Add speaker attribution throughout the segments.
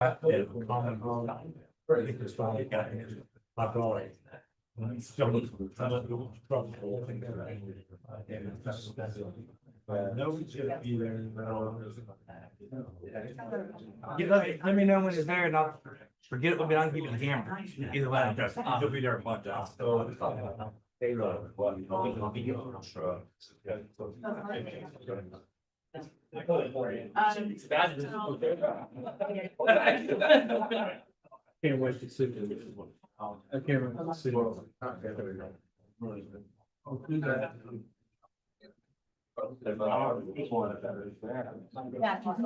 Speaker 1: Let me know when it's there and I'll forget it, but I'll give you the camera. Either way, you'll be there at one time. Can't wait to see this. I can't wait to see.
Speaker 2: I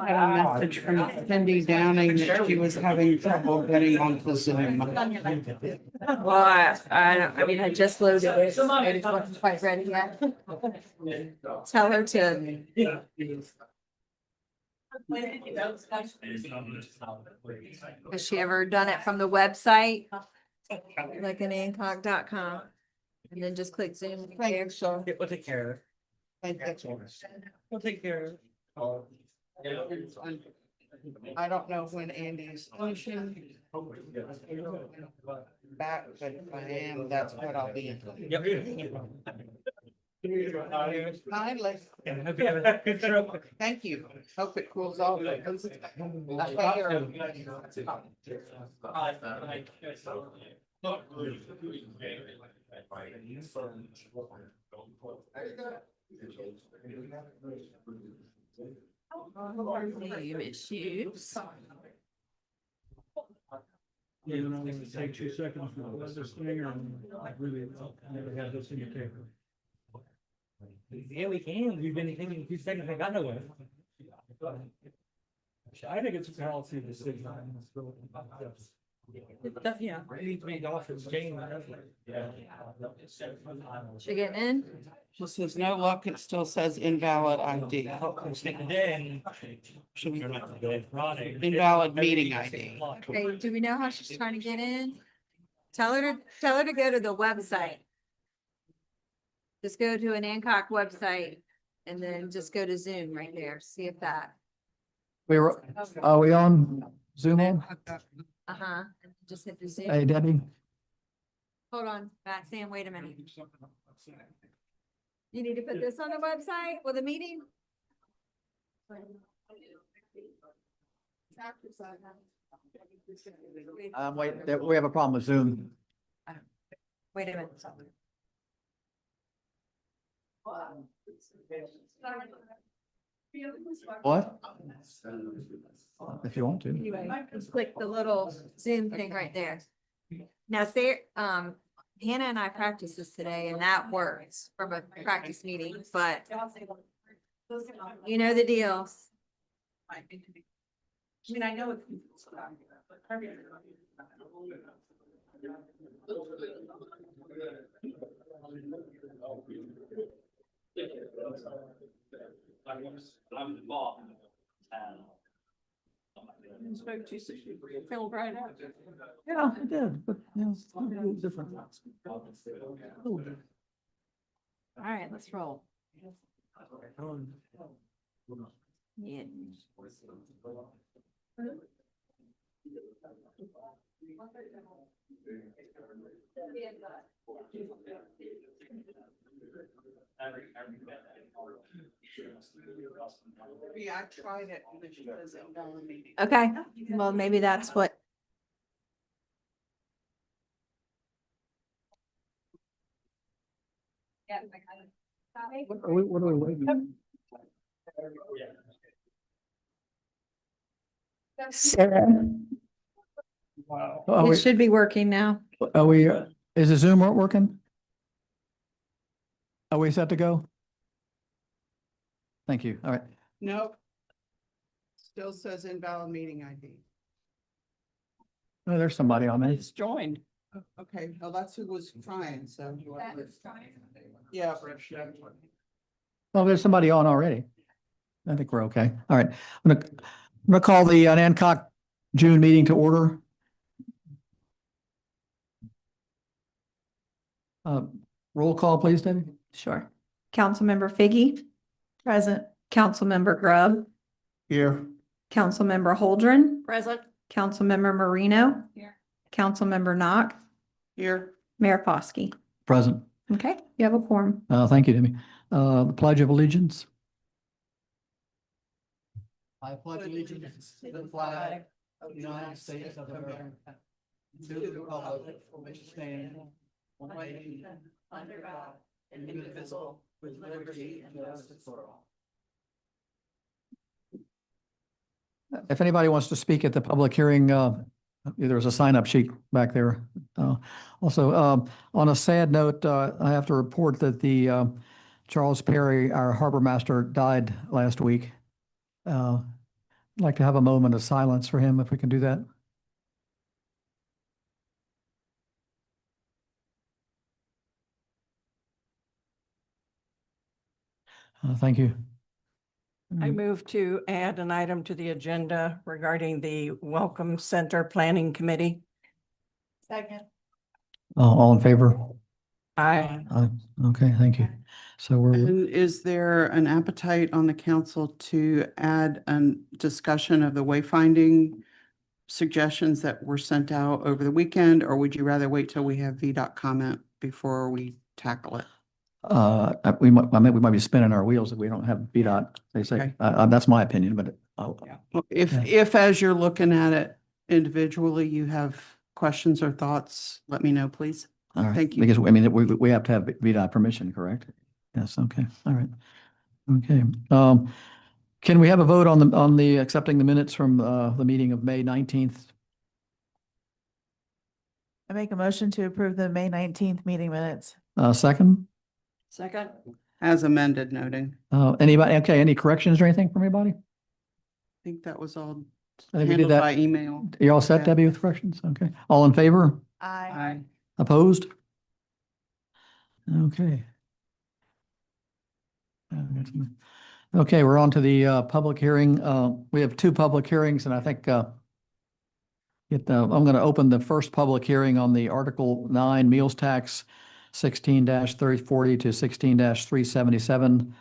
Speaker 2: had a message from Cindy Downing that she was having trouble getting onto Zoom.
Speaker 3: Well, I mean, I just loaded it. It wasn't quite ready yet. Tell her to. Has she ever done it from the website? Like an Ancock.com and then just click Zoom.
Speaker 2: Thank so.
Speaker 1: We'll take care of it. We'll take care of it.
Speaker 2: I don't know when Andy's finishing back, but if I am, that's what I'll be. Hi, Les. Thank you. Hope it cools off.
Speaker 3: Issues.
Speaker 1: Yeah, and I'm gonna take 2 seconds to let this thing or I really never had this in your paper. Yeah, we can. We've been thinking in 2 seconds. I got nowhere. I think it's a policy decision. Yeah, it needs to be off its chain.
Speaker 3: She getting in?
Speaker 2: This says no luck. It still says invalid ID. Invalid meeting ID.
Speaker 3: Okay, do we know how she's trying to get in? Tell her to go to the website. Just go to an Ancock website and then just go to Zoom right there. See if that.
Speaker 4: Are we on Zoom in?
Speaker 3: Uh-huh. Just hit the Zoom.
Speaker 4: Hey, Debbie.
Speaker 3: Hold on, Sam, wait a minute. You need to put this on the website with a meeting?
Speaker 4: Wait, we have a problem with Zoom.
Speaker 3: Wait a minute.
Speaker 4: What? If you want to.
Speaker 3: Anyway, just click the little Zoom thing right there. Now, say, Hannah and I practiced this today and that works from a practice meeting, but you know the deal.
Speaker 2: I mean, I know it's. Spoke to Phil right out.
Speaker 4: Yeah, I did, but yeah, it's a little different.
Speaker 3: All right, let's roll. Yeah.
Speaker 2: Yeah, I tried it. And she does it on the meeting.
Speaker 3: Okay, well, maybe that's what.
Speaker 4: What are we waiting?
Speaker 3: Sarah.
Speaker 4: Are
Speaker 3: It
Speaker 4: we,
Speaker 3: should be working now.
Speaker 4: is the Zoom working? Are we set to go? Thank you. All right.
Speaker 2: Nope. Still says invalid meeting ID.
Speaker 4: Oh, there's somebody on there.
Speaker 2: It's joined. Okay, well, that's who was trying, so. Yeah.
Speaker 4: Well, there's somebody on already. I think we're okay. All right. I'm gonna call the Hancock June meeting to order. Roll call, please, Debbie.
Speaker 3: Sure. Councilmember Figgy. Present. Councilmember Grubb.
Speaker 4: Here.
Speaker 3: Councilmember Holdren. Present.
Speaker 5: Councilmember Marino.
Speaker 3: Here.
Speaker 5: Councilmember Knox,
Speaker 2: Here.
Speaker 5: Mayor Foskey.
Speaker 4: Present.
Speaker 5: Okay, you have a quorum.
Speaker 4: Thank you, Demi. The Pledge of Allegiance. I pledge allegiance to the flag of the United States of America, to the republic for which it stands, one nation, under God, indivisible, with liberty and justice for all. If anybody wants to speak at the public hearing, there's a sign-up sheet back there. Also, on a sad note, I have to report that the Charles Perry, our harbor master, died last week. I'd like to have a moment of silence for him, if we can do that. Thank you.
Speaker 6: I move to add an item to the agenda regarding the Welcome Center Planning Committee.
Speaker 3: Second.
Speaker 4: All in favor?
Speaker 6: Aye.
Speaker 4: Okay, thank you. So we're,
Speaker 2: And is there an appetite on the council to add a discussion of the wayfinding suggestions that were sent out over the weekend, or would you rather wait till we have VDOT comment before we tackle it?
Speaker 4: we might be spinning our wheels if we don't have VDOT, they say.
Speaker 2: Okay.
Speaker 4: That's my opinion, but
Speaker 2: Well,
Speaker 4: Yeah.
Speaker 2: if as you're looking at it individually, you have questions or thoughts, let me know, please.
Speaker 4: all right.
Speaker 2: Thank you.
Speaker 4: Because, I mean, we have to have VDOT permission, correct? Yes, okay, all right. Okay, can we have a vote on the accepting the minutes from, the meeting of May 19th?
Speaker 7: I make a motion to approve the May 19th meeting minutes.
Speaker 4: Second?
Speaker 6: Second.
Speaker 2: As amended noting.
Speaker 4: Anybody, okay, any corrections or anything from anybody?
Speaker 2: I think that was all
Speaker 4: I think we did
Speaker 2: handled
Speaker 4: that.
Speaker 2: by email.
Speaker 4: You all set,
Speaker 2: Yeah.
Speaker 4: Debbie, with corrections? Okay, all in favor?
Speaker 7: Aye.
Speaker 4: Opposed? Okay. Okay, we're on to the public hearing. We have two public hearings, and I think I'm going to open the first public hearing on the Article 9 Meals Tax 16-340 to 16-377.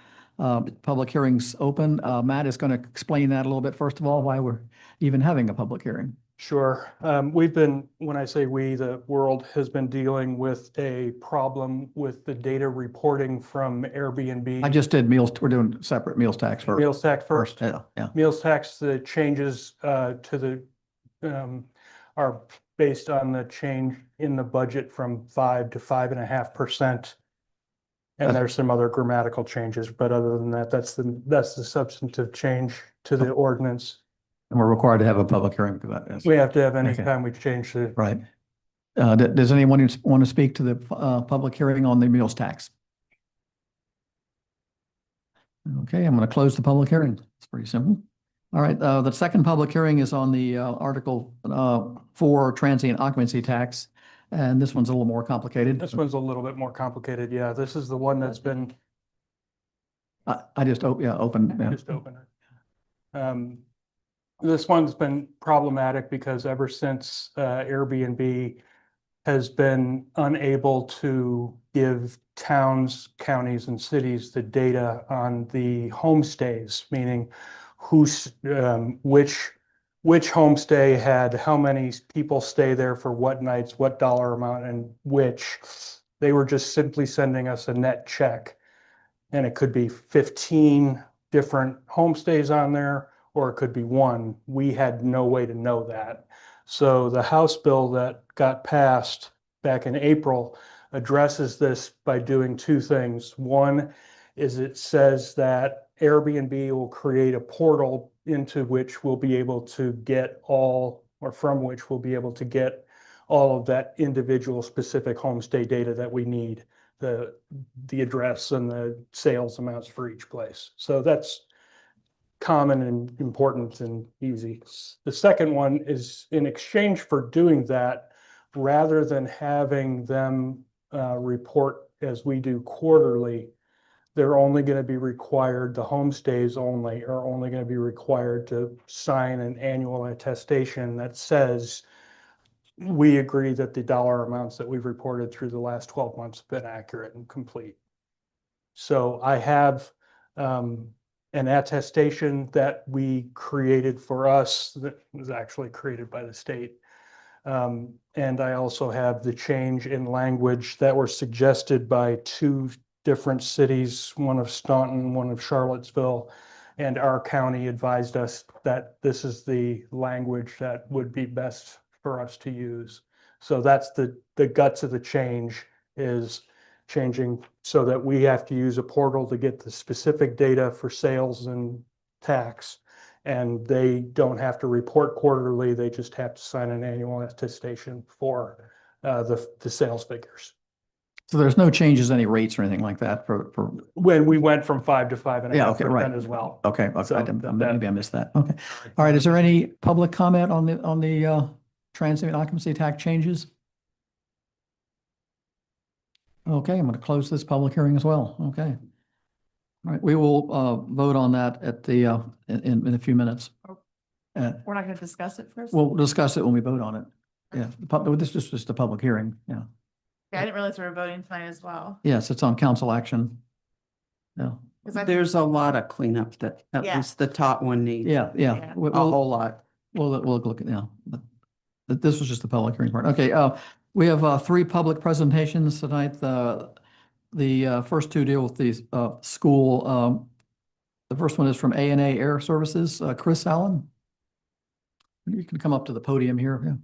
Speaker 4: Public hearings open. Matt is going to explain that a little bit, first of all, why we're even having a public hearing.
Speaker 8: Sure. When I say we, the world has been dealing with a problem with the data reporting from Airbnb.
Speaker 4: I just did meals, we're doing separate meals tax first.
Speaker 8: Meals tax first.
Speaker 4: Yeah.
Speaker 8: Meals tax, the changes to the are based on the change in the budget from 5 to 5.5%. And there's some other grammatical changes, but other than that, that's the substantive change to the ordinance.
Speaker 4: And we're required to have a public hearing for that. Yes.
Speaker 8: We have to have any
Speaker 4: Okay.
Speaker 8: time we change the,
Speaker 4: Right. Does anyone want to speak to the public hearing on the meals tax? Okay, I'm going to close the public hearing. It's pretty simple. All right, the second public hearing is on the Article 4 transient occupancy tax. And this one's a little more complicated.
Speaker 8: this one's a little bit more complicated. Yeah, this is the one that's been
Speaker 4: I just, opened. Yeah.
Speaker 8: just open it. This one's been problematic because ever since Airbnb has been unable to give towns, counties, and cities the data on the homestays, meaning which homestay had how many people stay there for what nights, what dollar amount, and which. They were just simply sending us a net check. And it could be 15 different homestays on there, or it could be one. We had no way to know that. So the House bill that got passed back in April addresses this by doing two things. One is it says that Airbnb will create a portal into which we'll be able to get all, or from which we'll be able to get all of that individual specific homestay data that we need, the address and the sales amounts for each place. So that's common and important and easy. The second one is in exchange for doing that, rather than having them report as we do quarterly, they're only going to be required, the homestays only are only going to be required to sign an annual attestation that says we agree that the dollar amounts that we've reported through the last 12 months have been accurate and complete. So I have an attestation that we created for us that was actually created by the state. And I also have the change in language that were suggested by two different cities, one of Staunton, one of Charlottesville. And our county advised us that this is the language that would be best for us to use. So that's the guts of the change, is changing so that we have to use a portal to get the specific data for sales and tax. And they don't have to report quarterly, they just have to sign an annual attestation for the sales figures.
Speaker 4: So there's no changes, any rates or anything like that for,
Speaker 8: When we went from 5 to 5.5%
Speaker 4: Yeah, okay, right.
Speaker 8: as well.
Speaker 4: okay,
Speaker 8: So
Speaker 4: maybe I missed that. Okay. All right, is there any public comment on the transient occupancy tax changes? Okay, I'm going to close this public hearing as well. Okay. All right, we will vote on that at the in a few minutes.
Speaker 7: We're not going to discuss it first?
Speaker 4: We'll discuss it when we vote on it. Yeah, this is just a public hearing. Yeah.
Speaker 7: Yeah, I didn't realize we were voting tonight as well.
Speaker 4: Yes, it's on council action. Yeah.
Speaker 7: 'Cause I-
Speaker 2: There's a lot of cleanup that at
Speaker 7: Yeah.
Speaker 2: least the top one needs.
Speaker 4: Yeah, yeah.
Speaker 7: Yeah.
Speaker 2: A whole lot.
Speaker 4: We'll look at, but this was just the public hearing part. Okay, we have 3 public presentations tonight. The first 2 deal with the school. The first one is from A&A Air Services, Chris Allen. You can come up to the podium here. Yeah.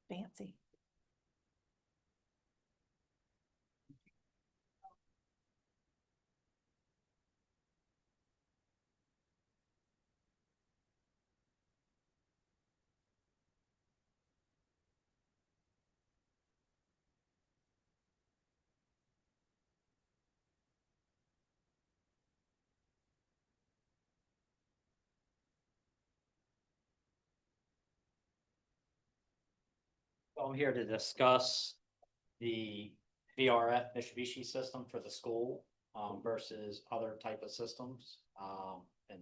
Speaker 7: Fancy.
Speaker 9: I'm here to discuss the VRF Mitsubishi system for the school versus other type of systems and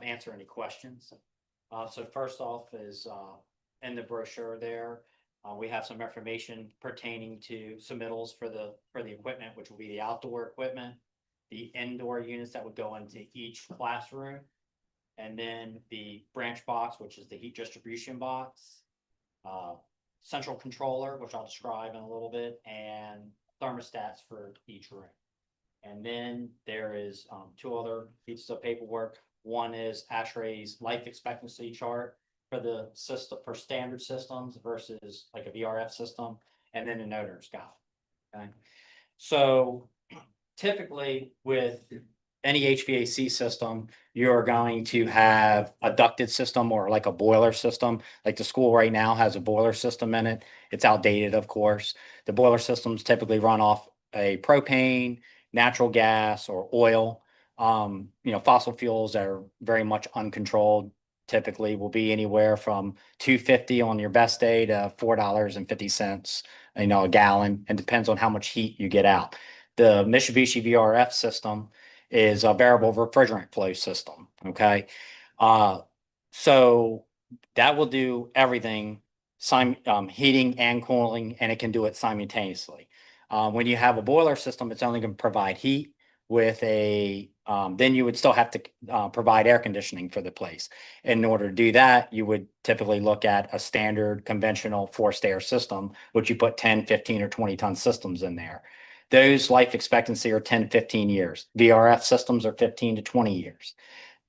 Speaker 9: answer any questions. So first off is in the brochure there, we have some information pertaining to submittals for the equipment, which will be the outdoor equipment, the indoor units that would go into each classroom, and then the branch box, which is the heat distribution box. Central controller, which I'll describe in a little bit, and thermostats for each room. And then there is 2 other pieces of paperwork. One is ASHRAE's life expectancy chart for the system for standard systems versus like a VRF system, and then an owner's guide. Okay, so typically with any HVAC system, you're going to have a ducted system or like a boiler system. Like the school right now has a boiler system in it. It's outdated, of course. The boiler systems typically run off a propane, natural gas, or oil. Fossil fuels are very much uncontrolled. Typically will be anywhere from $2.50 on your best day to $4.50, a gallon, and depends on how much heat you get out. The Mitsubishi VRF system is a variable refrigerant flow system. Okay. So that will do everything, heating and cooling, and it can do it simultaneously. When you have a boiler system, it's only going to provide heat with then you would still have to provide air conditioning for the place. In order to do that, you would typically look at a standard conventional forced air system, which you put 10, 15, or 20 ton systems in there. Those life expectancy are 10, 15 years. VRF systems are 15 to 20 years.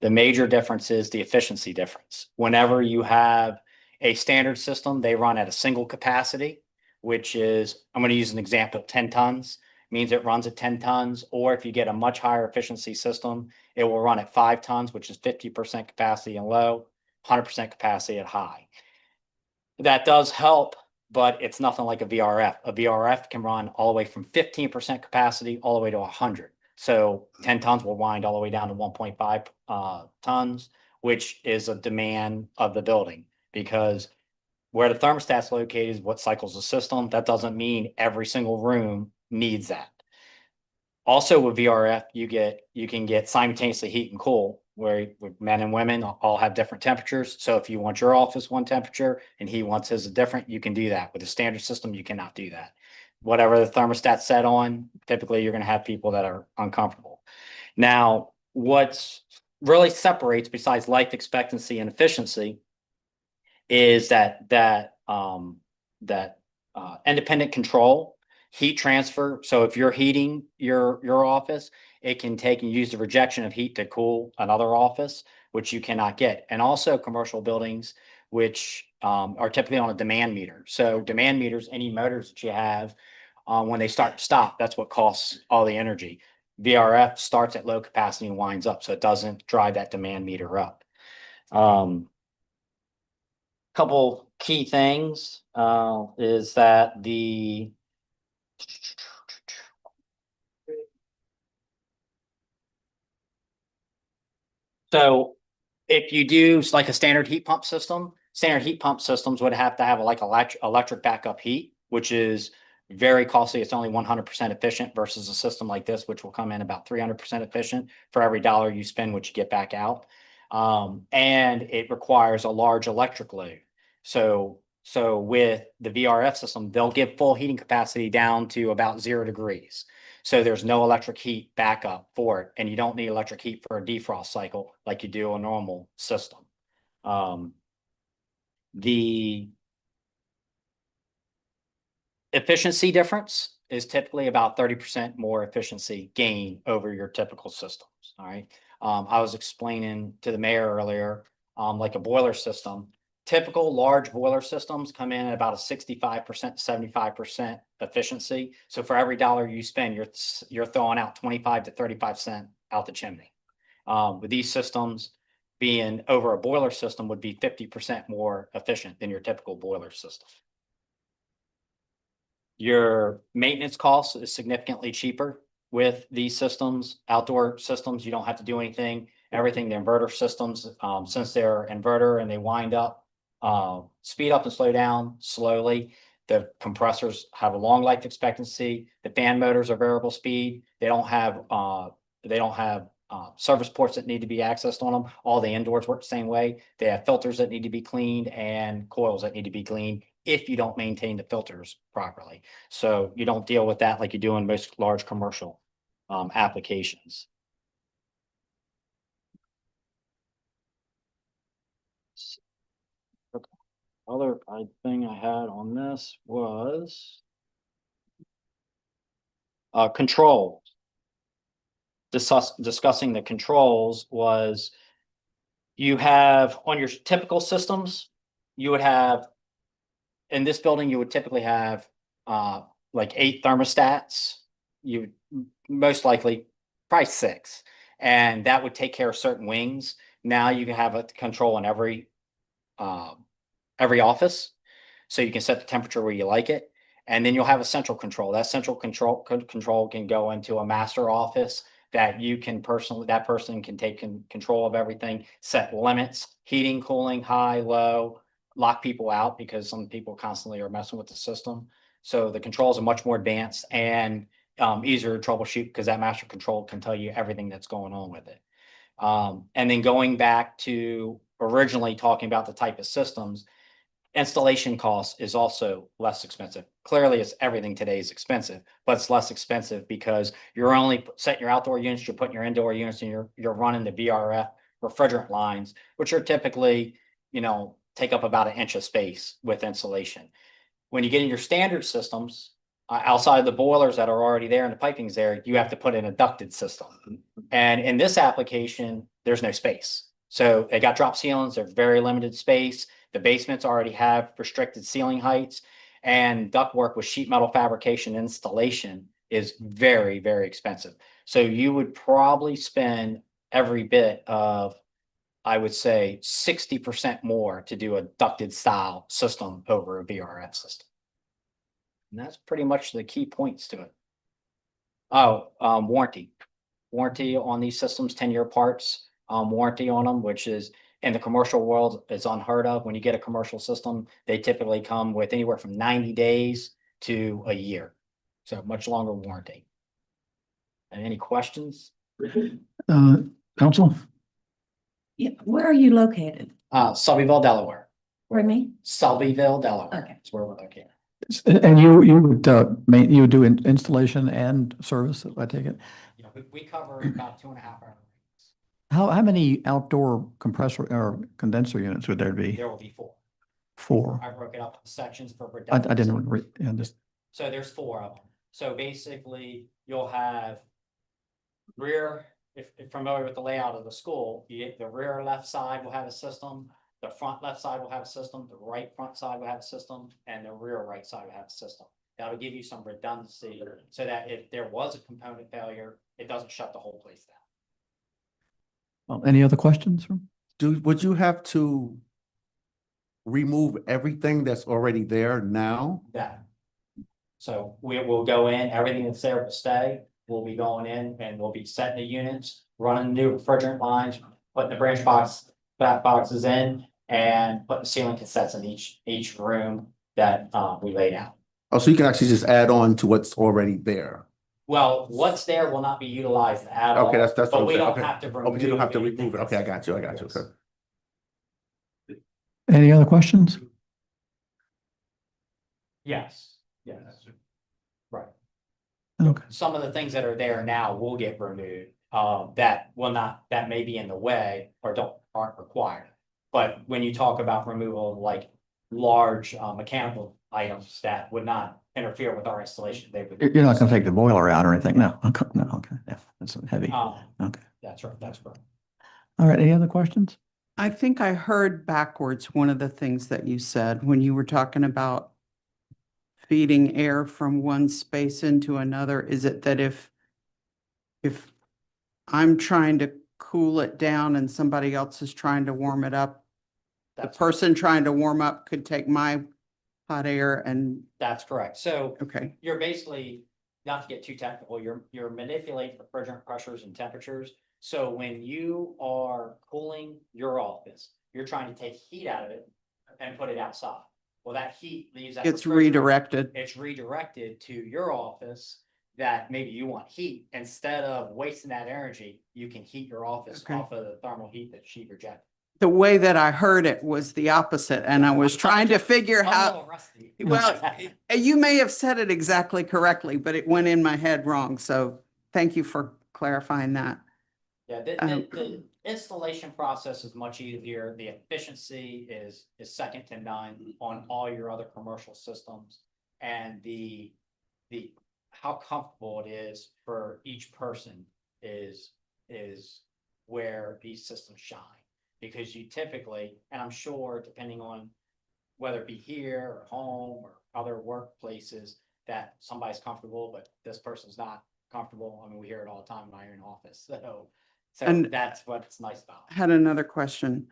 Speaker 9: The major difference is the efficiency difference. Whenever you have a standard system, they run at a single capacity, which is, I'm going to use an example, 10 tons, means it runs at 10 tons. Or if you get a much higher efficiency system, it will run at 5 tons, which is 50% capacity and low, 100% capacity at high. That does help, but it's nothing like a VRF. A VRF can run all the way from 15% capacity all the way to 100. So 10 tons will wind all the way down to 1.5 tons, which is a demand of the building, because where the thermostat's located is what cycles the system. That doesn't mean every single room needs that. Also with VRF, you can get simultaneously heat and cool where men and women all have different temperatures. So if you want your office one temperature and he wants his different, you can do that. With a standard system, you cannot do that. Whatever the thermostat's set on, typically you're going to have people that are uncomfortable. Now, what's really separates besides life expectancy and efficiency is that independent control, heat transfer. So if you're heating your office, it can take and use the rejection of heat to cool another office, which you cannot get. And also commercial buildings, which are typically on a demand meter. So demand meters, any motors that you have, when they start to stop, that's what costs all the energy. VRF starts at low capacity and winds up, so it doesn't drive that demand meter up. Couple key things is that so if you do like a standard heat pump system, standard heat pump systems would have to have like electric backup heat, which is very costly. It's only 100% efficient versus a system like this, which will come in about 300% efficient for every dollar you spend, which you get back out. And it requires a large electric load. So with the VRF system, they'll give full heating capacity down to about 0 degrees. So there's no electric heat backup for it, and you don't need electric heat for a defrost cycle like you do a normal system. The efficiency difference is typically about 30% more efficiency gain over your typical systems. All right. I was explaining to the mayor earlier, like a boiler system. Typical large boiler systems come in at about a 65%, 75% efficiency. So for every dollar you spend, you're throwing out 25 to 35 cents out the chimney. With these systems being over a boiler system would be 50% more efficient than your typical boiler system. Your maintenance cost is significantly cheaper with these systems. Outdoor systems, you don't have to do anything. Everything, the inverter systems, since they're inverter and they wind up, speed up and slow down slowly. The compressors have a long life expectancy. The fan motors are variable speed. They don't have service ports that need to be accessed on them. All the indoors work the same way. They have filters that need to be cleaned and coils that need to be cleaned if you don't maintain the filters properly. So you don't deal with that like you do in most large commercial applications. Other thing I had on this was controls. Discussing the controls was you have on your typical systems, you would have in this building, you would typically have like 8 thermostats. You most likely probably 6, and that would take care of certain wings. Now you can have a control in every office, so you can set the temperature where you like it, and then you'll have a central control. That central control can go into a master office that you can that person can take control of everything, set limits, heating, cooling, high, low, lock people out because some people constantly are messing with the system. So the controls are much more advanced and easier to troubleshoot because that master control can tell you everything that's going on with it. And then going back to originally talking about the type of systems, installation cost is also less expensive. Clearly, it's everything today is expensive, but it's less expensive because you're only setting your outdoor units, you're putting your indoor units, and you're running the VRF refrigerant lines, which are typically, take up about 1 inch of space with insulation. When you get in your standard systems, outside of the boilers that are already there and the piping's there, you have to put in a ducted system. And in this application, there's no space. So they got drop ceilings, they're very limited space. The basements already have restricted ceiling heights, and ductwork with sheet metal fabrication installation is very, very expensive. So you would probably spend every bit of, I would say, 60% more to do a ducted style system over a VRF system. And that's pretty much the key points to it. Warranty. Warranty on these systems, 10-year parts, warranty on them, which is in the commercial world is unheard of. When you get a commercial system, they typically come with anywhere from 90 days to a year. So much longer warranty. And any questions?
Speaker 4: Council?
Speaker 10: Yeah, where are you located?
Speaker 9: Selbyville, Delaware.
Speaker 10: Pardon me?
Speaker 9: Selbyville, Delaware.
Speaker 10: Okay.
Speaker 9: That's where we're located.
Speaker 4: And you would, you would do installation and service, I take it?
Speaker 9: You know, we cover about 2.5 hours.
Speaker 4: How many outdoor compressor or condenser units would there be?
Speaker 9: There will be 4.
Speaker 4: 4.
Speaker 9: I broke it up into sections for
Speaker 4: I
Speaker 9: redundancy.
Speaker 4: didn't read, yeah, just,
Speaker 9: So there's 4 of them. So basically, you'll have rear, if you're familiar with the layout of the school, the rear left side will have a system, the front left side will have a system, the right front side will have a system, and the rear right side will have a system. That'll give you some redundancy so that if there was a component failure, it doesn't shut the whole place down.
Speaker 4: any other questions?
Speaker 11: Would you have to remove everything that's already there now?
Speaker 9: That. So we will go in, everything that's there will stay. We'll be going in and we'll be setting the units, running new refrigerant lines, putting the branch back boxes in, and putting ceiling cassettes in each room that we laid out.
Speaker 11: Oh, so you can actually just add on to what's already there?
Speaker 9: Well, what's there will not be utilized at all.
Speaker 11: Okay, that's what
Speaker 9: But
Speaker 11: I'm
Speaker 9: we
Speaker 11: saying.
Speaker 9: don't
Speaker 11: Okay.
Speaker 9: have to.
Speaker 11: Oh, but you don't have to
Speaker 9: anything
Speaker 11: remove it. Okay, I got you.
Speaker 9: that's-
Speaker 11: Okay.
Speaker 4: Any other questions?
Speaker 9: Yes, yes. Right.
Speaker 4: Okay.
Speaker 9: Some of the things that are there now will get removed, that will not, that may be in the way or aren't required. But when you talk about removal of like large mechanical items that would not interfere with our installation, they would.
Speaker 4: You're not gonna take the boiler out or anything? No, okay, no, okay, yeah, that's heavy. Okay.
Speaker 9: That's right, that's correct.
Speaker 4: All right, any other questions?
Speaker 2: I think I heard backwards one of the things that you said when you were talking about feeding air from one space into another. Is it that if I'm trying to cool it down and somebody else is trying to warm it up, the
Speaker 9: That's-
Speaker 2: person trying to warm up could take my hot air and,
Speaker 9: That's correct. So
Speaker 2: okay,
Speaker 9: you're basically, not to get too technical, you're manipulating refrigerant pressures and temperatures. So when you are cooling your office, you're trying to take heat out of it and put it outside. Well, that heat leaves that.
Speaker 2: it's
Speaker 9: refrigerant-
Speaker 2: redirected.
Speaker 9: It's redirected to your office that maybe you want heat. Instead of wasting that energy, you can heat your office
Speaker 2: Okay.
Speaker 9: off of the thermal heat that she rejected.
Speaker 2: The way that I heard it was the opposite, and I was trying to figure
Speaker 9: I'm a
Speaker 2: how,
Speaker 9: little rusty.
Speaker 2: well, you may have said it exactly correctly, but it went in my head wrong. So thank you for clarifying that.
Speaker 9: Yeah, the installation process is much easier. The efficiency is second to none on all your other commercial systems. And the how comfortable it is for each person is where these systems shine. Because you typically, and I'm sure depending on whether it be here or home or other workplaces, that somebody's comfortable, but this person's not comfortable. I mean, we hear it all the time in my own office, so
Speaker 2: And-
Speaker 9: that's what's nice about it.
Speaker 2: Had another question.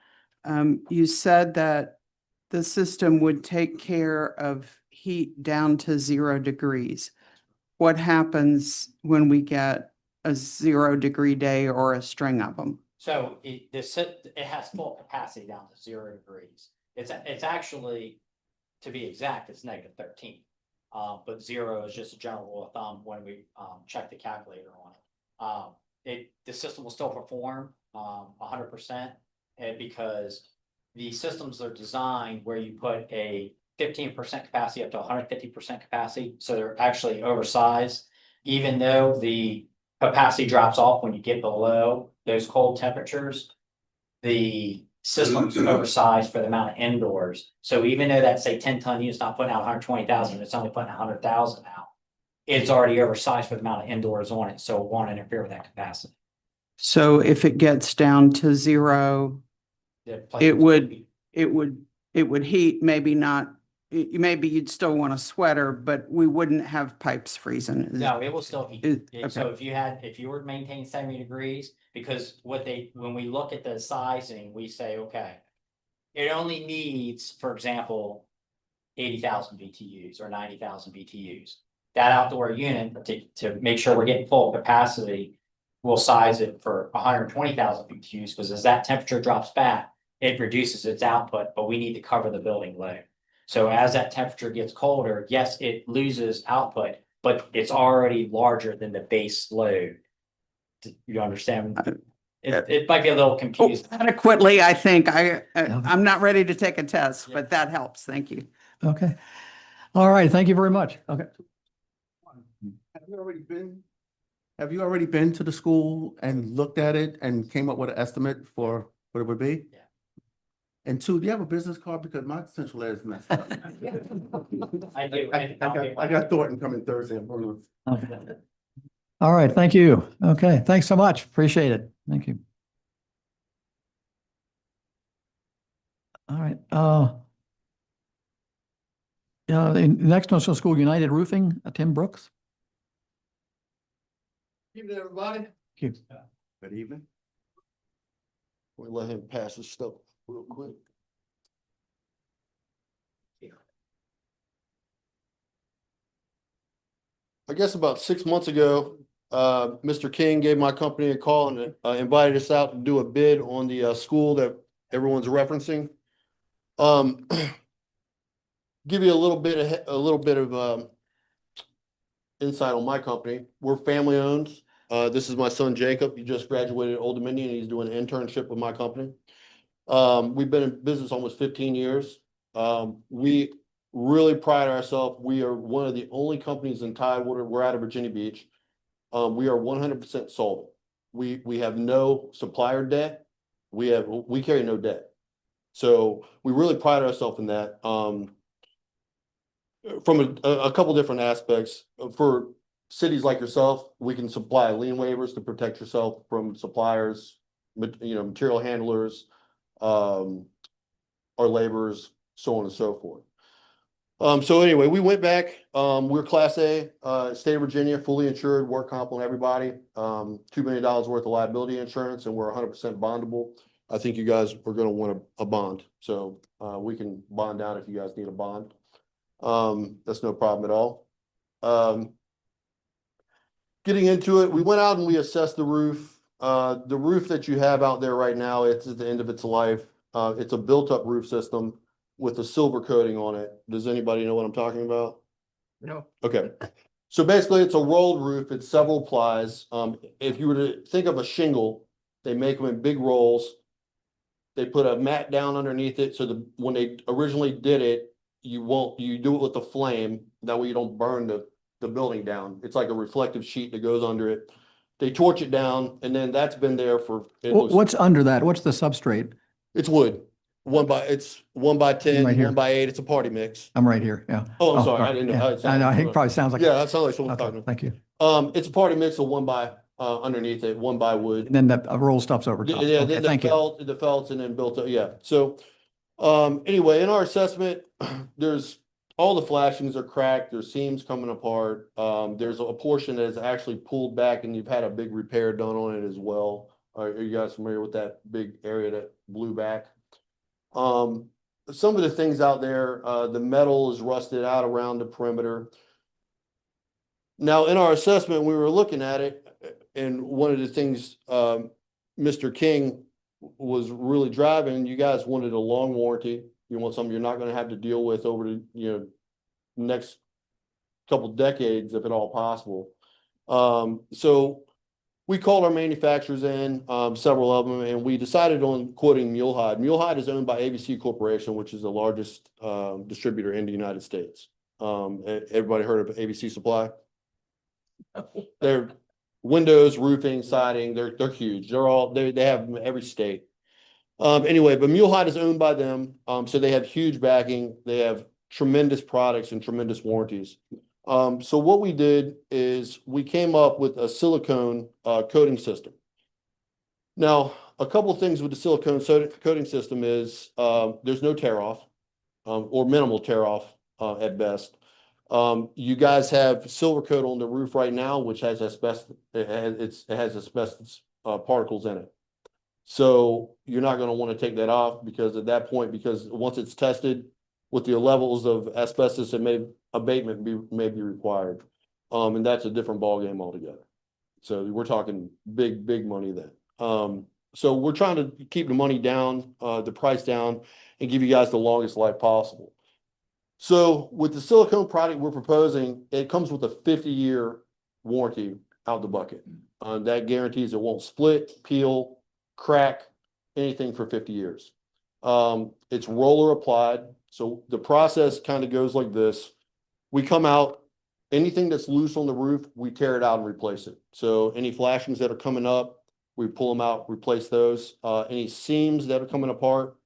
Speaker 2: You said that the system would take care of heat down to 0 degrees. What happens when we get a 0-degree day or a string of them?
Speaker 9: So it has full capacity down to 0 degrees. It's actually, to be exact, it's -13. But 0 is just a general rule of thumb when we check the calculator on it. The system will still perform 100%, because the systems are designed where you put a 15% capacity up to 150% capacity, so they're actually oversized. Even though the capacity drops off when you get below those cold temperatures, the system's oversized for the amount of indoors. So even though that, say, 10-ton unit's not putting out 120,000, it's only putting 100,000 out. It's already oversized for the amount of indoors on it, so it won't interfere with that capacity.
Speaker 2: So if it gets down to 0,
Speaker 9: The place
Speaker 2: it
Speaker 9: is-
Speaker 2: would heat, maybe not, maybe you'd still want a sweater, but we wouldn't have pipes freezing.
Speaker 9: No, it will still heat.
Speaker 2: Is-
Speaker 9: So
Speaker 2: okay.
Speaker 9: if you were to maintain 70 degrees, because when we look at the sizing, we say, okay, it only needs, for example, 80,000 BTUs or 90,000 BTUs. That outdoor unit, to make sure we're getting full capacity, we'll size it for 120,000 BTUs, because as that temperature drops back, it reduces its output, but we need to cover the building load. So as that temperature gets colder, yes, it loses output, but it's already larger than the base load. You understand? It might be a little confusing.
Speaker 2: Adequately, I think. I'm not ready to take a test, but that helps. Thank you.
Speaker 4: Okay. All right, thank you very much. Okay.
Speaker 11: Have you already been to the school and looked at it and came up with an estimate for what it would be?
Speaker 9: Yeah.
Speaker 11: And two, do you have a business card? Because my central air is messed up.
Speaker 9: I do.
Speaker 11: I got Thornton coming Thursday. I'm gonna-
Speaker 4: Okay. All right, thank you. Okay, thanks so much. Appreciate it. Thank you. All right, the next National School United Roofing, Tim Brooks.
Speaker 12: Evening, everybody.
Speaker 4: Thank you.
Speaker 11: Good evening.
Speaker 12: We'll let him pass his stuff real quick. I guess about 6 months ago, Mr. King gave my company a call and invited us out to do a bid on the school that everyone's referencing. Give you a little bit of insight on my company. We're family owned. This is my son Jacob. He just graduated at Old Dominion. He's doing an internship with my company. We've been in business almost 15 years. We really pride ourselves. We are one of the only companies in Tidewater. We're out of Virginia Beach. We are 100% sold. We have no supplier debt. We carry no debt. So we really pride ourselves in that. From a couple different aspects, for cities like yourself, we can supply lien waivers to protect yourself from suppliers, material handlers, our laborers, so on and so forth. So anyway, we went back. We're Class A, state of Virginia, fully insured, work comp on everybody. $2 million worth of liability insurance, and we're 100% bondable. I think you guys are going to want a bond, so we can bond out if you guys need a bond. That's no problem at all. Getting into it, we went out and we assessed the roof. The roof that you have out there right now, it's at the end of its life. It's a built-up roof system with a silver coating on it. Does anybody know what I'm talking about?
Speaker 1: No.
Speaker 11: Okay. So basically it's a rolled roof. It's several plies. If you were to think of a shingle, they make them in big rolls. They put a mat down underneath it. So when they originally did it, you do it with the flame. That way you don't burn the building down. It's like a reflective sheet that goes under it. They torch it down, and then that's been there for.
Speaker 4: What's under that? What's the substrate?
Speaker 11: It's wood. It's 1x10,
Speaker 4: Right here.
Speaker 11: 1x8. It's a party mix.
Speaker 4: I'm right here, yeah.
Speaker 11: Oh, I'm sorry. I didn't know how it
Speaker 4: Yeah. I know,
Speaker 11: sounded.
Speaker 4: it probably sounds like.
Speaker 11: Yeah, that sounds like someone's
Speaker 4: Okay,
Speaker 11: talking.
Speaker 4: thank you.
Speaker 11: It's a party mix of 1x underneath it, 1x wood.
Speaker 4: And then the roll stops over top.
Speaker 11: Yeah,
Speaker 4: Okay,
Speaker 11: then
Speaker 4: thank you.
Speaker 11: the felts and then built up, yeah. So, anyway, in our assessment, there's all the flashings are cracked, there's seams coming apart. There's a portion that is actually pulled back and you've had a big repair done on it as well. Are you guys familiar with that big area that blew back? Some of the things out there, the metal is rusted out around the perimeter. Now, in our assessment, we were looking at it, and one of the things Mr. King was really driving, you guys wanted a long warranty. You want something you're not going to have to deal with over the next couple decades, if at all possible. So we called our manufacturers in, several of them, and we decided on quoting Mulehide. Mulehide is owned by ABC Corporation, which is the largest distributor in the United States. Everybody heard of ABC Supply? They're windows, roofing, siding. They're huge. They have them in every state. Anyway, but Mulehide is owned by them, so they have huge backing. They have tremendous products and tremendous warranties. So what we did is we came up with a silicone coating system. Now, a couple of things with the silicone coating system is there's no tear off, or minimal tear off at best. You guys have silver coat on the roof right now, which has asbestos. It has asbestos particles in it. So you're not going to want to take that off because at that point, because once it's tested with the levels of asbestos, abatement may be required. And that's a different ballgame altogether. So we're talking big money then. So we're trying to keep the money down, the price down, and give you guys the longest life possible. So with the silicone product we're proposing, it comes with a 50-year warranty out the bucket. That guarantees it won't split, peel,
Speaker 12: crack, anything for 50 years. It's roller applied. So the process kind of goes like this. We come out, anything that's loose on the roof, we tear it out and replace it. So any flashings that are coming up, we pull them out, replace those. Any seams that are coming apart,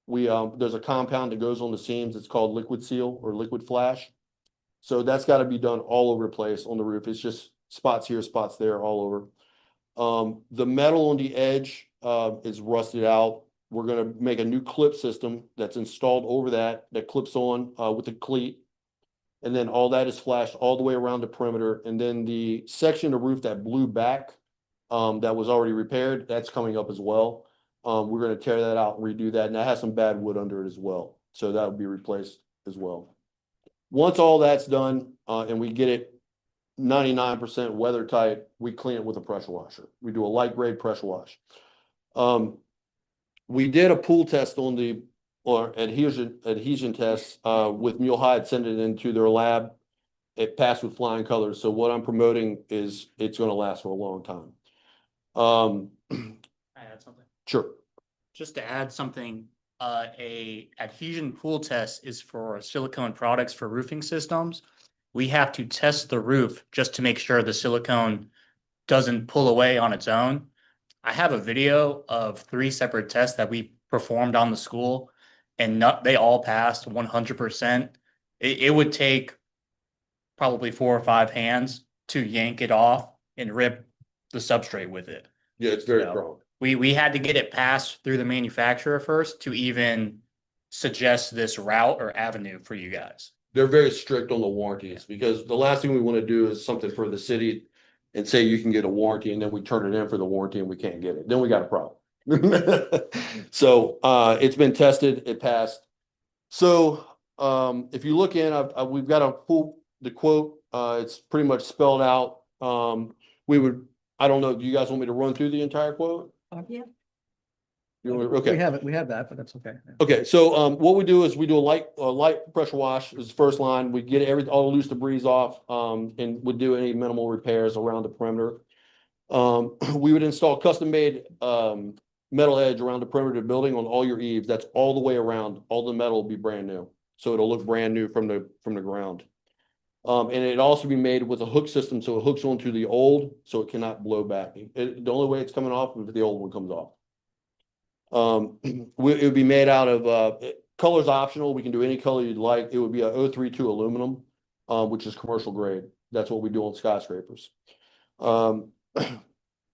Speaker 12: there's a compound that goes on the seams. It's called liquid seal or liquid flash. So that's got to be done all over the place on the roof. It's just spots here, spots there, all over. The metal on the edge is rusted out. We're going to make a new clip system that's installed over that clips on with a cleat. And then all that is flashed all the way around the perimeter. And then the section of roof that blew back that was already repaired, that's coming up as well. We're going to tear that out and redo that. And that has some bad wood under it as well. So that will be replaced as well. Once all that's done and we get it 99% weather tight, we clean it with a pressure washer. We do a light grade pressure wash. We did a pool test on the adhesion test with Mule Hide, send it into their lab. It passed with flying colors. So what I'm promoting is it's going to last for a long time.
Speaker 9: Can I add something?
Speaker 12: Sure.
Speaker 9: Just to add something, a adhesion pool test is for silicone products for roofing systems. We have to test the roof just to make sure the silicone doesn't pull away on its own. I have a video of 3 separate tests that we performed on the school, and they all passed 100%. It would take probably 4 or 5 hands to yank it off and rip the substrate with it.
Speaker 12: Yeah, it's very
Speaker 9: So,
Speaker 12: strong.
Speaker 9: We had to get it passed through the manufacturer first to even suggest this route or avenue for you guys.
Speaker 12: They're very strict on the warranties because the last thing we want to do is something for the city and say you can get a warranty and then we turn it in for the warranty and we can't get it. Then we got a problem. So it's been tested, it passed. So if you look in, we've got the quote. It's pretty much spelled out. I don't know. Do you guys want me to run through the entire quote?
Speaker 3: Yeah.
Speaker 12: Okay.
Speaker 4: We have that, but that's okay.
Speaker 12: Okay, so what we do is we do a light pressure wash is the first line. We get all the loose debris off and would do any minimal repairs around the perimeter. We would install custom made metal edge around the perimeter of the building on all your eaves. That's all the way around. All the metal will be brand new. So it'll look brand new from the ground. And it'd also be made with a hook system so it hooks onto the old so it cannot blow back. The only way it's coming off is if the old one comes off. It would be made out of colors optional. We can do any color you'd like. It would be a 032 aluminum, which is commercial grade. That's what we do on skyscrapers.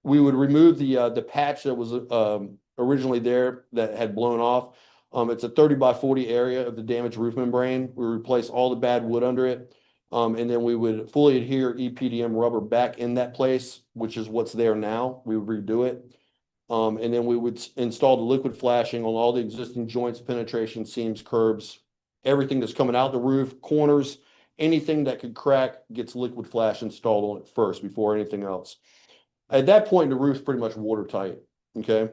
Speaker 12: We would remove the patch that was originally there that had blown off. It's a 30 by 40 area of the damaged roof membrane. We replace all the bad wood under it. And then we would fully adhere EPDM rubber back in that place, which is what's there now. We would redo it. And then we would install the liquid flashing on all the existing joints, penetration, seams, curbs, everything that's coming out the roof, corners, anything that could crack gets liquid flash installed on it first before anything else. At that point, the roof's pretty much watertight, okay?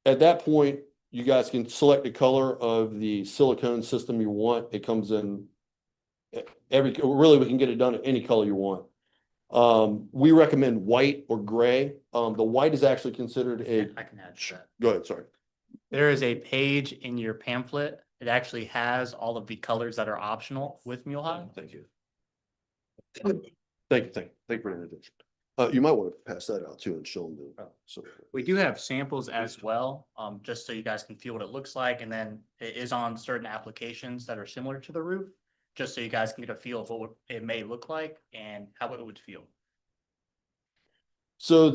Speaker 12: At that point, you guys can select the color of the silicone system you want. It comes in really, we can get it done at any color you want. We recommend white or gray. The white is actually considered
Speaker 9: I can add to that.
Speaker 12: Go ahead, sorry.
Speaker 9: There is a page in your pamphlet. It actually has all of the colors that are optional with Mule Hide.
Speaker 12: Thank you. Thank you for the addition. You might want to pass that out too and show them.
Speaker 9: We do have samples as well, just so you guys can feel what it looks like. And then it is on certain applications that are similar to the roof, just so you guys can get a feel of what it may look like and how it would feel.
Speaker 12: So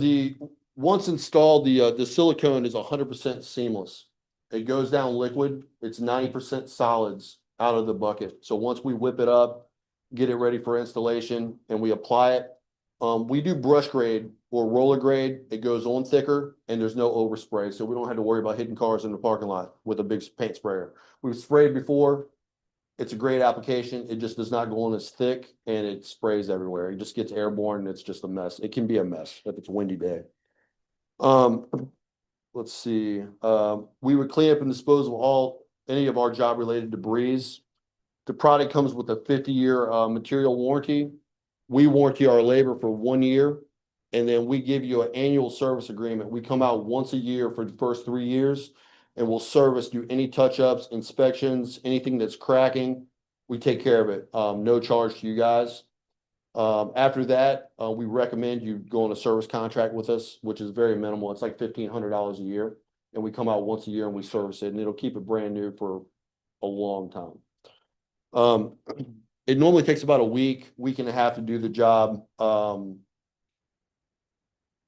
Speaker 12: once installed, the silicone is 100% seamless. It goes down liquid. It's 90% solids out of the bucket. So once we whip it up, get it ready for installation, and we apply it, we do brush grade or roller grade. It goes on thicker and there's no overspray. So we don't have to worry about hitting cars in the parking lot with a big paint sprayer. We've sprayed before. It's a great application. It just does not go on as thick and it sprays everywhere. It just gets airborne and it's just a mess. It can be a mess if it's a windy day. Let's see. We would clean up and dispose of any of our job related debris. The product comes with a 50-year material warranty. We warranty our labor for 1 year.
Speaker 11: and then we give you an annual service agreement. We come out once a year for the first 3 years, and we'll service, do any touch-ups, inspections, anything that's cracking. We take care of it, no charge to you guys. After that, we recommend you go on a service contract with us, which is very minimal. It's like $1,500 a year. And we come out once a year and we service it, and it'll keep it brand new for a long time. It normally takes about a week and a half to do the job. And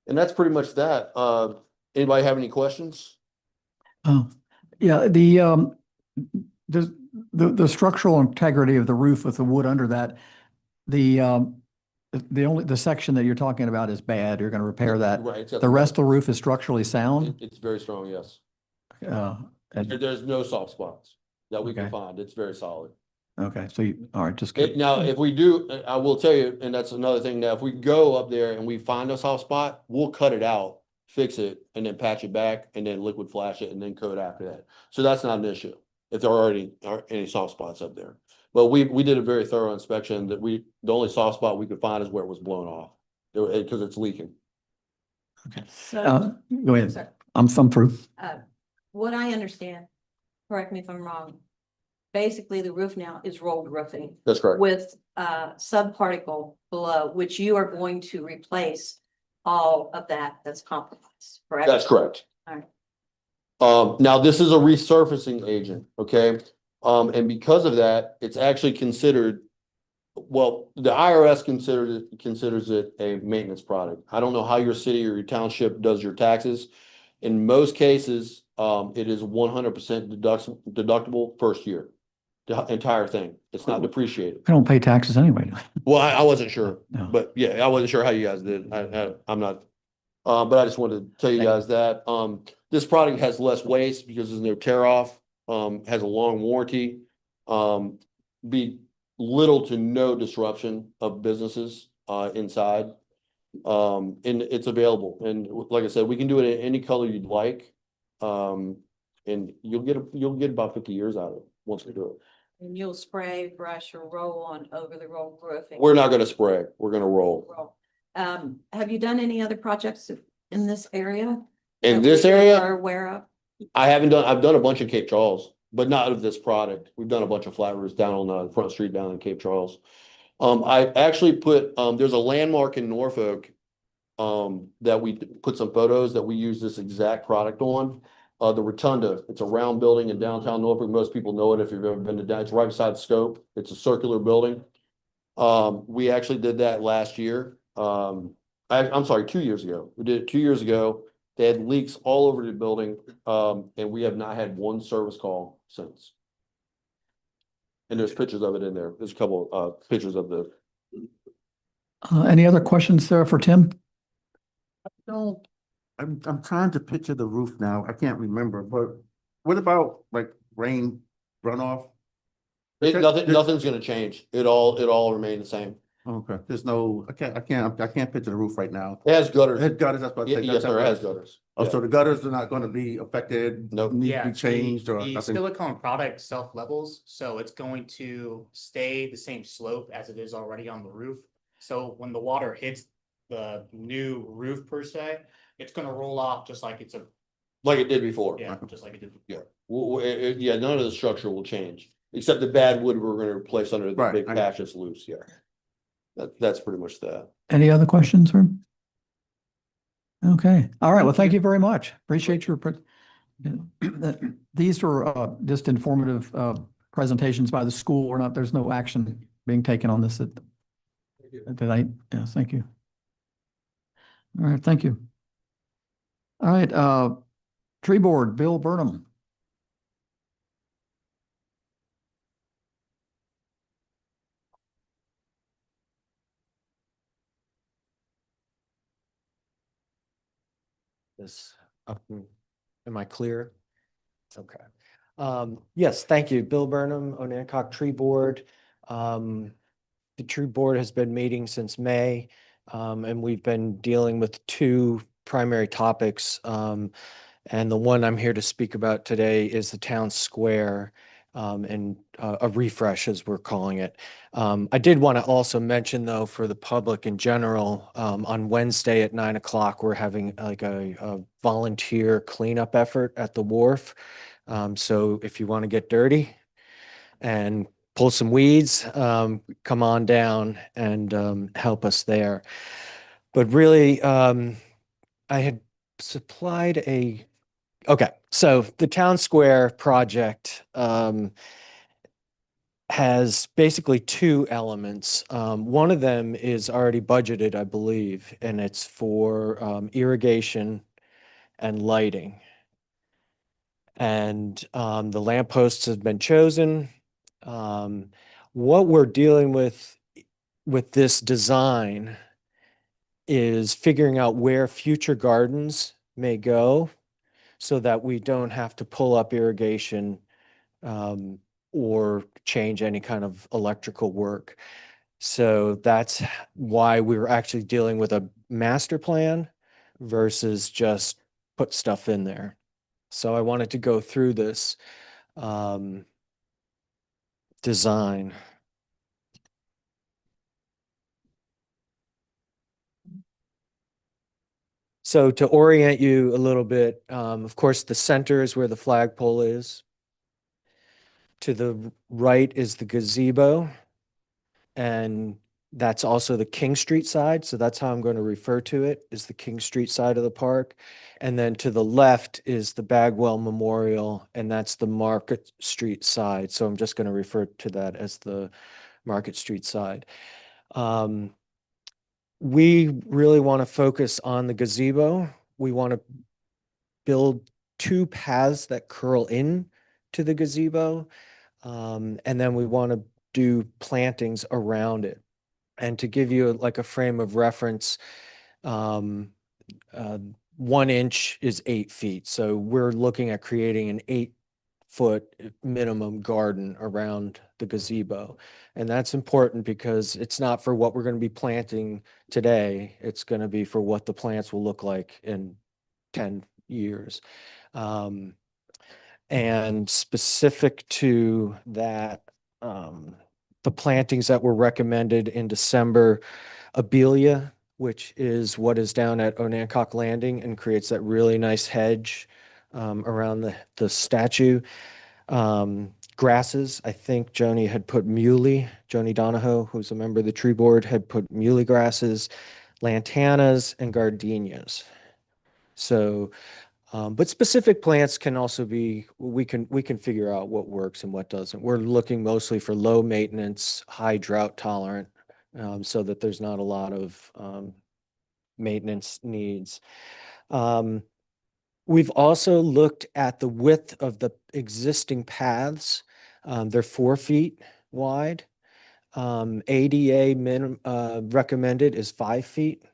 Speaker 11: that's pretty much that. Anybody have any questions?
Speaker 4: Yeah, the structural integrity of the roof with the wood under that, the section that you're talking about is bad. You're going to repair that.
Speaker 11: Right.
Speaker 4: The rest of the roof is structurally sound.
Speaker 11: It's very strong, yes.
Speaker 4: And-
Speaker 11: There's no soft spots that we can
Speaker 4: Okay.
Speaker 11: find. It's very solid.
Speaker 4: Okay, so all right, just good.
Speaker 11: Now, if we do, I will tell you, and that's another thing, now, if we go up there and we find a soft spot, we'll cut it out, fix it, and then patch it back, and then liquid flash it, and then coat after that. So that's not an issue, if there are any soft spots up there. But we did a very thorough inspection that the only soft spot we could find is where it was blown off, because it's leaking.
Speaker 4: Okay.
Speaker 10: So,
Speaker 4: Go ahead.
Speaker 10: sorry.
Speaker 4: I'm through.
Speaker 10: What I understand, correct me if I'm wrong, basically the roof now is rolled roofing
Speaker 11: That's correct.
Speaker 10: with subparticle below, which you are going to replace all of that's compromised, correct?
Speaker 11: That's correct.
Speaker 10: All right.
Speaker 11: Now this is a resurfacing agent, okay? And because of that, it's actually considered, well, the IRS considers it a maintenance product. I don't know how your city or your township does your taxes. In most cases, it is 100% deductible first year, the entire thing. It's not depreciated.
Speaker 4: I don't pay taxes anyway.
Speaker 11: Well, I wasn't sure,
Speaker 4: No.
Speaker 11: but yeah, I wasn't sure how you guys did. I'm not. But I just wanted to tell you guys that, this product has less waste because there's no tear off, has a long warranty, be little to no disruption of businesses, inside. And it's available. And like I said, we can do it in any color you'd like. And you'll get about 50 years out of it once we do it.
Speaker 10: And you'll spray, brush, or roll on over the rolled roofing.
Speaker 11: We're not gonna spray, we're gonna roll.
Speaker 10: Roll. Have you done any other projects in this area?
Speaker 11: In
Speaker 10: that
Speaker 11: this
Speaker 10: we
Speaker 11: area,
Speaker 10: Are aware of?
Speaker 11: I've done a bunch of Cape Charles, but not of this product. We've done a bunch of flat roofs down on the front street down in Cape Charles. I actually put, there's a landmark in Norfolk, that we put some photos that we use this exact product on. The Rotunda, it's a round building in downtown Norfolk. Most people know it if you've ever been to down. It's right beside Scope. It's a circular building. We actually did that last year. I'm sorry, 2 years ago. We did it 2 years ago. They had leaks all over the building, and we have not had one service call since. And there's pictures of it in there. There's a couple pictures of the.
Speaker 4: Any other questions there for Tim?
Speaker 13: No, I'm trying to picture the roof now. I can't remember, but what about like rain runoff?
Speaker 11: Nothing's gonna change. It all remain the same.
Speaker 13: Okay, there's no, I can't picture the roof right now.
Speaker 11: It has gutters.
Speaker 13: It has gutters, that's what.
Speaker 11: Yes, sir, it has gutters.
Speaker 13: Oh,
Speaker 11: Yeah.
Speaker 13: so the gutters are not gonna be affected?
Speaker 11: Nope.
Speaker 13: Need to
Speaker 14: Yeah,
Speaker 13: be changed or
Speaker 14: the
Speaker 13: nothing?
Speaker 14: silicone product self-levels, so it's going to stay the same slope as it is already on the roof. So when the water hits the new roof per se, it's gonna roll off just like it's a,
Speaker 11: Like it did before.
Speaker 14: yeah, just like it did.
Speaker 11: Yeah. Yeah, none of the structure will change, except the bad wood we're gonna replace under the
Speaker 13: Right,
Speaker 11: big
Speaker 13: I
Speaker 11: patch that's loose, yeah. That's pretty much that.
Speaker 4: Any other questions, sir? Okay, all right, well, thank you very much. Appreciate your, these were just informative presentations by the school. We're not, there's no action being taken on this tonight. Yeah, thank you. All right, thank you. All right, tree board, Bill Burnham.
Speaker 15: This, am I clear? Okay. Yes, thank you. Bill Burnham, Onancock Tree Board. The tree board has been meeting since May, and we've been dealing with two primary topics. And the one I'm here to speak about today is the town square. and a refresh, as we're calling it. I did want to also mention, though, for the public in general, on Wednesday at 9 o'clock, we're having like a volunteer cleanup effort at the wharf. So if you want to get dirty and pull some weeds, come on down and help us there. But really, I had supplied okay, so the town square project has basically two elements. One of them is already budgeted, I believe, and it's for irrigation and lighting. And the lampposts have been chosen. What we're dealing with this design is figuring out where future gardens may go so that we don't have to pull up irrigation or change any kind of electrical work. So that's why we were actually dealing with a master plan versus just put stuff in there. So I wanted to go through this design. So to orient you a little bit, of course, the center is where the flagpole is. To the right is the gazebo, and that's also the King Street side. So that's how I'm going to refer to it, is the King Street side of the park. And then to the left is the Bagwell Memorial, and that's the Market Street side. So I'm just going to refer to that as the Market Street side. We really want to focus on the gazebo. We want to build two paths that curl in to the gazebo. And then we want to do plantings around it. And to give you like a frame of reference, 1 inch is 8 feet. So we're looking at creating an 8-foot minimum garden around the gazebo. And that's important because it's not for what we're going to be planting today. It's going to be for what the plants will look like in 10 years. And specific to that, the plantings that were recommended in December, Abelia, which is what is down at Onancock Landing and creates that really nice hedge around the statue. Grasses, I think Joni had put muley, Joni Donahoe, who's a member of the tree board, had put muley grasses, lantanas, and gardenias. So, but specific plants can also be, we can figure out what works and what doesn't. We're looking mostly for low maintenance, high drought tolerant, so that there's not a lot of maintenance needs. We've also looked at the width of the existing paths. They're 4 feet wide. ADA recommended is 5 feet.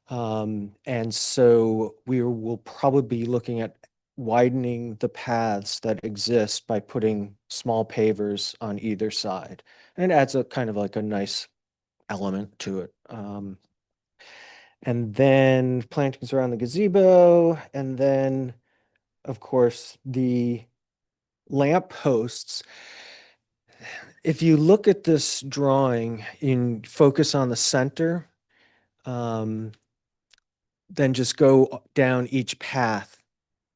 Speaker 15: And so we will probably be looking at widening the paths that exist by putting small pavers on either side. And it adds a kind of like a nice element to it. And then plantings around the gazebo, and then, of course, the lamp posts. If you look at this drawing and focus on the center, then just go down each path.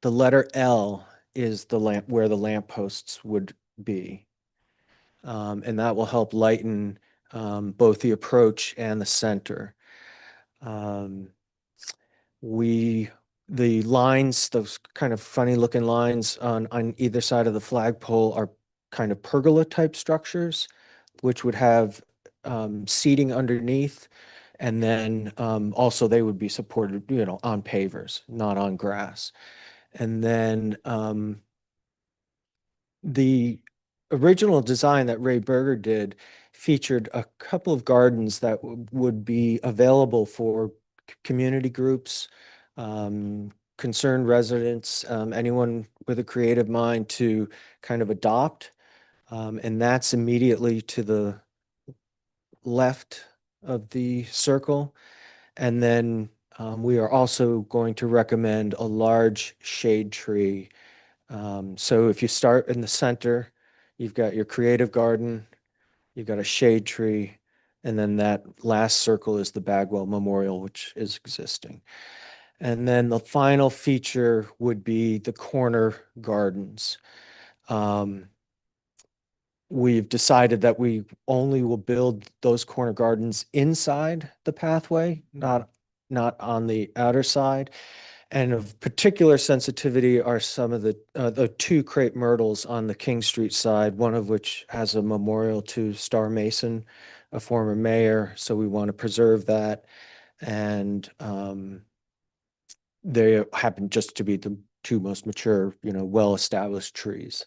Speaker 15: The letter L is the lamp where the lamp posts would be. And that will help lighten both the approach and the center. The lines, those kind of funny looking lines on either side of the flagpole are kind of pergola type structures, which would have seating underneath. And then also they would be supported, on pavers, not on grass. And then the original design that Ray Berger did featured a couple of gardens that would be available for community groups, concerned residents, anyone with a creative mind to kind of adopt. And that's immediately to the left of the circle. And then we are also going to recommend a large shade tree. So if you start in the center, you've got your creative garden, you've got a shade tree, and then that last circle is the Bagwell Memorial, which is existing. And then the final feature would be the corner gardens. We've decided that we only will build those corner gardens inside the pathway, not on the outer side. And of particular sensitivity are some of the two crepe myrtles on the King Street side, one of which has a memorial to Star Mason, a former mayor. So we want to preserve that. And they happen just to be the two most mature, well-established trees.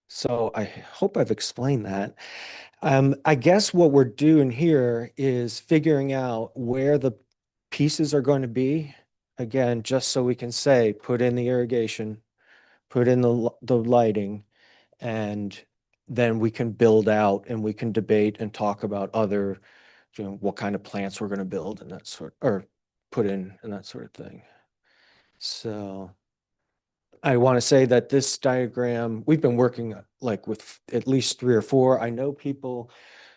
Speaker 15: So I hope I've explained that. I guess what we're doing here is figuring out where the pieces are going to be. Again, just so we can say, put in the irrigation, put in the lighting, and then we can build out and we can debate and talk about other, what kind of plants we're going to build and that sort, or put in and that sort of thing. So I want to say that this diagram, we've been working like with at least 3 or 4. I know people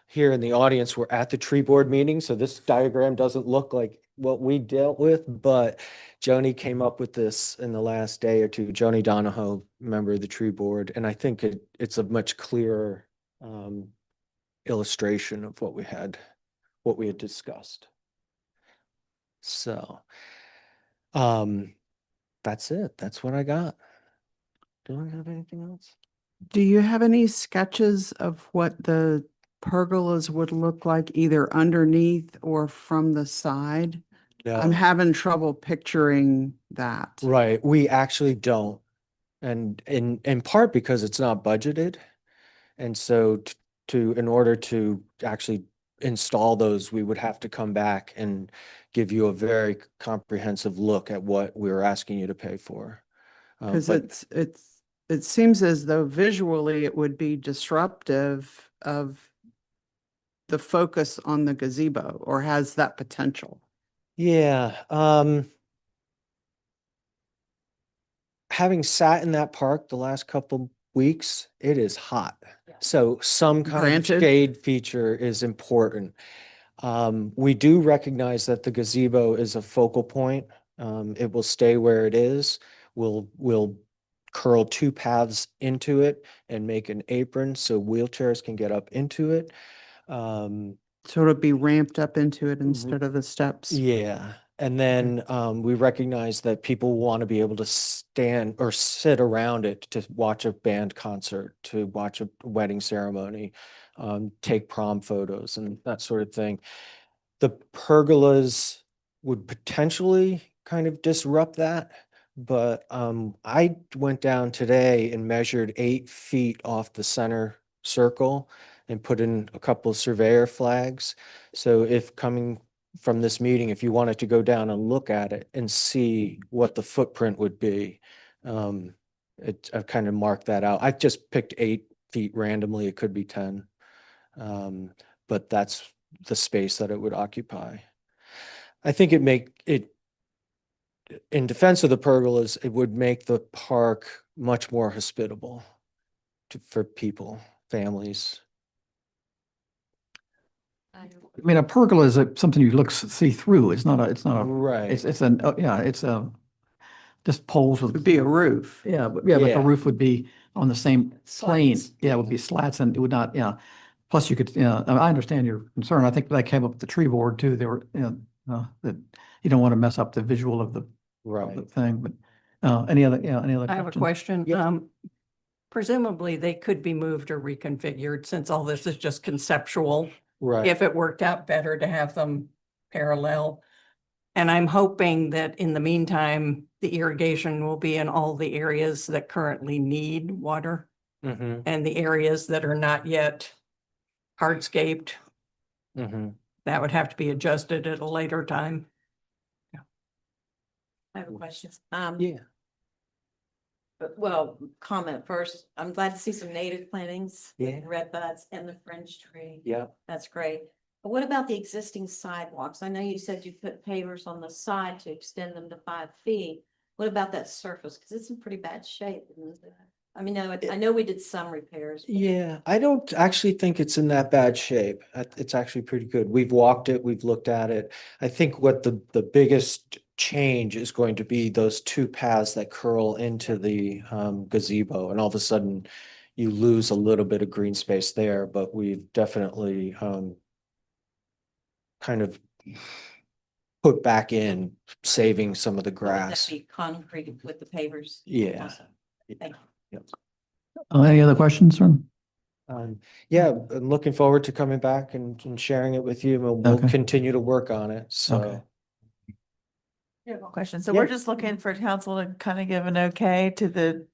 Speaker 15: here in the audience were at the tree board meeting, so this diagram doesn't look like what we dealt with, but Joni came up with this in the last day or two. Joni Donahoe, member of the tree board, and I think it's a much clearer illustration of what we had discussed. So that's it. That's what I got. Do I have anything else?
Speaker 2: Do you have any sketches of what the pergolas would look like either underneath or from the side? I'm
Speaker 15: No.
Speaker 2: having trouble picturing that.
Speaker 15: Right. We actually don't. And in part because it's not budgeted. And so in order to actually install those, we would have to come back and give you a very comprehensive look at what we were asking you to pay for.
Speaker 2: Because
Speaker 15: But
Speaker 2: it seems as though visually it would be disruptive of the focus on the gazebo, or has that potential.
Speaker 15: yeah, having sat in that park the last couple weeks, it is hot. So some kind
Speaker 2: Granted.
Speaker 15: of shade feature is important. We do recognize that the gazebo is a focal point. It will stay where it is. We'll curl 2 paths into it and make an apron so wheelchairs can get up into it.
Speaker 2: So it'll be ramped up into it instead of the steps.
Speaker 15: Yeah. And then we recognize that people want to be able to stand or sit around it to watch a band concert, to watch a wedding ceremony, take prom photos and that sort of thing. The pergolas would potentially kind of disrupt that. But I went down today and measured 8 feet off the center circle and put in a couple of surveyor flags. So if coming from this meeting, if you wanted to go down and look at it and see what the footprint would be, I've kind of marked that out. I just picked 8 feet randomly. It could be 10, but that's the space that it would occupy. I think in defense of the pergolas, it would make the park much more hospitable for people, families.
Speaker 4: I mean, a pergola is something you see through. It's not a,
Speaker 15: Right.
Speaker 4: it's just poles with.
Speaker 2: It would be a roof.
Speaker 4: But
Speaker 15: Yeah.
Speaker 4: the roof would be on the same plane.
Speaker 10: Slats.
Speaker 4: Yeah, it would be slats and it would not, Plus you could, I understand your concern. I think that came up with the tree board too. They were, that you don't want to mess up the visual of the thing, but any other
Speaker 6: I have a
Speaker 4: questions?
Speaker 6: question. Presumably they could be moved or reconfigured since all this is just conceptual.
Speaker 15: Right.
Speaker 6: If it worked out better to have them parallel. And I'm hoping that in the meantime, the irrigation will be in all the areas that currently need water
Speaker 15: Mm-hmm.
Speaker 6: and the areas that are not yet hardscaped.
Speaker 15: Mm-hmm.
Speaker 6: That would have to be adjusted at a later time.
Speaker 10: I have a question.
Speaker 15: Yeah.
Speaker 10: Well, comment first. I'm glad to see some native plantings.
Speaker 15: Yeah.
Speaker 10: Red buds and the French tree.
Speaker 15: Yeah.
Speaker 10: That's great. But what about the existing sidewalks? I know you said you put pavers on the side to extend them to 5 feet. What about that surface? Because it's in pretty bad shape. Isn't it? I mean, I know we did some repairs.
Speaker 15: Yeah, I don't actually think it's in that bad shape. It's actually pretty good. We've walked it, we've looked at it. I think what the biggest change is going to be those two paths that curl into the gazebo, and all of a sudden you lose a little bit of green space there, but we've definitely kind of put back in, saving some of the
Speaker 10: Would that
Speaker 15: grass.
Speaker 10: be concrete with the pavers?
Speaker 15: Yeah.
Speaker 10: also? Thank you.
Speaker 4: Any other questions from?
Speaker 15: Yeah, I'm looking forward to coming back and sharing it with you. And we'll
Speaker 4: Okay.
Speaker 15: continue to work on it. So,
Speaker 7: Question. So we're
Speaker 15: Yeah.
Speaker 7: just looking for council to kind of give an okay to the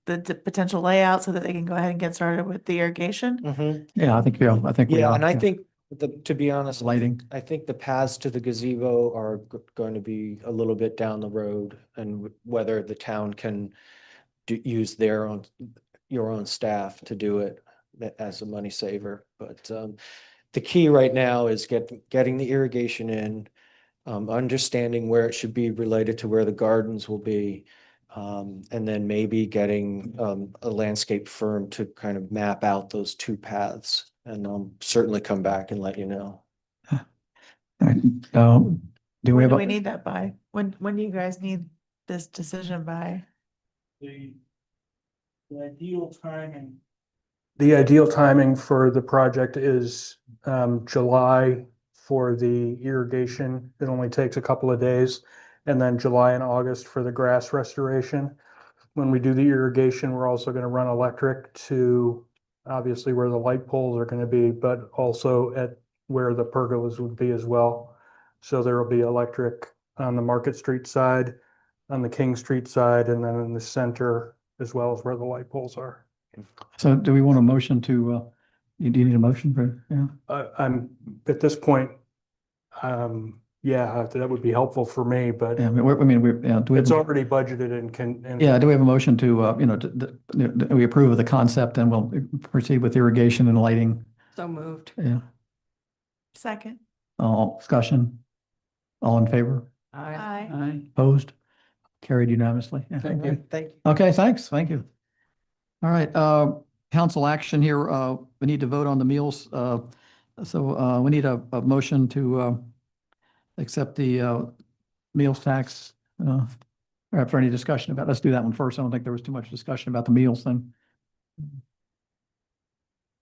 Speaker 7: potential layout so that they can go ahead and get started with the irrigation.
Speaker 15: mhm.
Speaker 4: Yeah, I think we
Speaker 15: Yeah,
Speaker 4: are.
Speaker 15: and I
Speaker 4: yeah.
Speaker 15: think to be honest,
Speaker 4: Lighting.
Speaker 15: I think the paths to the gazebo are going to be a little bit down the road, and whether the town can use your own staff to do it as a money saver. But the key right now is getting the irrigation in, understanding where it should be related to where the gardens will be. And then maybe getting a landscape firm to kind of map out those two paths, and I'll certainly come back and let you know.
Speaker 4: All right, do we
Speaker 7: When
Speaker 4: have?
Speaker 7: do
Speaker 4: a-
Speaker 7: we need that by? When do you guys need this decision by?
Speaker 8: The ideal timing. The ideal timing for the project is July for the irrigation. It only takes a couple of days. And then July and August for the grass restoration. When we do the irrigation, we're also going to run electric to obviously where the light poles are going to be, but also at where the pergolas would be as well. So there will be electric on the Market Street side, on the King Street side, and then in the center, as well as where the light poles are.
Speaker 4: So do we want a motion to, do you need a motion for, yeah?
Speaker 8: I'm, at this point, yeah, that would be helpful for me, but
Speaker 4: Yeah, yeah, do we
Speaker 8: it's
Speaker 4: have,
Speaker 8: already budgeted and
Speaker 4: yeah, do we have a motion to, we approve of the concept and we'll proceed with irrigation and lighting?
Speaker 6: So moved.
Speaker 4: Yeah,
Speaker 7: Second.
Speaker 4: all discussion, all in favor?
Speaker 7: Aye.
Speaker 4: Aye. Opposed? Carried unanimously. Yeah.
Speaker 8: Thank you.
Speaker 15: Thank you.
Speaker 4: Okay, thanks. Thank you. All right, council action here. We need to vote on the meals. So we need a motion to accept the meals tax. Or for any discussion about, let's do that one first. I don't think there was too much discussion about the meals thing.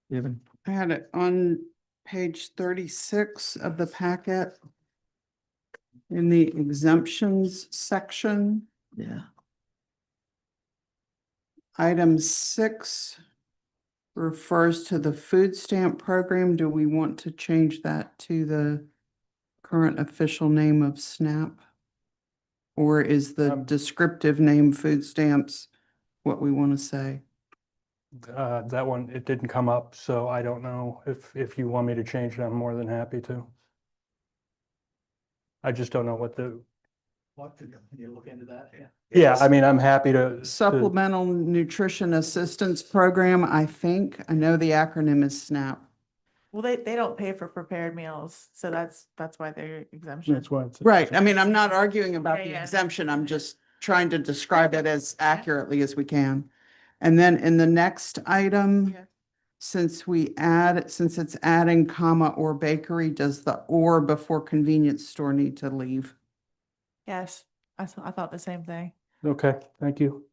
Speaker 4: You have any-
Speaker 2: I had it on page 36 of the packet. In the exemptions section,
Speaker 4: Yeah.
Speaker 2: item 6 refers to the food stamp program. Do we want to change that to the current official name of SNAP? Or is the descriptive name food stamps what we want to say?
Speaker 8: that one, it didn't come up, so I don't know if you want me to change it, I'm more than happy to. I just don't know what the,
Speaker 4: You look into that, yeah.
Speaker 8: yeah, I mean, I'm happy to.
Speaker 2: Supplemental Nutrition Assistance Program, I think. I know the acronym is SNAP.
Speaker 7: Well, they don't pay for prepared meals, so that's why they're exemption.
Speaker 8: That's why it's.
Speaker 2: Right. I mean, I'm not arguing about
Speaker 7: Yeah,
Speaker 2: the
Speaker 7: yeah.
Speaker 2: exemption. I'm just trying to describe it as accurately as we can. And then in the next item,
Speaker 7: Yeah.
Speaker 2: since it's adding comma or bakery, does the or before convenience store need to leave?
Speaker 7: Yes, I thought the same thing.
Speaker 8: Okay, thank you.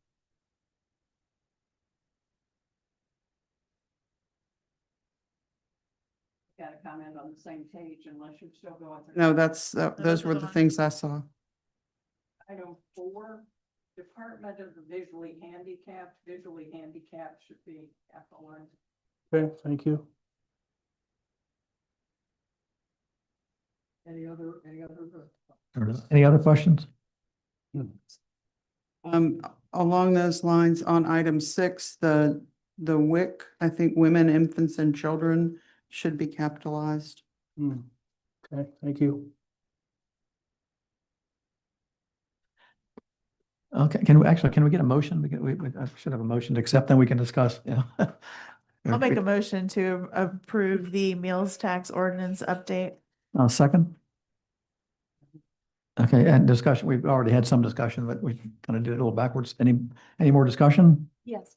Speaker 6: Got a comment on the same page unless you're still going through.
Speaker 2: No, those were the things I saw.
Speaker 6: Item 4, Department of the Visually Handicapped should be capitalized.
Speaker 8: Okay, thank you.
Speaker 6: Any other?
Speaker 4: Any other questions?
Speaker 2: Along those lines, on item 6, the WIC, I think women, infants and children should be capitalized.
Speaker 8: Okay, thank you.
Speaker 4: Okay, can we get a motion? I should have a motion to accept, then we can discuss, yeah.
Speaker 7: I'll make a motion to approve the meals tax ordinance update.
Speaker 4: Second. Okay, and discussion, we've already had some discussion, but we kind of did it a little backwards. Any more discussion?
Speaker 10: Yes.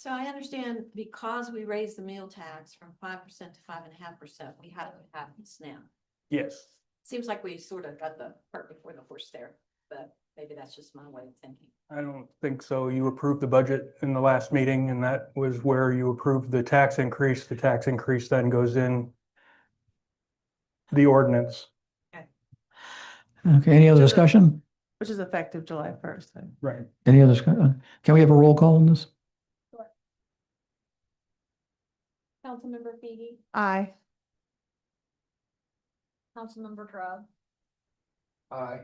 Speaker 10: So I understand because we raised the meal tax from 5% to 5.5%, we have to have this now.
Speaker 8: Yes.
Speaker 10: Seems like we sort of got the cart before the horse there, but maybe that's just my way of thinking.
Speaker 8: I don't think so. You approved the budget in the last meeting and that was where you approved the tax increase. The tax increase then goes in the ordinance.
Speaker 4: Okay, any other discussion?
Speaker 7: Which is effective July 1st.
Speaker 8: Right.
Speaker 4: Any other discussion? Can we have a roll call on this?
Speaker 3: Councilmember Fegi,
Speaker 7: Aye.
Speaker 3: Councilmember Grub,
Speaker 13: Aye.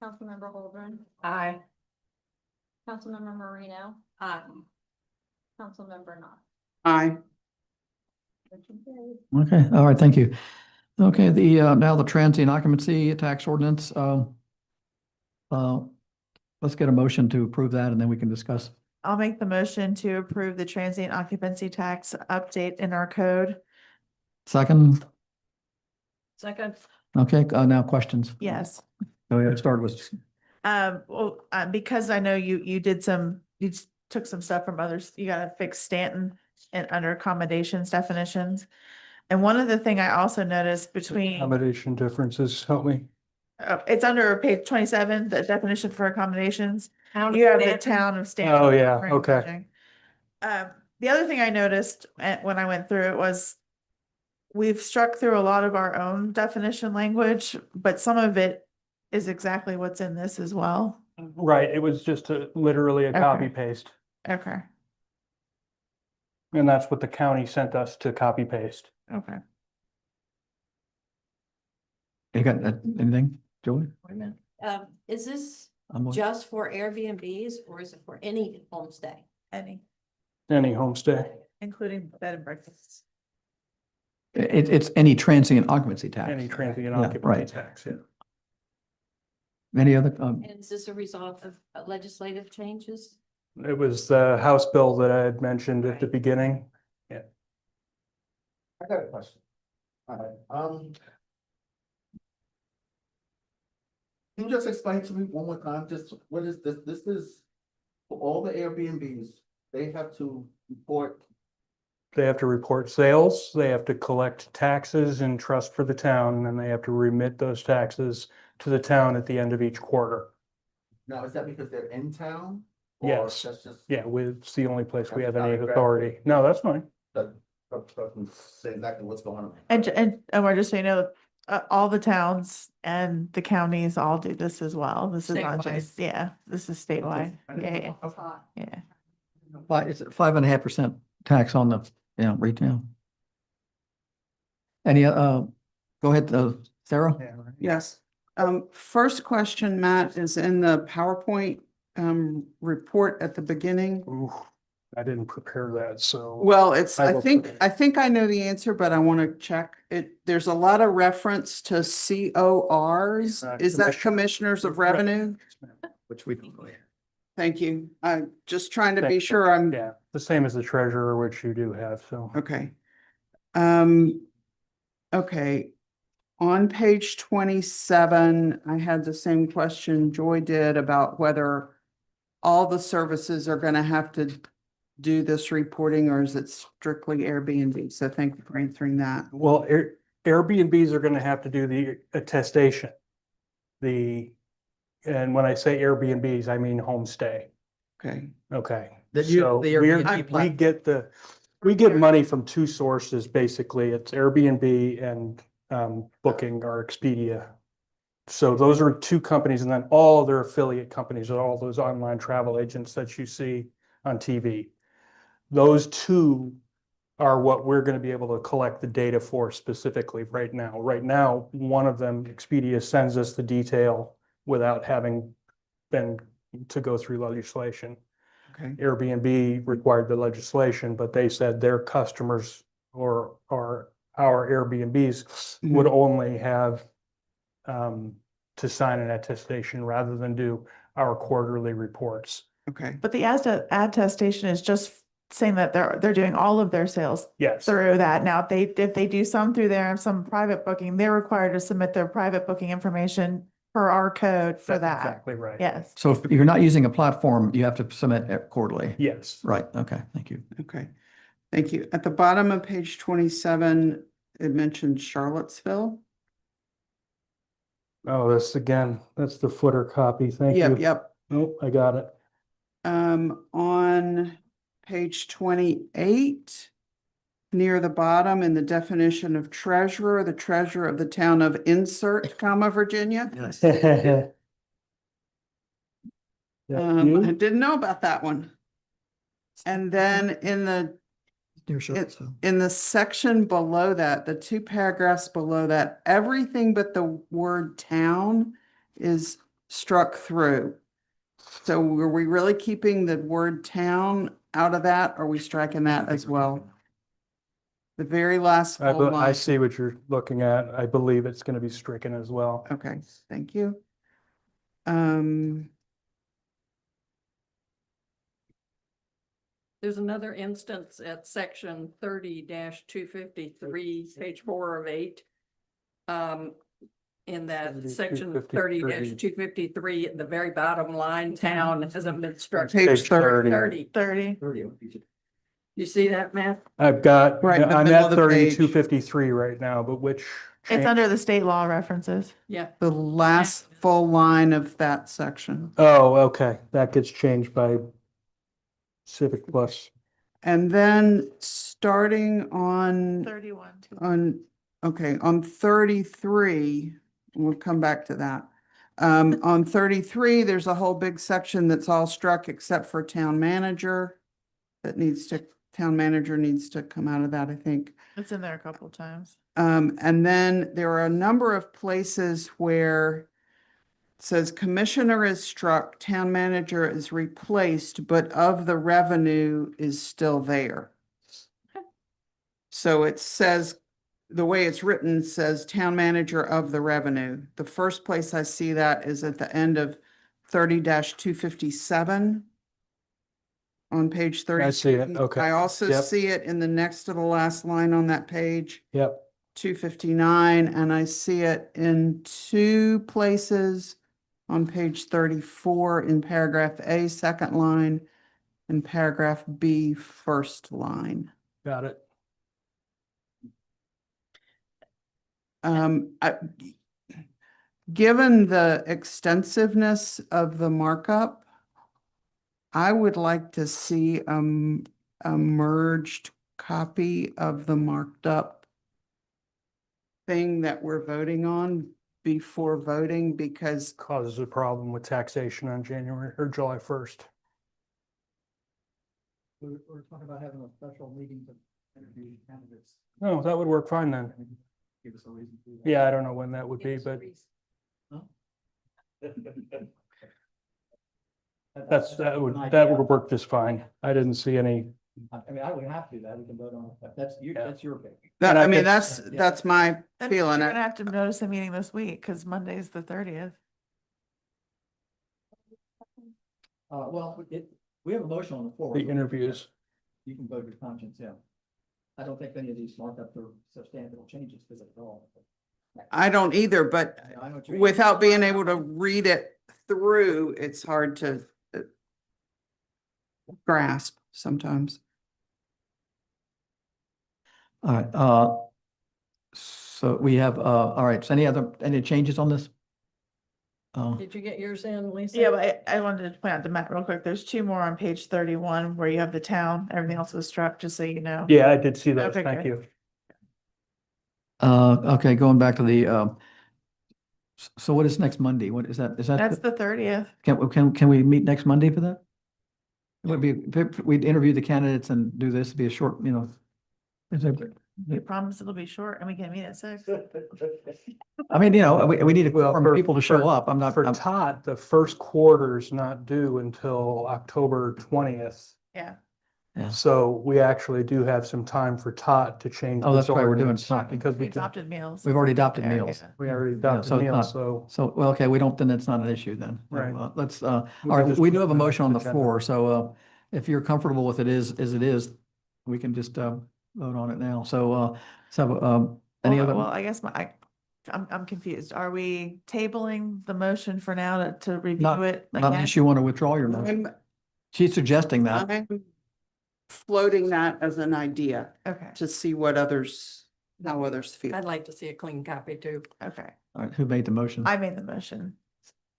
Speaker 3: Councilmember Holdren,
Speaker 6: Aye.
Speaker 3: Councilmember Marino,
Speaker 10: Aye.
Speaker 3: Councilmember Knopf.
Speaker 2: Aye.
Speaker 3: Motion carries.
Speaker 4: Okay, all right, thank you. Okay, now the transient occupancy tax ordinance. Let's get a motion to approve that and then we can discuss.
Speaker 7: I'll make the motion to approve the transient occupancy tax update in our code.
Speaker 4: Second,
Speaker 10: Second.
Speaker 4: okay, now questions.
Speaker 7: Yes.
Speaker 4: So we have to start with,
Speaker 7: Because I know you did you took some stuff from others, you gotta fix Stanton and under accommodations definitions. And one other thing I also noticed between,
Speaker 8: Accommodation differences, help me.
Speaker 7: it's under page 27, the definition for accommodations.
Speaker 10: Town of
Speaker 7: You have the
Speaker 10: Stanton.
Speaker 7: town of Stanton.
Speaker 8: Oh, yeah,
Speaker 7: offering
Speaker 8: okay.
Speaker 7: fishing. The other thing I noticed when I went through it was we've struck through a lot of our own definition language, but some of it is exactly what's in this as well.
Speaker 8: Right, it was just literally a
Speaker 7: Okay.
Speaker 8: copy paste.
Speaker 7: Okay,
Speaker 8: And that's what the county sent us to copy paste.
Speaker 7: okay.
Speaker 4: you got anything, Julie?
Speaker 10: Wait a minute. Is this
Speaker 4: I'm-
Speaker 10: just for Airbnbs or is it for any homestay?
Speaker 7: Any,
Speaker 8: Any homestay.
Speaker 7: including bed and breakfasts.
Speaker 4: It's any transient occupancy tax.
Speaker 8: Any transient
Speaker 4: Yeah,
Speaker 8: occupancy
Speaker 4: right.
Speaker 8: tax, yeah.
Speaker 4: Any other,
Speaker 10: And is this a result of legislative changes?
Speaker 8: It was the House bill that I had mentioned at the beginning.
Speaker 13: I got a question. All right, can you just explain to me one more time, just what is this? This is for all the Airbnbs, they have to report.
Speaker 8: They have to report sales, they have to collect taxes and trust for the town, and they have to remit those taxes to the town at the end of each quarter.
Speaker 13: Now, is that because they're in town? Or
Speaker 8: Yes,
Speaker 13: that's just,
Speaker 8: yeah, it's the only place we
Speaker 13: That's
Speaker 8: have any
Speaker 13: not
Speaker 8: authority. No, that's fine.
Speaker 13: that doesn't say exactly what's going on?
Speaker 7: And Omar, just so you know, all the towns and the counties all do this as well. This is not
Speaker 10: Statewide.
Speaker 7: just, yeah, this is statewide. Yeah, yeah.
Speaker 4: it's a 5.5% tax on the, retail. Any, go ahead, Sarah?
Speaker 2: Yes. First question, Matt, is in the PowerPoint report at the beginning.
Speaker 8: Ooh, I didn't prepare that, so.
Speaker 2: Well,
Speaker 8: I will put-
Speaker 2: I think I know the answer, but I want to check it. There's a lot of reference to CORs. Is that Commissioners of Revenue?
Speaker 4: Which we don't really have.
Speaker 2: Thank you. I'm just trying to be
Speaker 8: Thank you.
Speaker 2: sure I'm,
Speaker 8: Yeah, the same as the treasurer, which you do have, so.
Speaker 2: okay. Okay. On page 27, I had the same question Joy did about whether all the services are gonna have to do this reporting, or is it strictly Airbnb? So thank you for answering that.
Speaker 8: Well, Airbnbs are gonna have to do the attestation. And when I say Airbnbs, I mean homestay.
Speaker 2: Okay.
Speaker 8: Okay.
Speaker 4: That you-
Speaker 8: So
Speaker 4: the
Speaker 8: we're-
Speaker 4: Airbnb
Speaker 8: we get money from two sources, basically. It's Airbnb and Booking or Expedia. So those are two companies, and then all their affiliate companies are all those online travel agents that you see on TV. Those two are what we're going to be able to collect the data for specifically right now. Right now, one of them, Expedia, sends us the detail without having been to go through legislation.
Speaker 2: Okay.
Speaker 8: Airbnb required the legislation, but they said their customers or our Airbnbs would only have to sign an attestation rather than do our quarterly reports.
Speaker 2: Okay.
Speaker 7: But the attestation is just saying that they're doing all of their sales
Speaker 8: Yes.
Speaker 7: through that. Now, if they do some through there, some private booking, they're required to submit their private booking information per our code for
Speaker 8: That's
Speaker 7: that.
Speaker 8: exactly right.
Speaker 7: Yes.
Speaker 4: So if you're not using a platform, you have to submit it quarterly.
Speaker 8: Yes.
Speaker 4: Right, okay, thank you.
Speaker 2: Okay, thank you. At the bottom of page 27, it mentioned Charlottesville.
Speaker 8: Oh, this again, that's the footer copy. Thank you.
Speaker 2: Yep.
Speaker 8: Oh, I got it.
Speaker 2: On page 28, near the bottom in the definition of treasurer, the treasurer of the town of insert, comma, Virginia.
Speaker 8: Yes.
Speaker 2: I didn't know about that one. And then
Speaker 4: Dear Charlottesville.
Speaker 2: in the section below that, the 2 paragraphs below that, everything but the word town is struck through. So were we really keeping the word town out of that? Or are we striking that as well? The very last full
Speaker 8: I
Speaker 2: line.
Speaker 8: see what you're looking at. I believe it's going to be stricken as well.
Speaker 2: Okay, thank you.
Speaker 6: There's another instance at section 30-253, page 4 of 8. In that section 30-253, at the very bottom line, town hasn't been struck.
Speaker 2: Page
Speaker 8: 30.
Speaker 7: 30.
Speaker 6: You see that, Matt?
Speaker 8: I've got,
Speaker 2: Right in the
Speaker 8: I'm
Speaker 2: middle
Speaker 8: at
Speaker 2: of the page.
Speaker 8: 3253 right now, but which?
Speaker 7: It's
Speaker 8: change-
Speaker 7: under the state law references.
Speaker 6: Yeah.
Speaker 2: The last full line of that section.
Speaker 8: Oh, okay. That gets changed by Civic Plus.
Speaker 2: And then starting on
Speaker 7: 31.
Speaker 2: on 33, we'll come back to that. On 33, there's a whole big section that's all struck except for town manager. Town manager needs to come out of that, I think.
Speaker 7: It's in there a couple of times.
Speaker 2: And then there are a number of places where it says commissioner is struck, town manager is replaced, but of the revenue is still there. So it says, the way it's written says town manager of the revenue. The first place I see that is at the end of 30-257 on page 30.
Speaker 8: I see it. Okay.
Speaker 2: I also
Speaker 8: Yep.
Speaker 2: see it in the next to the last line on that page.
Speaker 8: Yep.
Speaker 2: 259, and I see it in 2 places on page 34 in paragraph A, second line, and paragraph B, first line.
Speaker 8: Got it.
Speaker 2: Given the extensiveness of the markup, I would like to see a merged copy of the marked up thing that we're voting on before voting, because
Speaker 8: Causes a problem with taxation on January or July 1st.
Speaker 4: We're talking about having a special meeting to interview candidates.
Speaker 8: Oh, that would work fine then.
Speaker 4: Give us a reason to do that.
Speaker 8: Yeah, I don't know when that would be, but that would work just fine. I didn't see any.
Speaker 4: I mean, I would have to do that. We can vote on it. That's your pick.
Speaker 2: that,
Speaker 8: And I
Speaker 2: I mean,
Speaker 8: think-
Speaker 2: that's my
Speaker 7: And
Speaker 2: feeling.
Speaker 7: You're gonna have to notice a meeting this week because Monday's the 30th.
Speaker 4: Well, we have a motion on the floor.
Speaker 8: The interviews.
Speaker 4: You can vote your conscience, yeah. I don't think any of these markups are substantial changes to it at all.
Speaker 2: I don't either, but
Speaker 4: I know what you mean.
Speaker 2: without being able to read it through, it's hard to grasp sometimes.
Speaker 4: All right, so we have, all right, so any changes on this?
Speaker 6: Did you get yours in, Lisa?
Speaker 7: Yeah, but I wanted to point out to Matt real quick, there's 2 more on page 31 where you have the town, everything else was struck, just so you know.
Speaker 8: Yeah, I did see those.
Speaker 7: Okay,
Speaker 8: Thank
Speaker 7: good.
Speaker 8: you.
Speaker 4: Okay, going back to the, so what is next Monday? What is that? Is that?
Speaker 7: That's the 30th.
Speaker 4: Can we meet next Monday for that? It would be, we'd interview the candidates and do this, be a short, is it-
Speaker 7: We promise it'll be short and we can meet at 6.
Speaker 4: I mean, we need
Speaker 8: Well,
Speaker 4: for people to show up. I'm not,
Speaker 8: For Tot, the first quarter's not due until October 20th.
Speaker 7: Yeah.
Speaker 4: Yeah.
Speaker 8: So we actually do have some time for Tot to change.
Speaker 4: Oh, that's
Speaker 8: this
Speaker 4: right, we're doing
Speaker 8: ordinance,
Speaker 4: Tot.
Speaker 8: because
Speaker 7: We
Speaker 8: we can,
Speaker 7: adopted meals.
Speaker 4: we've already adopted
Speaker 7: Yeah,
Speaker 4: meals.
Speaker 7: yeah.
Speaker 8: we already
Speaker 4: Yeah,
Speaker 8: adopted
Speaker 4: so it's
Speaker 8: meals,
Speaker 4: not-
Speaker 8: so.
Speaker 4: Well, okay, then it's not an issue then.
Speaker 8: Right.
Speaker 4: Let's,
Speaker 8: We
Speaker 4: all
Speaker 8: can
Speaker 4: right,
Speaker 8: just
Speaker 4: we
Speaker 8: put
Speaker 4: do have a
Speaker 8: it on the
Speaker 4: motion on the
Speaker 8: agenda.
Speaker 4: floor, so, if you're comfortable with it as it is, we can just, vote on it now. So, any
Speaker 7: Well,
Speaker 4: other?
Speaker 7: well, I guess I'm confused. Are we tabling the motion for now to review
Speaker 4: Not-
Speaker 7: it
Speaker 4: Not
Speaker 7: again?
Speaker 4: unless you want to withdraw your motion. She's suggesting that.
Speaker 2: I'm floating that as an idea
Speaker 7: Okay,
Speaker 2: to see how others feel.
Speaker 6: I'd like to see a clean copy too.
Speaker 7: okay.
Speaker 4: All right, who made the motion?
Speaker 7: I made the motion.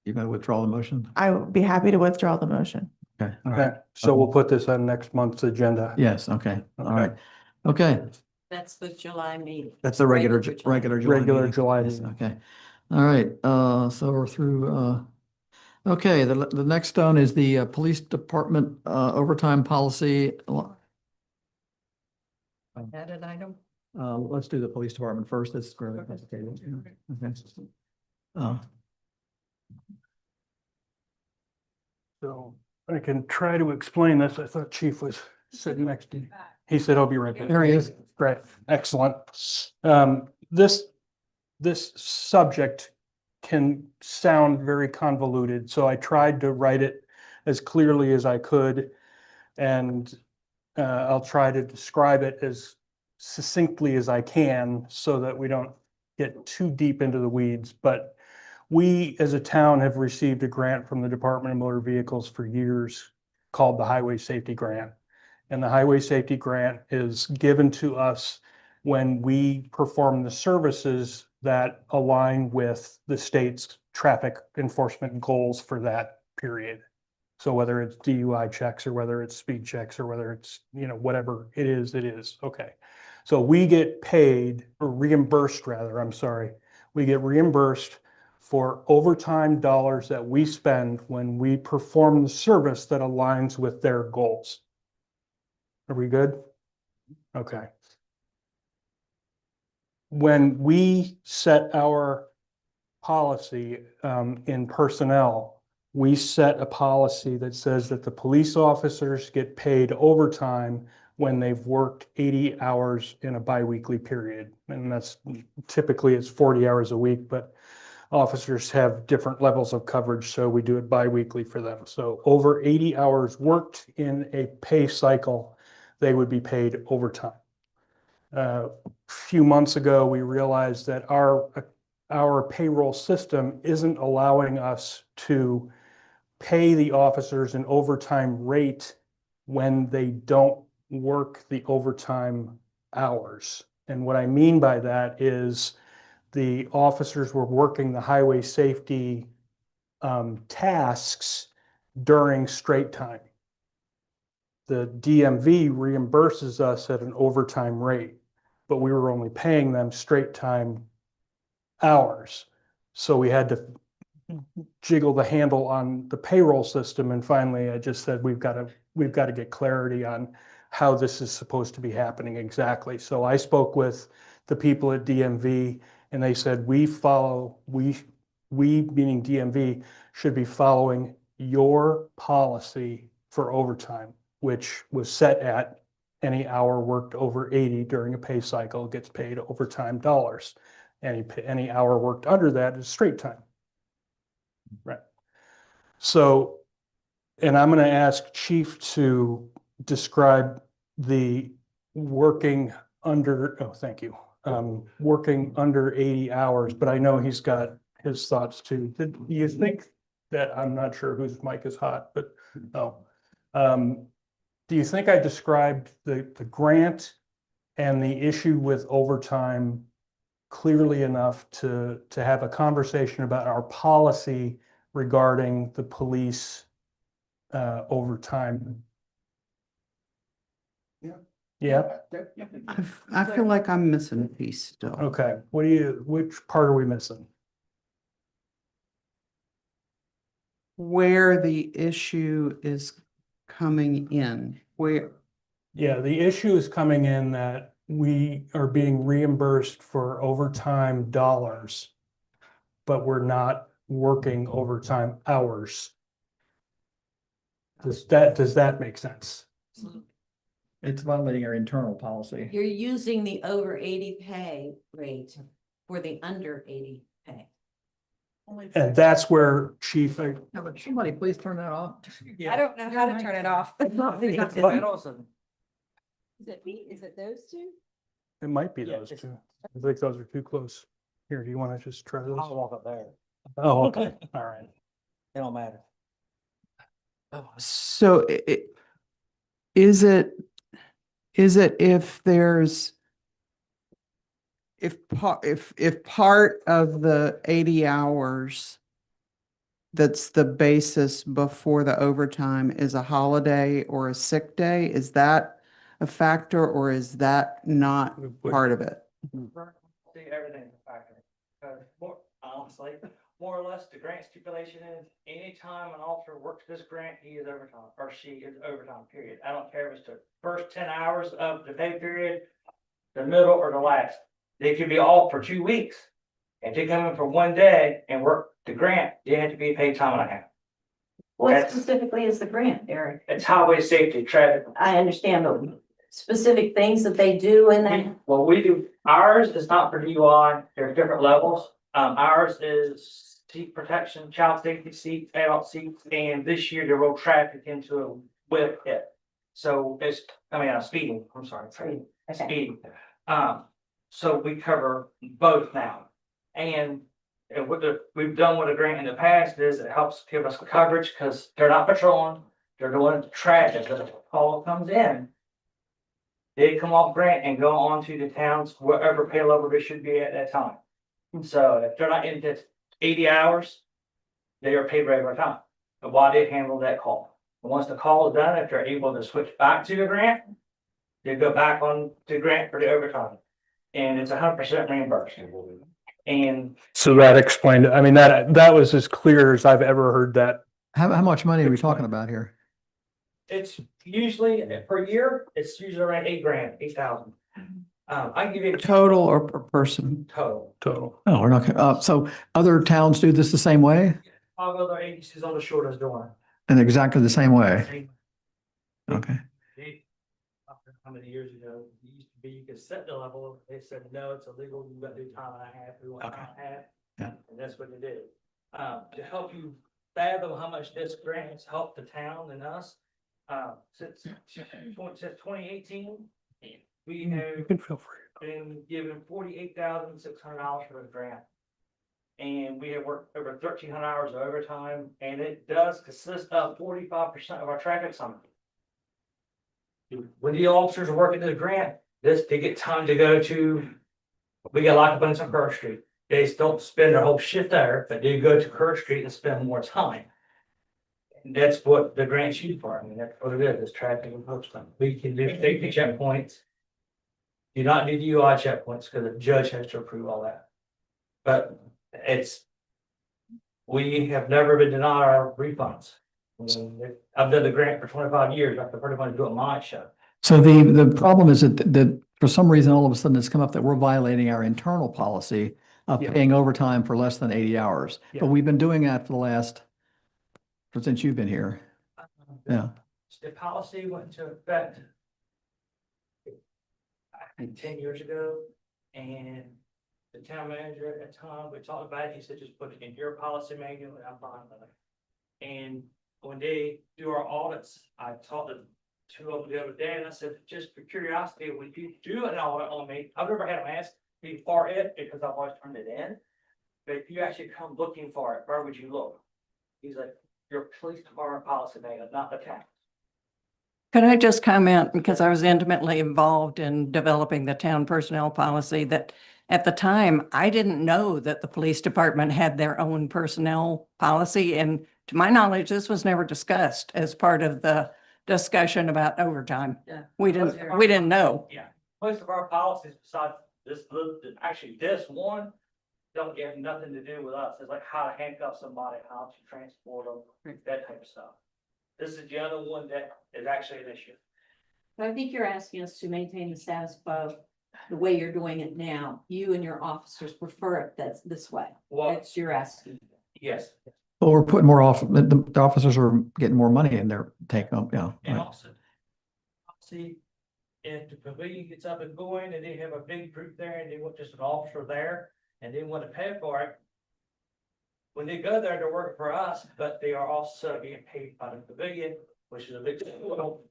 Speaker 4: You're going to withdraw the motion?
Speaker 7: I would be happy to withdraw the motion.
Speaker 4: Okay, all right.
Speaker 8: Okay, so we'll put this on next month's agenda.
Speaker 4: Yes, okay, all
Speaker 8: Okay.
Speaker 4: right. Okay,
Speaker 10: That's the July meeting.
Speaker 4: that's the regular
Speaker 10: July.
Speaker 8: Regular
Speaker 4: meeting.
Speaker 8: July
Speaker 4: Yes,
Speaker 8: meeting.
Speaker 4: okay. All right, so we're through, okay, the next stone is the police department overtime policy.
Speaker 6: Added item.
Speaker 4: Let's do the police department first. That's fairly complicated. Okay.
Speaker 8: So I can try to explain this. I thought Chief was sitting next to you. He said, I'll be right back.
Speaker 4: There he is.
Speaker 8: Great, excellent. This subject can sound very convoluted, so I tried to write it as clearly as I could. And I'll try to describe it as succinctly as I can so that we don't get too deep into the weeds. But we, as a town, have received a grant from the Department of Motor Vehicles for years called the Highway Safety Grant. And the Highway Safety Grant is given to us when we perform the services that align with the state's traffic enforcement goals for that period. So whether it's DUI checks or whether it's speed checks or whether it's, whatever it is, okay. So we get paid or reimbursed rather, I'm sorry. We get reimbursed for overtime dollars that we spend when we perform the service that aligns with their goals. Are we good? Okay. When we set our policy in personnel, we set a policy that says that the police officers get paid overtime when they've worked 80 hours in a biweekly period. And that's typically it's 40 hours a week, but officers have different levels of coverage, so we do it biweekly for them. So over 80 hours worked in a pay cycle, they would be paid overtime. A few months ago, we realized that our payroll system isn't allowing us to pay the officers an overtime rate when they don't work the overtime hours. And what I mean by that is the officers were working the highway safety tasks during straight time. The DMV reimburses us at an overtime rate, but we were only paying them straight time hours. So we had to jiggle the handle on the payroll system. And finally, I just said, we've got to get clarity on how this is supposed to be happening exactly. So I spoke with the people at DMV and they said, we meaning DMV should be following your policy for overtime, which was set at any hour worked over 80 during a pay cycle gets paid overtime dollars. Any hour worked under that is straight time. Right. So, and I'm going to ask Chief to describe the working under, thank you. Working under 80 hours, but I know he's got his thoughts too. Do you think that, I'm not sure whose mic is hot, but no. Do you think I described the grant and the issue with overtime clearly enough to have a conversation about our policy regarding the police overtime? Yeah.
Speaker 2: I feel like I'm missing a piece still.
Speaker 8: Okay. Which part are we missing?
Speaker 2: Where the issue is coming in, where,
Speaker 8: Yeah, the issue is coming in that we are being reimbursed for overtime dollars, but we're not working overtime hours. Does that make sense?
Speaker 4: It's violating our internal policy.
Speaker 10: You're using the over 80 pay rate for the under 80 pay.
Speaker 8: And that's where Chief,
Speaker 4: Yeah, but somebody please turn that off.
Speaker 3: I don't know how to turn it off.
Speaker 10: It's not me.
Speaker 3: Is it me? Is it those two?
Speaker 8: it might be
Speaker 9: Yeah,
Speaker 8: those
Speaker 9: it's-
Speaker 8: two. I think those are too close. Here, do you want to just try this?
Speaker 1: I'll walk up there.
Speaker 8: Oh, okay, all right.
Speaker 1: It don't matter.
Speaker 2: So is it if there's if part of the 80 hours that's the basis before the overtime is a holiday or a sick day, is that a factor or is that not part of it?
Speaker 1: See, everything's a factor. More, honestly, more or less, the grant stipulation is anytime an officer works this grant, he is overtime, or she is overtime, period. I don't care if it's the first 10 hours of the pay period, the middle or the last. They could be off for 2 weeks. If they come in for 1 day and work the grant, they have to be paid time and a half.
Speaker 10: What
Speaker 1: That's-
Speaker 10: specifically is the grant, Eric?
Speaker 1: It's highway safety, traffic.
Speaker 10: I understand, but specific things that they do in that?
Speaker 1: Well, we do, ours is not for DUI, there's different levels. Ours is seat protection, child safety seats, adult seats, and this year they rolled traffic into a whip hit. So it's, speeding, I'm sorry, speeding. So we cover both now. And what we've done with a grant in the past is it helps give us coverage because they're not patrolling, they're doing traffic, the call comes in. They come off grant and go on to the towns, wherever pay level they should be at that time. So if they're not in this 80 hours, they are paid regular time. But why they handle that call. And once the call is done, if they're able to switch back to the grant, they go back on to grant for the overtime. And it's 100% reimbursed. And
Speaker 8: So that explained, it. I mean, that was as clear as I've ever heard that.
Speaker 4: How much money are we talking about here?
Speaker 1: it's usually per year, it's usually around $8,000, 8,000. I can give you a
Speaker 2: Total or per person?
Speaker 1: total.
Speaker 4: Oh, we're not, so other towns do this the same way?
Speaker 1: All other agencies on the shore is doing
Speaker 4: In exactly the same way?
Speaker 1: it.
Speaker 4: Okay.
Speaker 1: How many years ago, it used to be you could set the level, they said, no, it's illegal, you gotta do time and a half, we want time and a half.
Speaker 4: Yeah.
Speaker 1: And that's what they did. To help you fathom how much this grant has helped the town and us, since 2018, we have
Speaker 8: You can feel free.
Speaker 1: been given $48,600 for the grant. And we have worked over 1,300 hours of overtime, and it does consist of 45% of our traffic summary. When the officers are working the grant, they get time to go to, we got locked up on some Kerr Street. They don't spend their whole shift there, but they go to Kerr Street and spend more time. And that's what the grant's used for. I mean, that's what it is traffic enforcement. We can do safety checkpoints. Do not do DUI checkpoints because the judge has to approve all that. But we have never been denied our refunds. I mean, I've done the grant for 25 years. I can pretty much do it my show.
Speaker 4: So the problem is that for some reason, all of a sudden it's come up that we're violating our internal policy of
Speaker 8: Yeah.
Speaker 4: paying overtime for less than 80 hours.
Speaker 8: Yeah.
Speaker 4: But we've been doing that since you've been here. Yeah.
Speaker 1: The policy went into effect, I think 10 years ago, and the town manager at the time, we talked about it, he said, just put it in your policy manual, and I'm fine with it. And when they do our audits, I talked to two of them the other day, and I said, just for curiosity, when you do an audit on me, I've never had them ask me for it, because I've always turned it in. But if you actually come looking for it, where would you look? He's like, your police department policy manual, not the town.
Speaker 6: Could I just comment, because I was intimately involved in developing the town personnel policy, that at the time, I didn't know that the police department had their own personnel policy. And to my knowledge, this was never discussed as part of the discussion about overtime.
Speaker 10: Yeah.
Speaker 6: We didn't know.
Speaker 1: Yeah, most of our policies besides this, actually this one, don't have nothing to do with us. It's like how to handcuff somebody, how to transport them, that type of stuff. This is the other one that is actually an issue.
Speaker 10: But I think you're asking us to maintain the status quo the way you're doing it now. You and your officers prefer it that's this way.
Speaker 1: Well,
Speaker 10: That's you're asking.
Speaker 1: yes,
Speaker 4: Well, we're putting more the officers are getting more money in their take home, yeah.
Speaker 1: and
Speaker 4: Right.
Speaker 1: also, see, if the pavilion gets up and going and they have a big group there and they want just an officer there and they want to pay for it. When they go there, they're working for us, but they are also being paid by the pavilion, which is a big deal.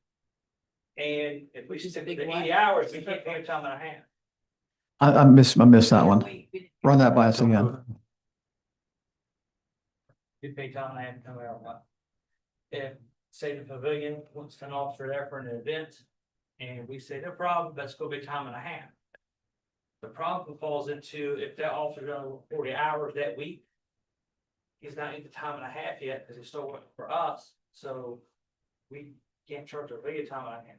Speaker 1: And if we stick to the 80 hours, we can't pay them time and a half.
Speaker 4: I missed that one. Run that by us again.
Speaker 1: You pay time and a half no matter what. If, say the pavilion wants an officer there for an event, and we say, no problem, that's gonna be time and a half. The problem falls into if that officer's done 40 hours that week. He's not in the time and a half yet, because he's still working for us, so we can't charge a pavilion time and a half.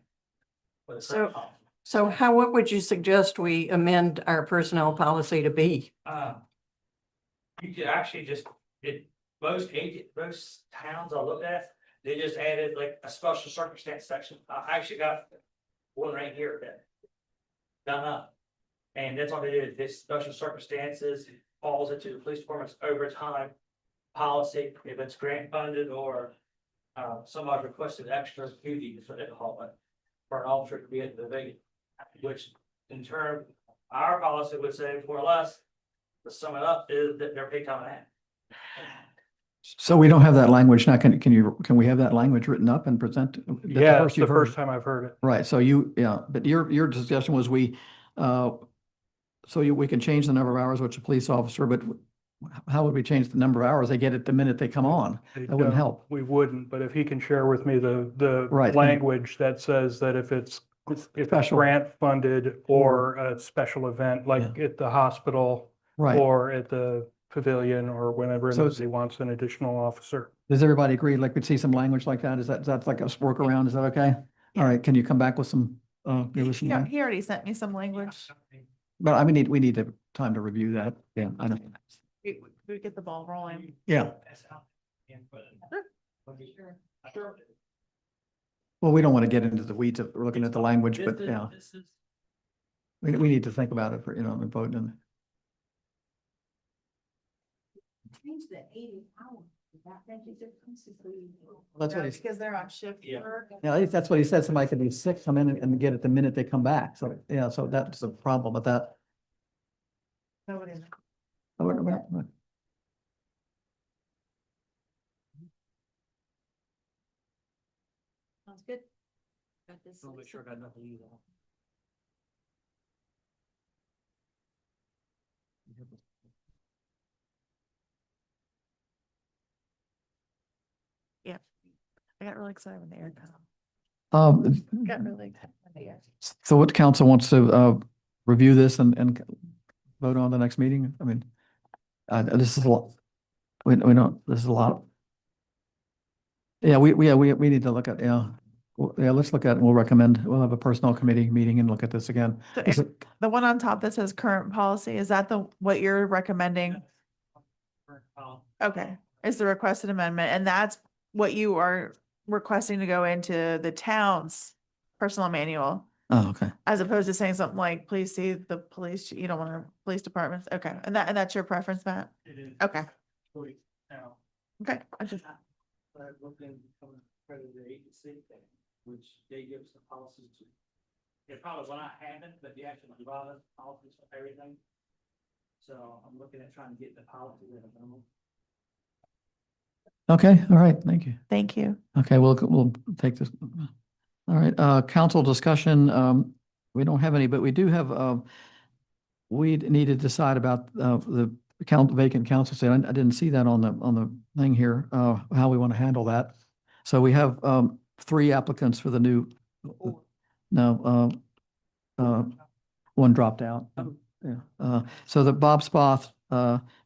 Speaker 1: for the current officer.
Speaker 6: So what would you suggest we amend our personnel policy to be?
Speaker 1: You could actually just, most towns I looked at, they just added like a special circumstance section. I actually got one right here that done up. And that's all they did, this special circumstances falls into the police department's overtime policy, if it's grant funded or somebody requested extra duty, is what they call it, for an officer to be at the pavilion. Which in turn, our policy would say more or less, to sum it up, is that they're paid time and a half.
Speaker 4: So we don't have that language now. Can we have that language written up and present?
Speaker 8: Yeah, it's the
Speaker 4: you've heard
Speaker 8: first
Speaker 4: it?
Speaker 8: time I've heard it.
Speaker 4: Right, so but your suggestion was we can change the number of hours which a police officer, but how would we change the number of hours they get it the minute they come on? That wouldn't help.
Speaker 8: We wouldn't, but if he can share with me the
Speaker 4: Right.
Speaker 8: language that says that if it's
Speaker 4: Special.
Speaker 8: grant funded or a special event, like at the hospital
Speaker 4: Right.
Speaker 8: or at the pavilion or whenever it
Speaker 4: So-
Speaker 8: is he wants an additional officer.
Speaker 4: Does everybody agree? Like we'd see some language like that? Is that like a workaround? Is that okay? All right, can you come back with some, give us some,
Speaker 7: Yeah, he already sent me some language.
Speaker 4: but we need time to review that. Yeah, I know.
Speaker 7: We get the ball rolling.
Speaker 4: Yeah. Well, we don't want to get into the weeds of looking at the language, but yeah, we need to think about it for, and vote on it.
Speaker 3: Change the 80 hours. Does that make a difference if we?
Speaker 4: That's what he's,
Speaker 7: Because they're on shift
Speaker 1: Yeah.
Speaker 7: work.
Speaker 4: yeah, at least that's what he said. Somebody could be sick, come in and get it the minute they come back. So, yeah, so that's the problem with that.
Speaker 7: Nobody.
Speaker 4: Oh, we're not-
Speaker 3: Sounds good. Got this.
Speaker 1: I'll make sure I got nothing either.
Speaker 7: I got really excited when the air cut off. Got really excited when the air.
Speaker 4: So what council wants to review this and vote on the next meeting? I mean, this is a lot. We don't, this is a lot. Yeah, we need to look at, let's look at, it and we'll recommend, we'll have a personnel committee meeting and look at this again.
Speaker 7: So
Speaker 4: Is
Speaker 7: Eric, the one on top that says current policy, is that what you're recommending? Okay, is the requested amendment, and that's what you are requesting to go into the town's personnel manual,
Speaker 4: Oh, okay.
Speaker 7: as opposed to saying something like, please see the police, you don't want to, police departments, okay, and that's your preference, Matt?
Speaker 1: It is.
Speaker 7: Okay,
Speaker 1: Now,
Speaker 7: okay, I just,
Speaker 1: I looked in from the accredited agency, which they give us the policies to. It probably will not happen, but the actual provide us policies for everything. So I'm looking at trying to get the policy in a minimum.
Speaker 4: Okay, all right, thank you.
Speaker 7: thank you.
Speaker 4: Okay, we'll take this. All right, council discussion, we don't have any, but we do have, we need to decide about, the vacant council seat. I didn't see that on the thing here, how we want to handle that. So we have, 3 applicants for the new, no, one dropped out. Yeah, so the Bob Spoth,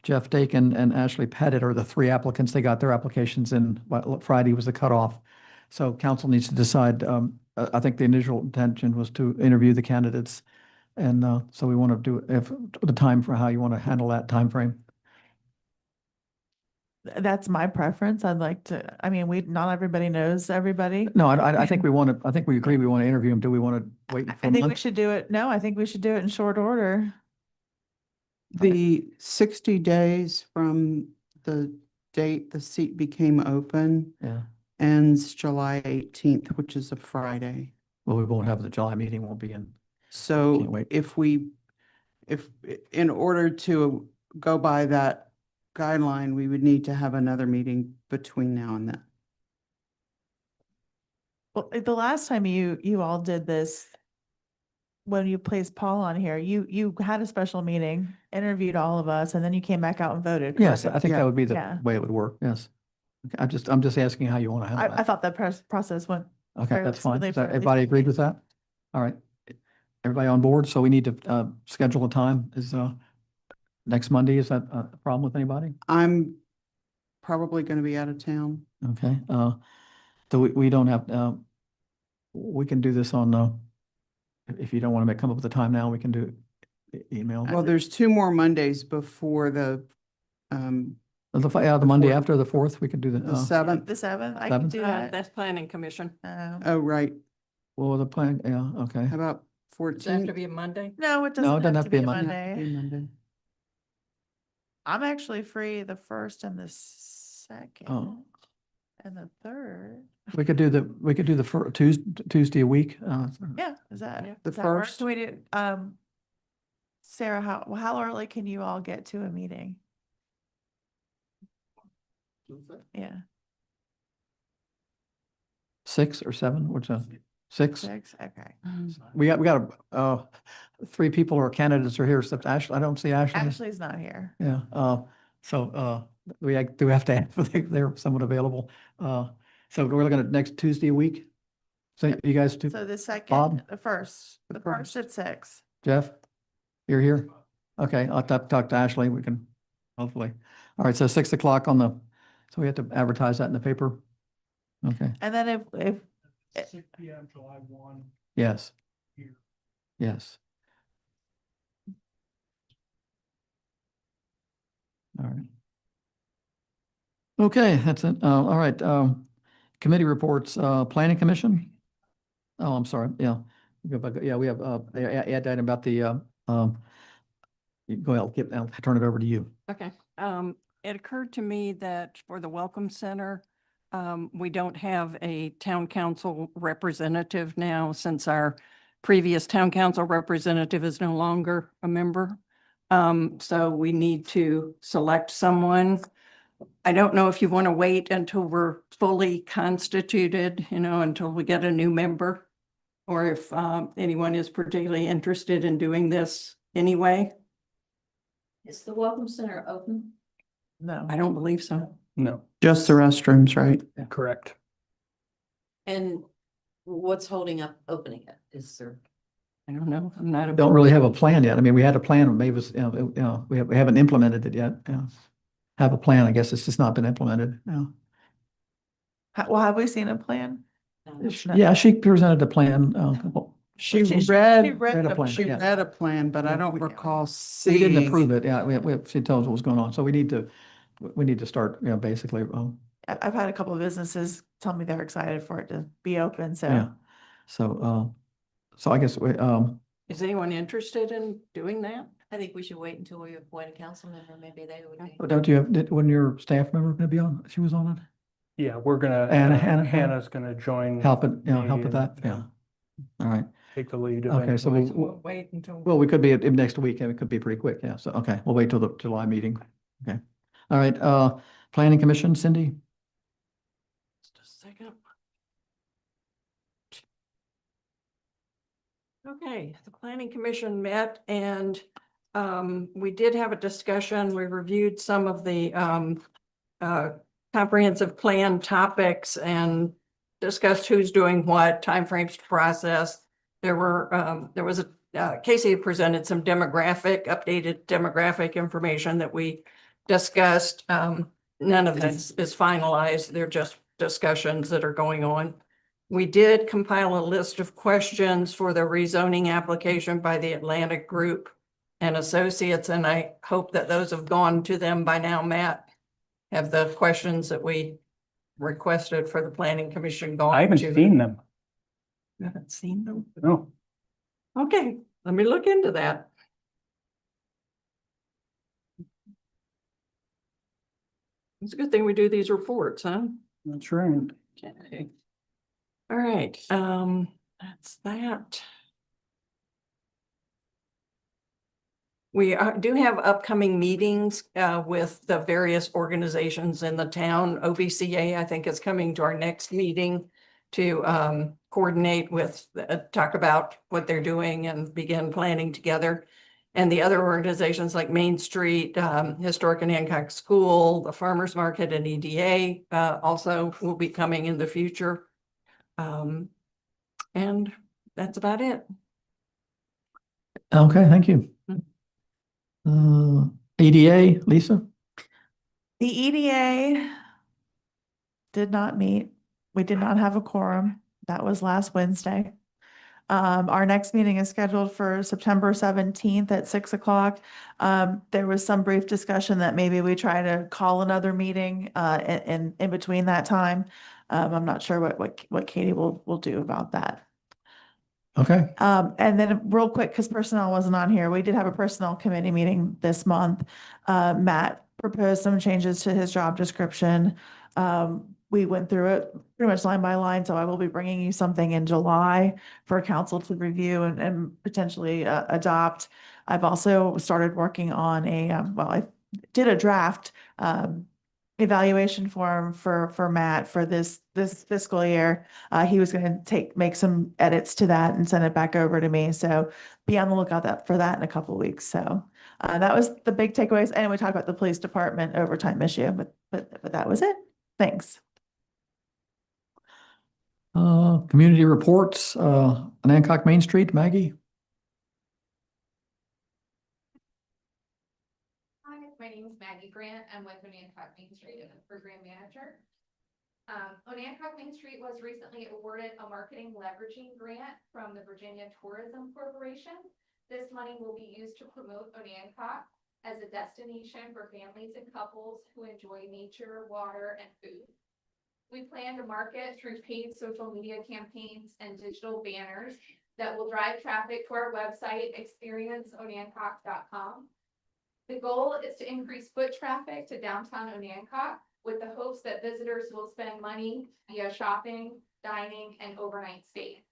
Speaker 4: Jeff Dakin and Ashley Pettit are the 3 applicants. They got their applications in, Friday was the cutoff. So council needs to decide, I think the initial intention was to interview the candidates. And, so we want to do, if the time for how you want to handle that time frame.
Speaker 7: That's my preference. I'd like to, I mean, not everybody knows everybody.
Speaker 4: No, I think we want to, I think we agree we want to interview them. Do we want to wait for
Speaker 7: I
Speaker 4: a
Speaker 7: think we
Speaker 4: month?
Speaker 7: should do it, no, I think we should do it in short order.
Speaker 2: The 60 days from the date the seat became open
Speaker 4: Yeah,
Speaker 2: ends July 18th, which is a Friday.
Speaker 4: well, we won't have the July meeting, won't be in. Can't
Speaker 2: So
Speaker 4: wait.
Speaker 2: if in order to go by that guideline, we would need to have another meeting between now and then.
Speaker 7: Well, the last time you all did this, when you placed Paul on here, you had a special meeting, interviewed all of us, and then you came back out and voted.
Speaker 4: Yes,
Speaker 7: correct?
Speaker 4: I think
Speaker 2: Yeah.
Speaker 4: that would be the
Speaker 7: Yeah.
Speaker 4: way it would work, yes. Okay, I'm just asking how you want to handle
Speaker 7: I
Speaker 4: that.
Speaker 7: thought that process went.
Speaker 4: Okay,
Speaker 7: fairly
Speaker 4: that's fine.
Speaker 7: smoothly
Speaker 4: Is
Speaker 7: for
Speaker 4: that-
Speaker 7: at least
Speaker 4: Everybody agreed
Speaker 7: me.
Speaker 4: with that? All right. Everybody on board? So we need to schedule a time. Is next Monday, is that a problem with anybody?
Speaker 2: I'm probably going to be out of town.
Speaker 4: Okay, so we don't have, we can do this on, if you don't want to come up with a time now, we can do email.
Speaker 2: Well, there's 2 more Mondays before the
Speaker 4: The Monday
Speaker 2: before-
Speaker 4: after the 4th, we could do
Speaker 2: the
Speaker 4: the,
Speaker 2: 7th.
Speaker 7: The 7th, I can
Speaker 4: 7th?
Speaker 7: do that.
Speaker 6: That's planning commission.
Speaker 2: Oh, right.
Speaker 4: well, the plan, yeah, okay.
Speaker 2: How about
Speaker 6: Does that have to
Speaker 2: 14th?
Speaker 6: be a Monday?
Speaker 7: No, it
Speaker 4: No,
Speaker 7: doesn't have to be a
Speaker 2: Doesn't have to
Speaker 7: Monday.
Speaker 2: be Monday.
Speaker 7: I'm actually free the 1st and the 2nd.
Speaker 4: Oh.
Speaker 7: And the 3rd.
Speaker 4: We could do the Tuesday a week.
Speaker 7: Yeah, is that?
Speaker 6: Yeah.
Speaker 2: The
Speaker 7: does that work?
Speaker 2: 1st?
Speaker 7: Can we do, Sarah, how early can you all get to a meeting? Yeah,
Speaker 4: 6 or 7, which, 6?
Speaker 7: 6, okay.
Speaker 4: We got, 3 people or candidates are here except Ashley. I don't see Ashley.
Speaker 7: Ashley's not here.
Speaker 4: Yeah, so, we do have to have, they're somewhat available. So we're looking at next Tuesday a week? So you guys do,
Speaker 7: So the 2nd,
Speaker 4: Bob?
Speaker 7: the 1st,
Speaker 2: The
Speaker 7: the 1st at 6.
Speaker 4: Jeff? You're here? Okay, I'll talk to Ashley. We can, hopefully. All right, so 6 o'clock on the, so we have to advertise that in the paper? Okay,
Speaker 7: And then if
Speaker 8: 6 p.m. July 1.
Speaker 4: yes.
Speaker 8: Here.
Speaker 4: Yes. All right. Okay, that's it. All right, committee reports, planning commission? Oh, I'm sorry, yeah. Go back, yeah, we have, add item about the, you go ahead, I'll turn it over to you.
Speaker 6: Okay, it occurred to me that for the Welcome Center, we don't have a town council representative now since our previous town council representative is no longer a member. So we need to select someone. I don't know if you want to wait until we're fully constituted, until we get a new member, or if anyone is particularly interested in doing this anyway.
Speaker 10: Is the Welcome Center open?
Speaker 7: No.
Speaker 6: I don't believe so.
Speaker 8: No,
Speaker 2: Just the restrooms, right?
Speaker 8: correct.
Speaker 10: And what's holding up opening it? Is there?
Speaker 6: I don't know. I'm not.
Speaker 4: Don't really have a plan yet. I mean, we had a plan, maybe it was, we haven't implemented it yet. Have a plan, I guess it's just not been implemented.
Speaker 7: Well, have we seen a plan? No.
Speaker 4: Yeah, she presented a plan.
Speaker 2: She
Speaker 7: She
Speaker 2: read,
Speaker 4: read a
Speaker 7: the-
Speaker 4: plan,
Speaker 2: she
Speaker 4: yeah.
Speaker 2: read a plan, but I
Speaker 4: Yeah.
Speaker 2: don't recall
Speaker 4: We
Speaker 2: seeing.
Speaker 4: didn't approve it. Yeah, she told us what was going on. So we need to start, basically,
Speaker 7: I've had a couple of businesses tell me they're excited for it to be open,
Speaker 4: yeah.
Speaker 7: so.
Speaker 4: So I guess,
Speaker 6: Is anyone interested in doing that?
Speaker 10: I think we should wait until we appoint a council member. Maybe they would be.
Speaker 4: don't you have, wasn't your staff member going to be on? She was on it?
Speaker 8: Yeah, we're gonna,
Speaker 4: Hannah-
Speaker 8: Hannah's gonna join.
Speaker 4: Help it,
Speaker 8: me
Speaker 4: help with
Speaker 8: and,
Speaker 4: that? Yeah. All right.
Speaker 8: Take the lead
Speaker 4: Okay, so
Speaker 8: eventually.
Speaker 6: We'll wait until.
Speaker 4: well, we could be next week and it could be pretty quick. Yeah. So, okay, we'll wait till the July meeting. Okay. All right. Planning Commission, Cindy?
Speaker 6: Just a second. Okay, the planning commission met and we did have a discussion. We reviewed some of the comprehensive plan topics and discussed who's doing what, timeframes to process. There was Casey presented some updated demographic information that we discussed. None of this is finalized. They're just discussions that are going on. We did compile a list of questions for the rezoning application by the Atlantic Group and Associates, and I hope that those have gone to them by now. Matt, have the questions that we requested for the planning commission gone?
Speaker 8: I haven't
Speaker 6: to
Speaker 8: seen them.
Speaker 6: You haven't seen them?
Speaker 8: No.
Speaker 6: Okay, let me look into that. It's a good thing we do these reports, huh?
Speaker 8: That's right.
Speaker 6: Okay. All right, that's that. We do have upcoming meetings with the various organizations in the town. OVCA, I think, is coming to our next meeting. to coordinate with, talk about what they're doing and begin planning together. And the other organizations like Main Street, Historic and Hancock School, the Farmers Market and EDA also will be coming in the future. And that's about it.
Speaker 4: Okay, thank you. EDA, Lisa?
Speaker 7: The EDA did not meet. We did not have a quorum. That was last Wednesday. Our next meeting is scheduled for September 17th at 6 o'clock. There was some brief discussion that maybe we try to call another meeting in between that time. I'm not sure what Katie will do about that.
Speaker 4: Okay,
Speaker 7: And then real quick, because personnel wasn't on here, we did have a personnel committee meeting this month. Matt proposed some changes to his job description. We went through it pretty much line by line, so I will be bringing you something in July for council to review and potentially adopt. I've also started working on I did a draft evaluation form for Matt for this fiscal year. He was going to make some edits to that and send it back over to me. So be on the lookout for that in a couple of weeks. So that was the big takeaways. And we talked about the police department overtime issue, but that was it. Thanks.
Speaker 4: community reports, on Hancock Main Street, Maggie?
Speaker 16: Hi, my name is Maggie Grant. I'm with Onancock Main Street and the program manager. Onancock Main Street was recently awarded a marketing leveraging grant from the Virginia Tourism Corporation. This money will be used to promote Onancock as a destination for families and couples who enjoy nature, water, and food. We plan to market through paid social media campaigns and digital banners that will drive traffic to our website, experienceonancock.com. The goal is to increase foot traffic to downtown Onancock with the hopes that visitors will spend money via shopping, dining, and overnight stay.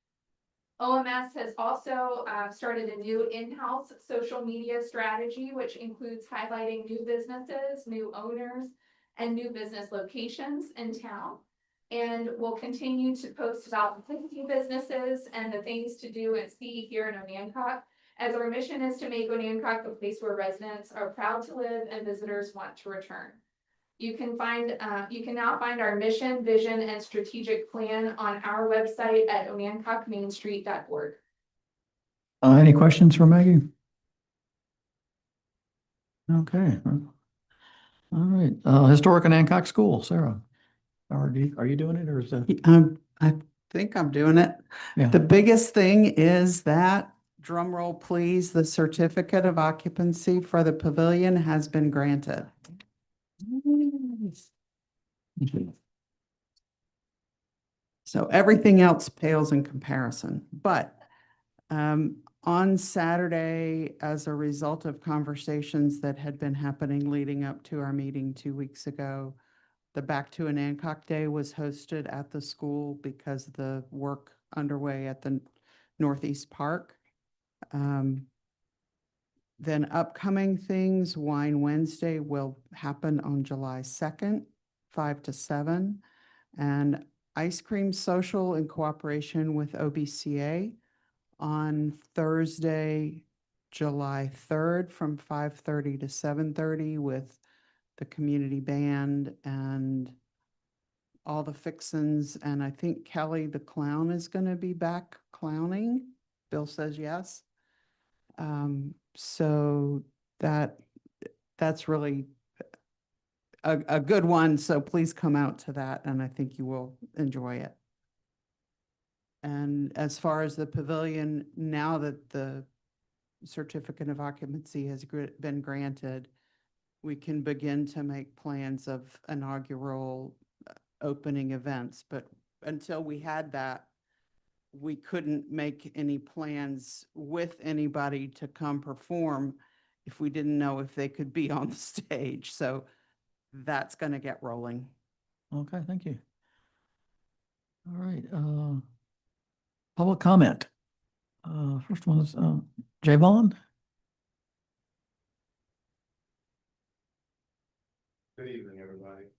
Speaker 16: OMS has also started a new in-house social media strategy, which includes highlighting new businesses, new owners, and new business locations in town. And we'll continue to post about 50 businesses and the things to do and see here in Onancock, as our mission is to make Onancock a place where residents are proud to live and visitors want to return. You can now find our mission, vision, and strategic plan on our website at onancockmainstreet.org.
Speaker 4: Any questions for Maggie? Okay. All right, Historic and Hancock School, Sarah. Are you doing it or is that?
Speaker 2: I think I'm doing it.
Speaker 4: Yeah.
Speaker 2: The biggest thing is that, drum roll please, the certificate of occupancy for the pavilion has been granted. So everything else pales in comparison, but on Saturday, as a result of conversations that had been happening leading up to our meeting 2 weeks ago, the Back to Onancock Day was hosted at the school because of the work underway at the Northeast Park. Then upcoming things, Wine Wednesday will happen on July 2nd, 5 to 7, and Ice Cream Social in cooperation with OBCA on Thursday, July 3rd from 5:30 to 7:30 with the community band and all the fixins. And I think Kelly the clown is going to be back clowning. Bill says yes. So that's really a good one. So please come out to that, and I think you will enjoy it. And as far as the pavilion, now that the certificate of occupancy has been granted, we can begin to make plans of inaugural opening events. But until we had that, we couldn't make any plans with anybody to come perform if we didn't know if they could be on the stage. So that's going to get rolling.
Speaker 4: Okay, thank you. All right, public comment. First one is Javon.
Speaker 17: Good evening, everybody.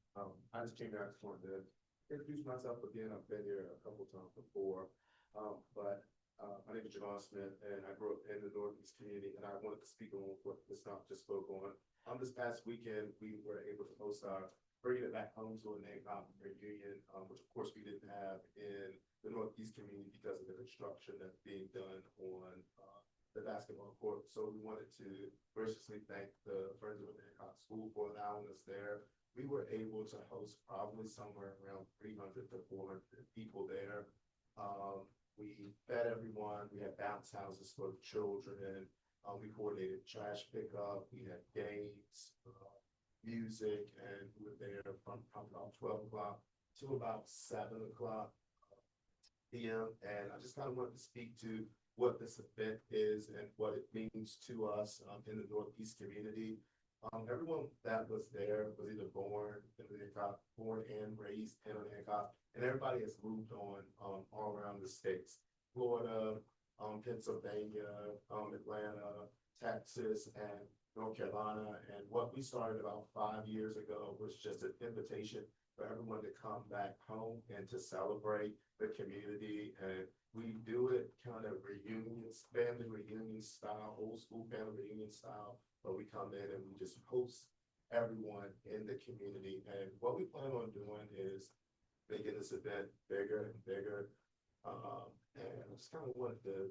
Speaker 17: I just came back for the introduce myself again. I've been here a couple times before. But my name is Javon Smith, and I grew up in the Northeast community, and I wanted to speak on what Ms. Knopf just spoke on. This past weekend, we were able to host our Bringing It Back Home to a NACOP reunion, which of course we didn't have in the Northeast community because of the construction that's being done on the basketball court. So we wanted to graciously thank the Friends of the NACOP School for allowing us there. We were able to host probably somewhere around 300 to 400 people there. We fed everyone. We had bounce houses for the children. We coordinated trash pickup. We had games, music, and we were there from about 12 o'clock to about 7 o'clock p.m. And I just kind of wanted to speak to what this event is and what it means to us in the Northeast community. Everyone that was there was either born in Hancock, born and raised in Hancock, and everybody has moved on all around the states, Florida, Pennsylvania, Atlanta, Texas, and North Carolina. And what we started about 5 years ago was just an invitation for everyone to come back home and to celebrate the community. And we do it kind of reunions, family reunion style, old school family reunion style, where we come in and we just host everyone in the community. And what we plan on doing is making this event bigger and bigger. And I just kind of wanted to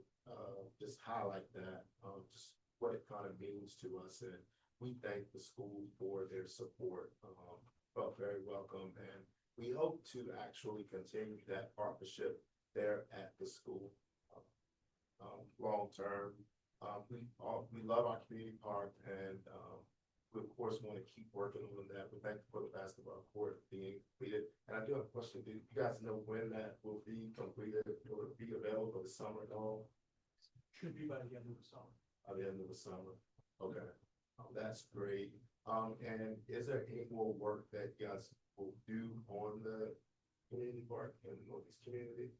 Speaker 17: just highlight that, just what it kind of means to us. And we thank the school for their support. Felt very welcome, and we hope to actually continue that partnership there at the school long term. We love our community park, and we of course want to keep working on that. We thank you for the basketball court being completed. And I do have a question. Do you guys know when that will be completed or be available for the summer at all?
Speaker 1: Should be by the end of the summer.
Speaker 17: By the end of the summer. Okay. That's great. And is there any more work that you guys will do on the community park in the Northeast community?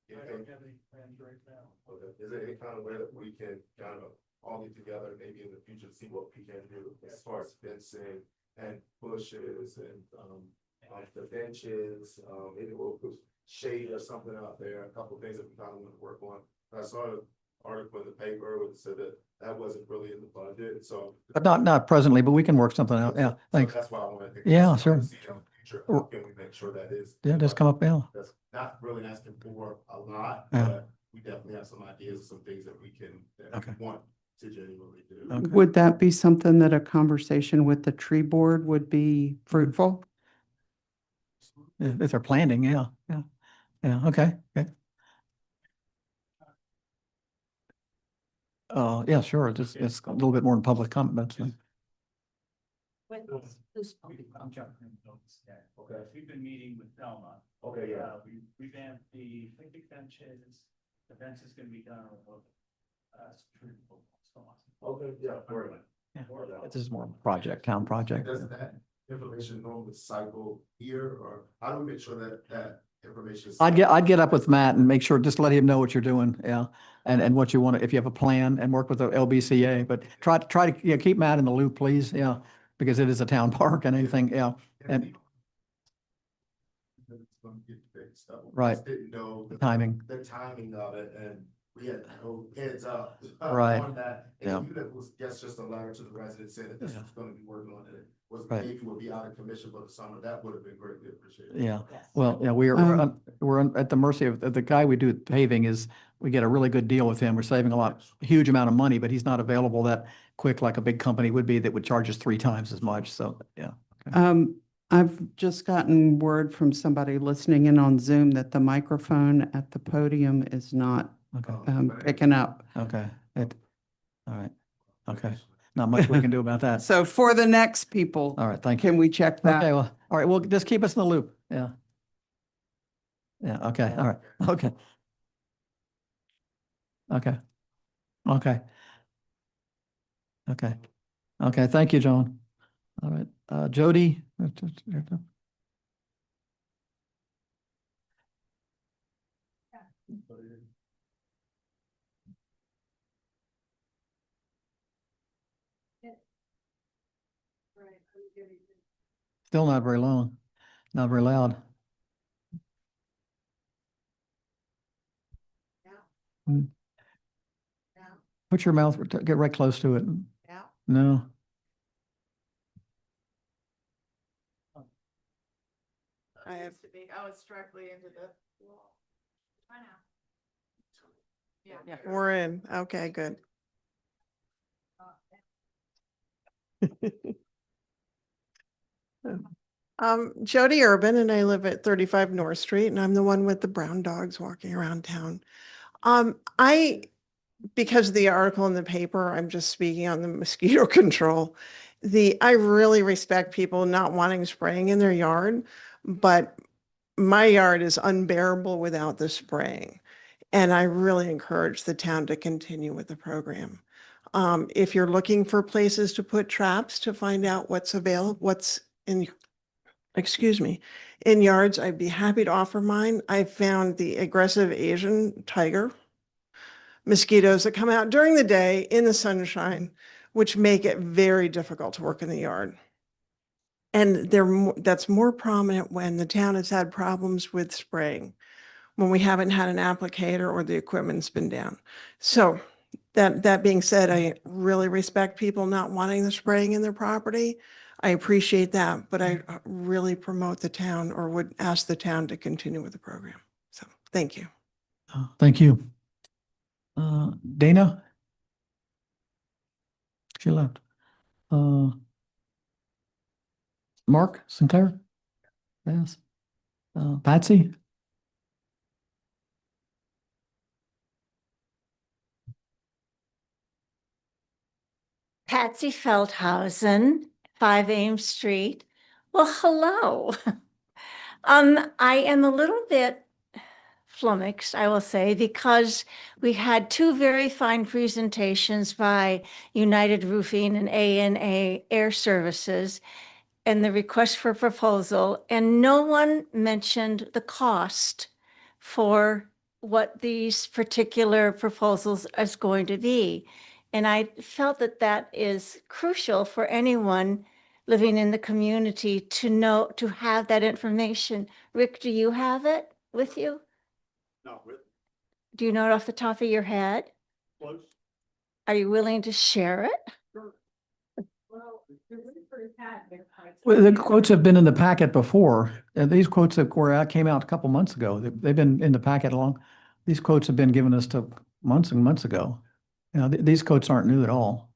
Speaker 1: I don't have any plans right now.
Speaker 17: Okay. Is there any kind of way that we can kind of all get together maybe in the future to see what we can do as far as fencing and bushes and the benches, maybe we'll put shade or something out there, a couple of things that we kind of want to work on. I saw an article in the paper that said that wasn't really in the budget, so.
Speaker 4: But not presently, but we can work something out. Yeah,
Speaker 17: So
Speaker 4: thanks.
Speaker 17: that's why I wanted to.
Speaker 4: Yeah, sure.
Speaker 17: See in the future, how can we make sure that is?
Speaker 4: Yeah, just come up, yeah.
Speaker 17: That's not really asking for a lot,
Speaker 4: Yeah.
Speaker 17: but we definitely have some ideas of some things that we can, that we want to genuinely do.
Speaker 4: Okay.
Speaker 2: Would that be something that a conversation with the tree board would be fruitful?
Speaker 4: If they're planning, yeah. Okay. Yeah, sure. Just, it's a little bit more in public comment, that's fine.
Speaker 1: I'm jumping in the notes there.
Speaker 17: Okay.
Speaker 1: We've been meeting with Thelma.
Speaker 17: Okay, yeah.
Speaker 1: We revamped the picnic benches. The fence is gonna be done with,
Speaker 17: Okay, yeah. Word.
Speaker 4: Yeah.
Speaker 17: Word out.
Speaker 4: This is more a project, town project.
Speaker 17: Does that information normally cycle here, or how do we make sure that that information? is
Speaker 4: I'd get up with Matt and make sure, just let him know what you're doing, yeah. And what you want to, if you have a plan, and work with the LBCA, but try to, yeah, keep Matt in the loop, please, yeah. Because it is a town park and anything, yeah. And
Speaker 17: It's gonna get fixed up. We
Speaker 4: Right.
Speaker 17: just didn't know
Speaker 4: the timing,
Speaker 17: the timing of it, and we had no heads up.
Speaker 4: Right.
Speaker 17: On that.
Speaker 4: Yeah.
Speaker 17: And even if it was just a letter to the residents saying that this
Speaker 4: Yeah.
Speaker 17: was gonna be working on it, was
Speaker 4: Right.
Speaker 17: maybe will be out of commission for the summer, that would have been greatly appreciated.
Speaker 4: yeah. Well, yeah, we're at the mercy of the guy we do paving is, we get a really good deal with him. We're saving a huge amount of money, but he's not available that quick like a big company would be that would charge us 3 times as much. So, yeah.
Speaker 2: I've just gotten word from somebody listening in on Zoom that the microphone at the podium is not
Speaker 4: Okay.
Speaker 2: picking up.
Speaker 4: Okay. All right. Okay. Not much we can do about that.
Speaker 2: So for the next people,
Speaker 4: All right. Thank you.
Speaker 2: can we check that?
Speaker 4: Okay. Well, all right. Well, just keep us in the loop. Yeah. Yeah. Okay. All right. Okay. Okay. Okay. Okay. Okay. Thank you, John. All right. Jody. Still not very long, not very loud. Put your mouth, get right close to it.
Speaker 7: Yeah.
Speaker 4: No.
Speaker 7: I have to be, I was directly into the. Try now. Yeah. We're in. Okay, good. Jody Urban, and I live at 35 North Street, and I'm the one with the brown dogs walking around town. Because of the article in the paper, I'm just speaking on the mosquito control. I really respect people not wanting spraying in their yard, but my yard is unbearable without the spraying. And I really encourage the town to continue with the program. If you're looking for places to put traps to find out what's available, what's in, in yards, I'd be happy to offer mine. I found the aggressive Asian tiger mosquitoes that come out during the day in the sunshine, which make it very difficult to work in the yard. And that's more prominent when the town has had problems with spraying, when we haven't had an applicator or the equipment's been down. So that being said, I really respect people not wanting the spraying in their property. I appreciate that, but I really promote the town or would ask the town to continue with the program. So thank you.
Speaker 4: Thank you. Dana? She left. Mark Sinclair? Yes. Patsy?
Speaker 10: Patsy Feldhausen, 5 Ames Street. Well, hello. I am a little bit flummoxed, I will say, because we had 2 very fine presentations by United Roofing and ANA Air Services and the request for proposal, and no one mentioned the cost for what these particular proposals is going to be. And I felt that that is crucial for anyone living in the community to know, to have that information. Rick, do you have it with you?
Speaker 17: Not really.
Speaker 10: Do you know it off the top of your head?
Speaker 17: Close.
Speaker 10: Are you willing to share it?
Speaker 4: Well, the quotes have been in the packet before. And these quotes came out a couple months ago. They've been in the packet these quotes have been given us to months and months ago. You know, these quotes aren't new at all.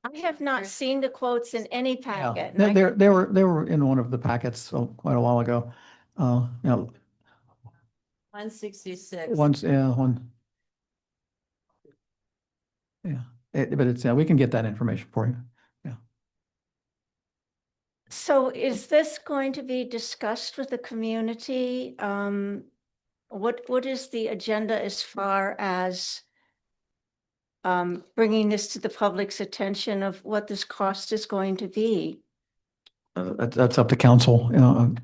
Speaker 10: I have not seen the quotes in any packet. and
Speaker 4: Yeah,
Speaker 10: I
Speaker 4: they were in one of the packets quite a while ago. You know,
Speaker 10: 166.
Speaker 4: one. Yeah, but it's, we can get that information for you.
Speaker 10: So is this going to be discussed with the community? What is the agenda as far as bringing this to the public's attention of what this cost is going to be?
Speaker 4: That's up to council, you know.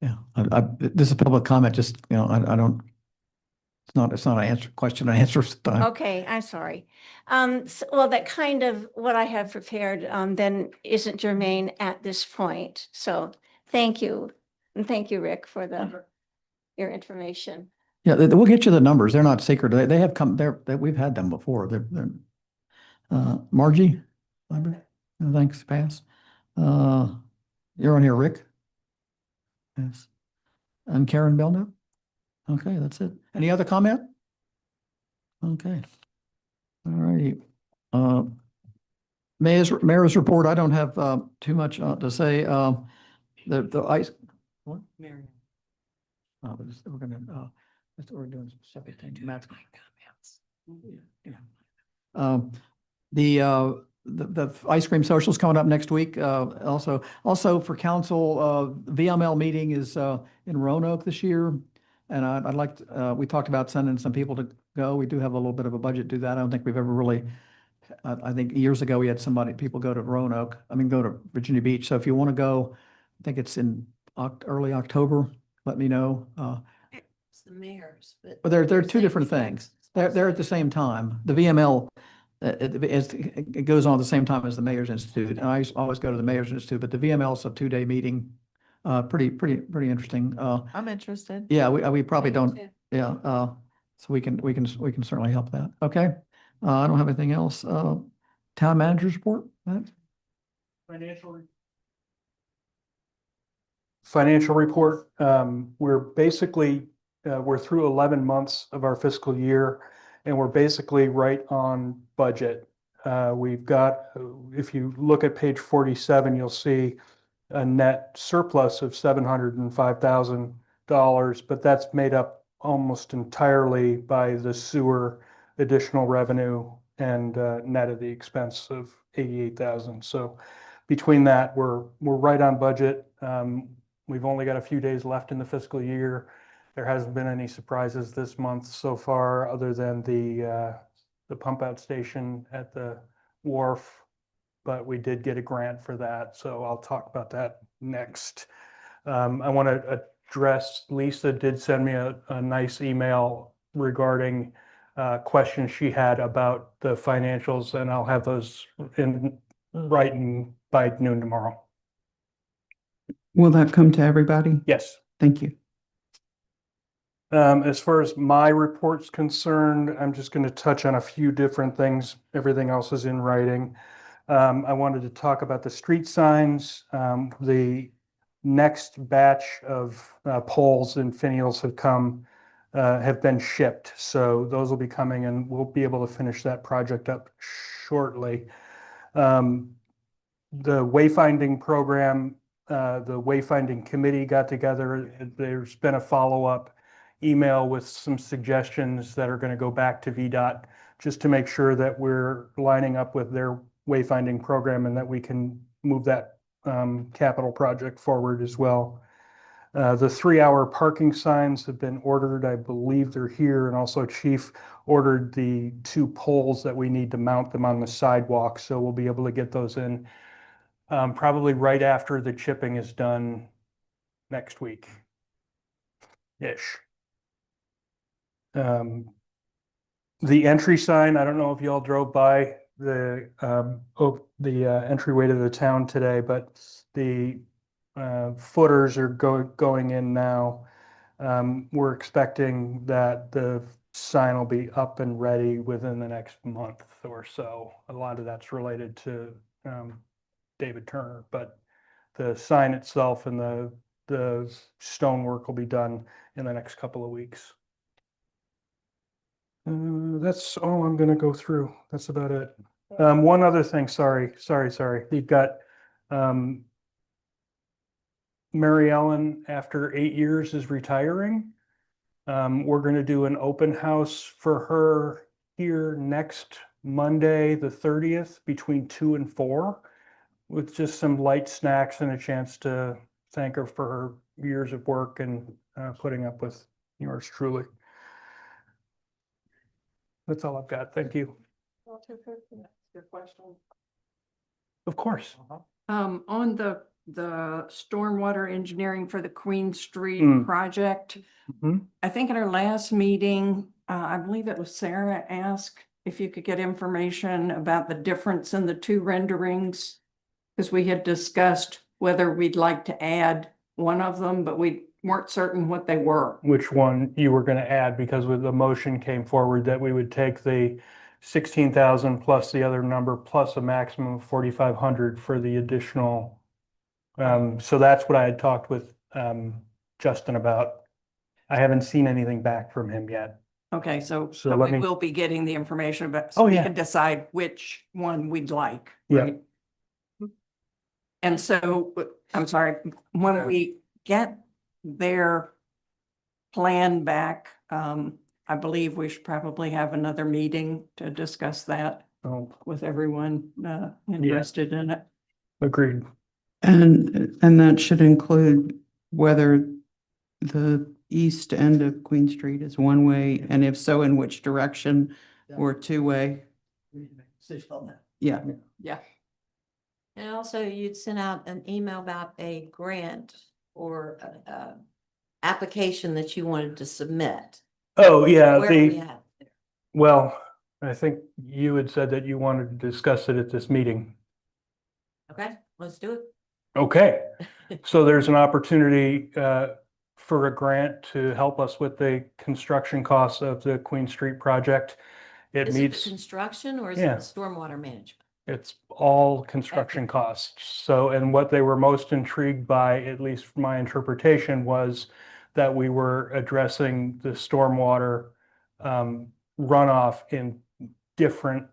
Speaker 4: Yeah, this is public comment, just, you know, I don't, it's not an question and answer time.
Speaker 10: Okay, I'm sorry. Well, that kind of what I have prepared then isn't germane at this point. So thank you. And thank you, Rick, for your information.
Speaker 4: Yeah, we'll get you the numbers. They're not secret. They have come there, we've had them before. Margie? Thanks, pass. You're on here, Rick? Yes. And Karen Belknap? Okay, that's it. Any other comment? Okay. All righty. Mayor's report, I don't have too much to say. The ice. What? Mary. We're gonna, we're doing some separate things. Matt's going comments. The ice cream social is coming up next week. Also for council, VML meeting is in Roanoke this year. And I'd like to, we talked about sending some people to go. We do have a little bit of a budget to do that. I don't think we've ever really, I think years ago we had people go to Roanoke, go to Virginia Beach. So if you want to go, I think it's in early October, let me know.
Speaker 10: It's the mayor's.
Speaker 4: But they're 2 different things. They're at the same time. The VML, it goes on at the same time as the Mayor's Institute. And I always go to the Mayor's Institute, but the VML is a 2-day meeting. Pretty interesting.
Speaker 7: I'm interested.
Speaker 4: Yeah, we probably don't, yeah. So we can certainly help that. Okay. I don't have anything else. Town manager's report, Matt?
Speaker 8: Financial report, we're basically, we're through 11 months of our fiscal year and we're basically right on budget. We've got, if you look at page 47, you'll see a net surplus of $705,000, but that's made up almost entirely by the sewer additional revenue and net of the expense of 88,000. So between that, we're right on budget. We've only got a few days left in the fiscal year. There hasn't been any surprises this month so far, other than the pump out station at the wharf. But we did get a grant for that, so I'll talk about that next. I want to address, Lisa did send me a nice email regarding questions she had about the financials, and I'll have those in writing by noon tomorrow.
Speaker 2: Will that come to everybody?
Speaker 8: Yes.
Speaker 2: Thank you.
Speaker 8: As far as my report's concerned, I'm just going to touch on a few different things. Everything else is in writing. I wanted to talk about the street signs. The next batch of poles and finials have been shipped. So those will be coming and we'll be able to finish that project up shortly. The wayfinding program, the wayfinding committee got together. There's been a follow-up email with some suggestions that are going to go back to VDOT just to make sure that we're lining up with their wayfinding program and that we can move that capital project forward as well. The 3-hour parking signs have been ordered. I believe they're here, and also Chief ordered the 2 poles that we need to mount them on the sidewalk. So we'll be able to get those in probably right after the chipping is done next week-ish. The entry sign, I don't know if you all drove by the entryway to the town today, but the footers are going in now. We're expecting that the sign will be up and ready within the next month or so. A lot of that's related to David Turner, but the sign itself and the stonework will be done in the next couple of weeks. That's all I'm gonna go through. That's about it. One other thing, sorry. You've got Mary Ellen, after 8 years, is retiring. We're gonna do an open house for her here next Monday, the 30th, between 2 and 4, with just some light snacks and a chance to thank her for her years of work and putting up with yours truly. That's all I've got. Thank you. Of course.
Speaker 6: On the stormwater engineering for the Queen Street
Speaker 8: Mm.
Speaker 6: project, I think at our last meeting, I believe it was Sarah asked if you could get information about the difference in the 2 renderings. Because we had discussed whether we'd like to add one of them, but we weren't certain what they were.
Speaker 8: Which one you were going to add, because with the motion came forward that we would take the 16,000 plus the other number plus a maximum of 4,500 for the additional. So that's what I had talked with Justin about. I haven't seen anything back from him yet.
Speaker 6: Okay, so
Speaker 8: let
Speaker 6: we
Speaker 8: me-
Speaker 6: will be getting the information about,
Speaker 8: Oh,
Speaker 6: so we
Speaker 8: yeah.
Speaker 6: can decide which one we'd like.
Speaker 8: Yeah.
Speaker 6: right? And so, I'm sorry, when we get their plan back, I believe we should probably have another meeting to discuss that
Speaker 8: Oh,
Speaker 6: with everyone interested in it.
Speaker 8: agreed.
Speaker 2: And that should include whether the east end of Queen Street is one way, and if so, in which direction, or 2-way. Yeah.
Speaker 6: Yeah.
Speaker 18: And also you'd sent out an email about a grant or a application that you wanted to submit.
Speaker 8: Oh, yeah,
Speaker 18: Where are we at?
Speaker 8: well, I think you had said that you wanted to discuss it at this meeting.
Speaker 18: Okay, let's do it.
Speaker 8: Okay, so there's an opportunity for a grant to help us with the construction costs of the Queen Street project. It
Speaker 18: Is it the
Speaker 8: meets,
Speaker 18: construction or is it
Speaker 8: Yeah.
Speaker 18: the stormwater management?
Speaker 8: it's all construction costs. So, and what they were most intrigued by, at least from my interpretation, was that we were addressing the stormwater runoff in different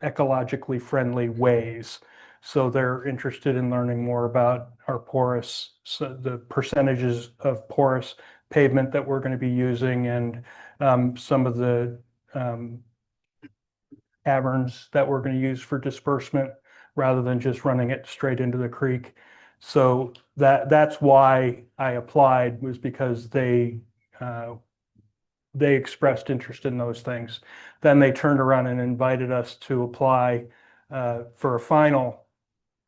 Speaker 8: ecologically friendly ways. So they're interested in learning more about our porous, so the percentages of porous pavement that we're going to be using, and some of the caverns that we're going to use for disbursement rather than just running it straight into the creek. So that's why I applied, was because they expressed interest in those things. Then they turned around and invited us to apply for a final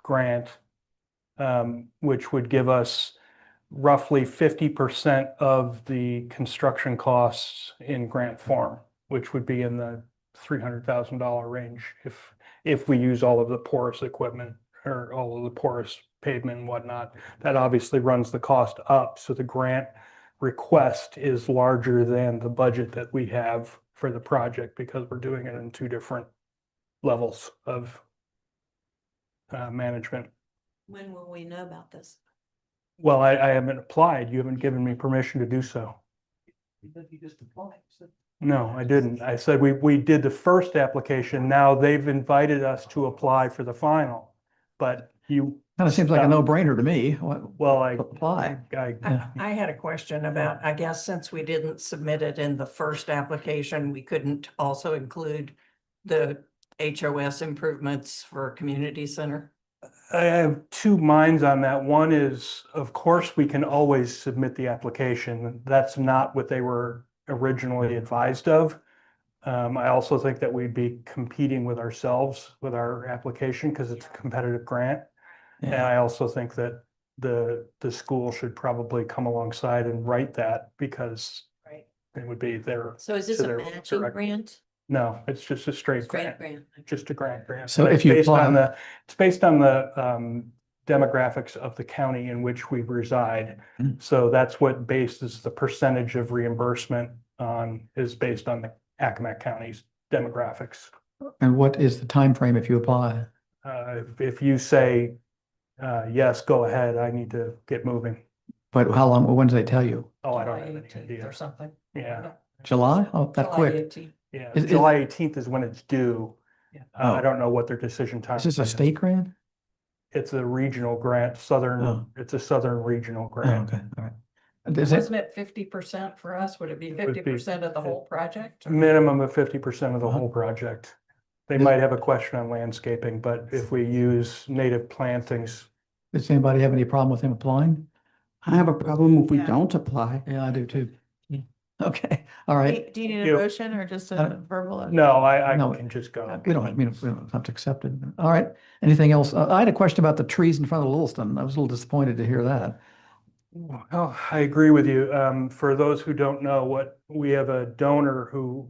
Speaker 8: grant, which would give us roughly 50% of the construction costs in grant form, which would be in the $300,000 range if we use all of the porous equipment or all of the porous pavement and whatnot. That obviously runs the cost up. So the grant request is larger than the budget that we have for the project, because we're doing it in two different levels of management.
Speaker 18: When will we know about this?
Speaker 8: Well, I haven't applied. You haven't given me permission to do so.
Speaker 1: You just applied.
Speaker 8: No, I didn't. I said we did the first application. Now they've invited us to apply for the final. But you,
Speaker 4: Kind of seems like a no-brainer to me.
Speaker 8: well, I
Speaker 4: Apply.
Speaker 6: I had a question about, I guess since we didn't submit it in the first application, we couldn't also include the HOS improvements for community center.
Speaker 8: I have two minds on that. One is, of course, we can always submit the application. That's not what they were originally advised of. I also think that we'd be competing with ourselves with our application because it's a competitive grant. And I also think that the school should probably come alongside and write that, because
Speaker 18: Right.
Speaker 8: it would be their.
Speaker 18: So is this
Speaker 8: to
Speaker 18: a
Speaker 8: their
Speaker 18: matching
Speaker 8: direct-
Speaker 18: grant?
Speaker 8: No, it's just a straight
Speaker 18: Straight
Speaker 8: grant,
Speaker 18: grant.
Speaker 8: just a grant.
Speaker 4: So
Speaker 8: And
Speaker 4: if
Speaker 8: it's
Speaker 4: you
Speaker 8: based on
Speaker 4: apply-
Speaker 8: it's based on the demographics of the county in which we reside.
Speaker 4: Mm.
Speaker 8: So that's what bases the percentage of reimbursement on, is based on the Accomack County's demographics.
Speaker 4: And what is the time frame if you apply?
Speaker 8: If you say, yes, go ahead, I need to get moving.
Speaker 4: But how long, when do they tell you?
Speaker 8: Oh, I don't
Speaker 6: July
Speaker 8: have any
Speaker 6: 18th
Speaker 8: idea.
Speaker 6: Or something.
Speaker 8: Yeah,
Speaker 4: July? Oh, that
Speaker 6: July
Speaker 4: quick?
Speaker 6: 18th.
Speaker 8: yeah.
Speaker 4: Is-
Speaker 8: July 18th is when it's due. I
Speaker 4: Oh.
Speaker 8: don't know what their decision time.
Speaker 4: Is this a state grant?
Speaker 8: It's a regional grant,
Speaker 4: Oh.
Speaker 8: it's a southern regional
Speaker 4: Oh,
Speaker 8: grant.
Speaker 4: okay, all right. Is it,
Speaker 6: Wasn't it 50% for us? Would it be
Speaker 8: It would be-
Speaker 6: 50% of the whole project?
Speaker 8: Minimum of 50% of the
Speaker 4: Uh-huh.
Speaker 8: whole project. They
Speaker 4: Is-
Speaker 8: might have a question on landscaping, but if we use native plantings,
Speaker 4: does anybody have any problem with him applying?
Speaker 2: I have a problem if we
Speaker 7: Yeah.
Speaker 2: don't apply.
Speaker 4: Yeah, I do too. Okay, all right.
Speaker 7: Do you need a
Speaker 8: You-
Speaker 7: motion or just
Speaker 4: Uh,
Speaker 7: a verbal?
Speaker 8: no, I
Speaker 4: No.
Speaker 8: can just go.
Speaker 4: We don't have to accept it. All right. Anything else? I had a question about the trees in front of Littleton. I was a little disappointed to hear that.
Speaker 8: Well, I agree with you. For those who don't know, we have a donor who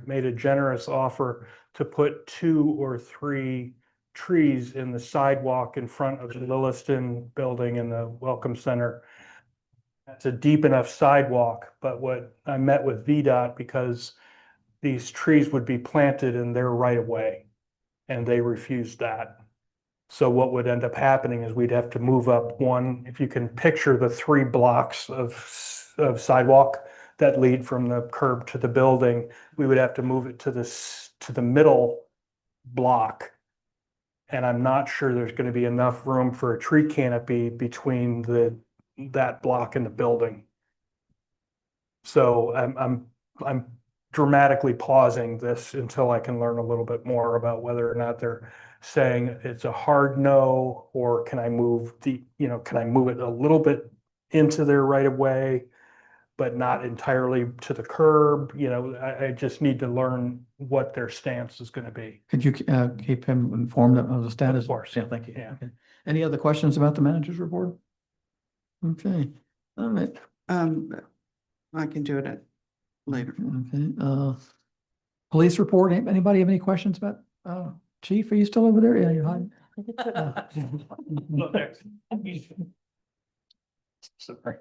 Speaker 8: made a generous offer to put 2 or 3 trees in the sidewalk in front of the Lilliston building and the Welcome Center. It's a deep enough sidewalk, but what I met with VDOT, because these trees would be planted in their right of way, and they refused that. So what would end up happening is we'd have to move up one, if you can picture the 3 blocks of sidewalk that lead from the curb to the building, we would have to move it to the middle block. And I'm not sure there's going to be enough room for a tree canopy between that block and the building. So I'm dramatically pausing this until I can learn a little bit more about whether or not they're saying it's a hard no, or can I move can I move it a little bit into their right of way, but not entirely to the curb? I just need to learn what their stance is going to be.
Speaker 4: Could you keep him informed of the status?
Speaker 8: Of course.
Speaker 4: Yeah, thank you.
Speaker 8: Yeah.
Speaker 4: Okay. Any other questions about the manager's report? Okay, all right.
Speaker 2: I can do it later.
Speaker 4: Okay, police report. Anybody have any questions about, Chief, are you still over there? Yeah, you're hiding.
Speaker 8: Look there. Sorry.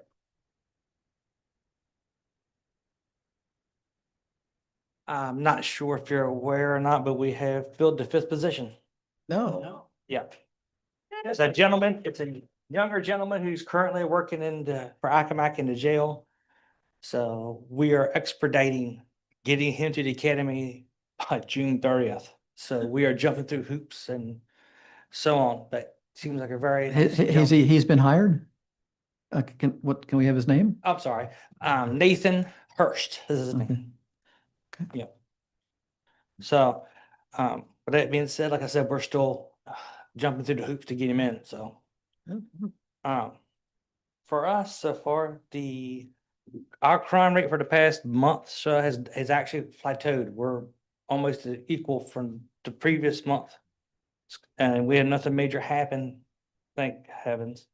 Speaker 1: I'm not sure if you're aware or not, but we have filled the 5th position.
Speaker 4: No.
Speaker 1: Yeah. It's a gentleman, it's a younger gentleman who's currently working for Accomack in the jail. So we are expediting getting him to the academy by June 30th. So we are jumping through hoops and so on, but seems like a very nice gentleman.
Speaker 4: He's been hired? Can we have his name?
Speaker 1: I'm sorry, Nathan Hurst, this is his
Speaker 4: Okay.
Speaker 1: name. Yeah. So, with that being said, like I said, we're still jumping through the hoops to get him in, so. For us so far, our crime rate for the past month so has actually plateaued. We're almost equal from the previous month. And we had nothing major happen, thank heavens.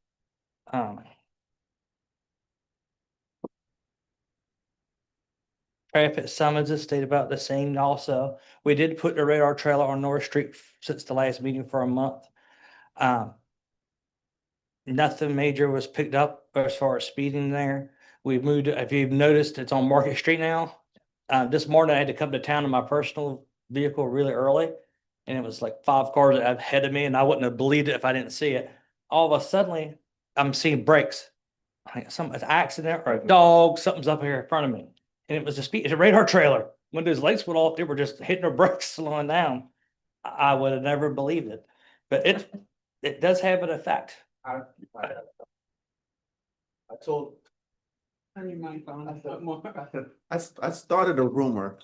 Speaker 1: Traffic summonses stayed about the same also. We did put the radar trailer on North Street since the last meeting for a month. Nothing major was picked up as far as speeding there. We've moved, if you've noticed, it's on Market Street now. This morning I had to come to town in my personal vehicle really early. And it was like 5 cars ahead of me and I wouldn't have believed it if I didn't see it. All of a sudden, I'm seeing brakes. Like an accident or a dog, something's up here in front of me. And it was it's a radar trailer. When those lights went off, they were just hitting their brakes, slowing down. I would have never believed it, but it does have an effect.
Speaker 13: I told. I started a rumor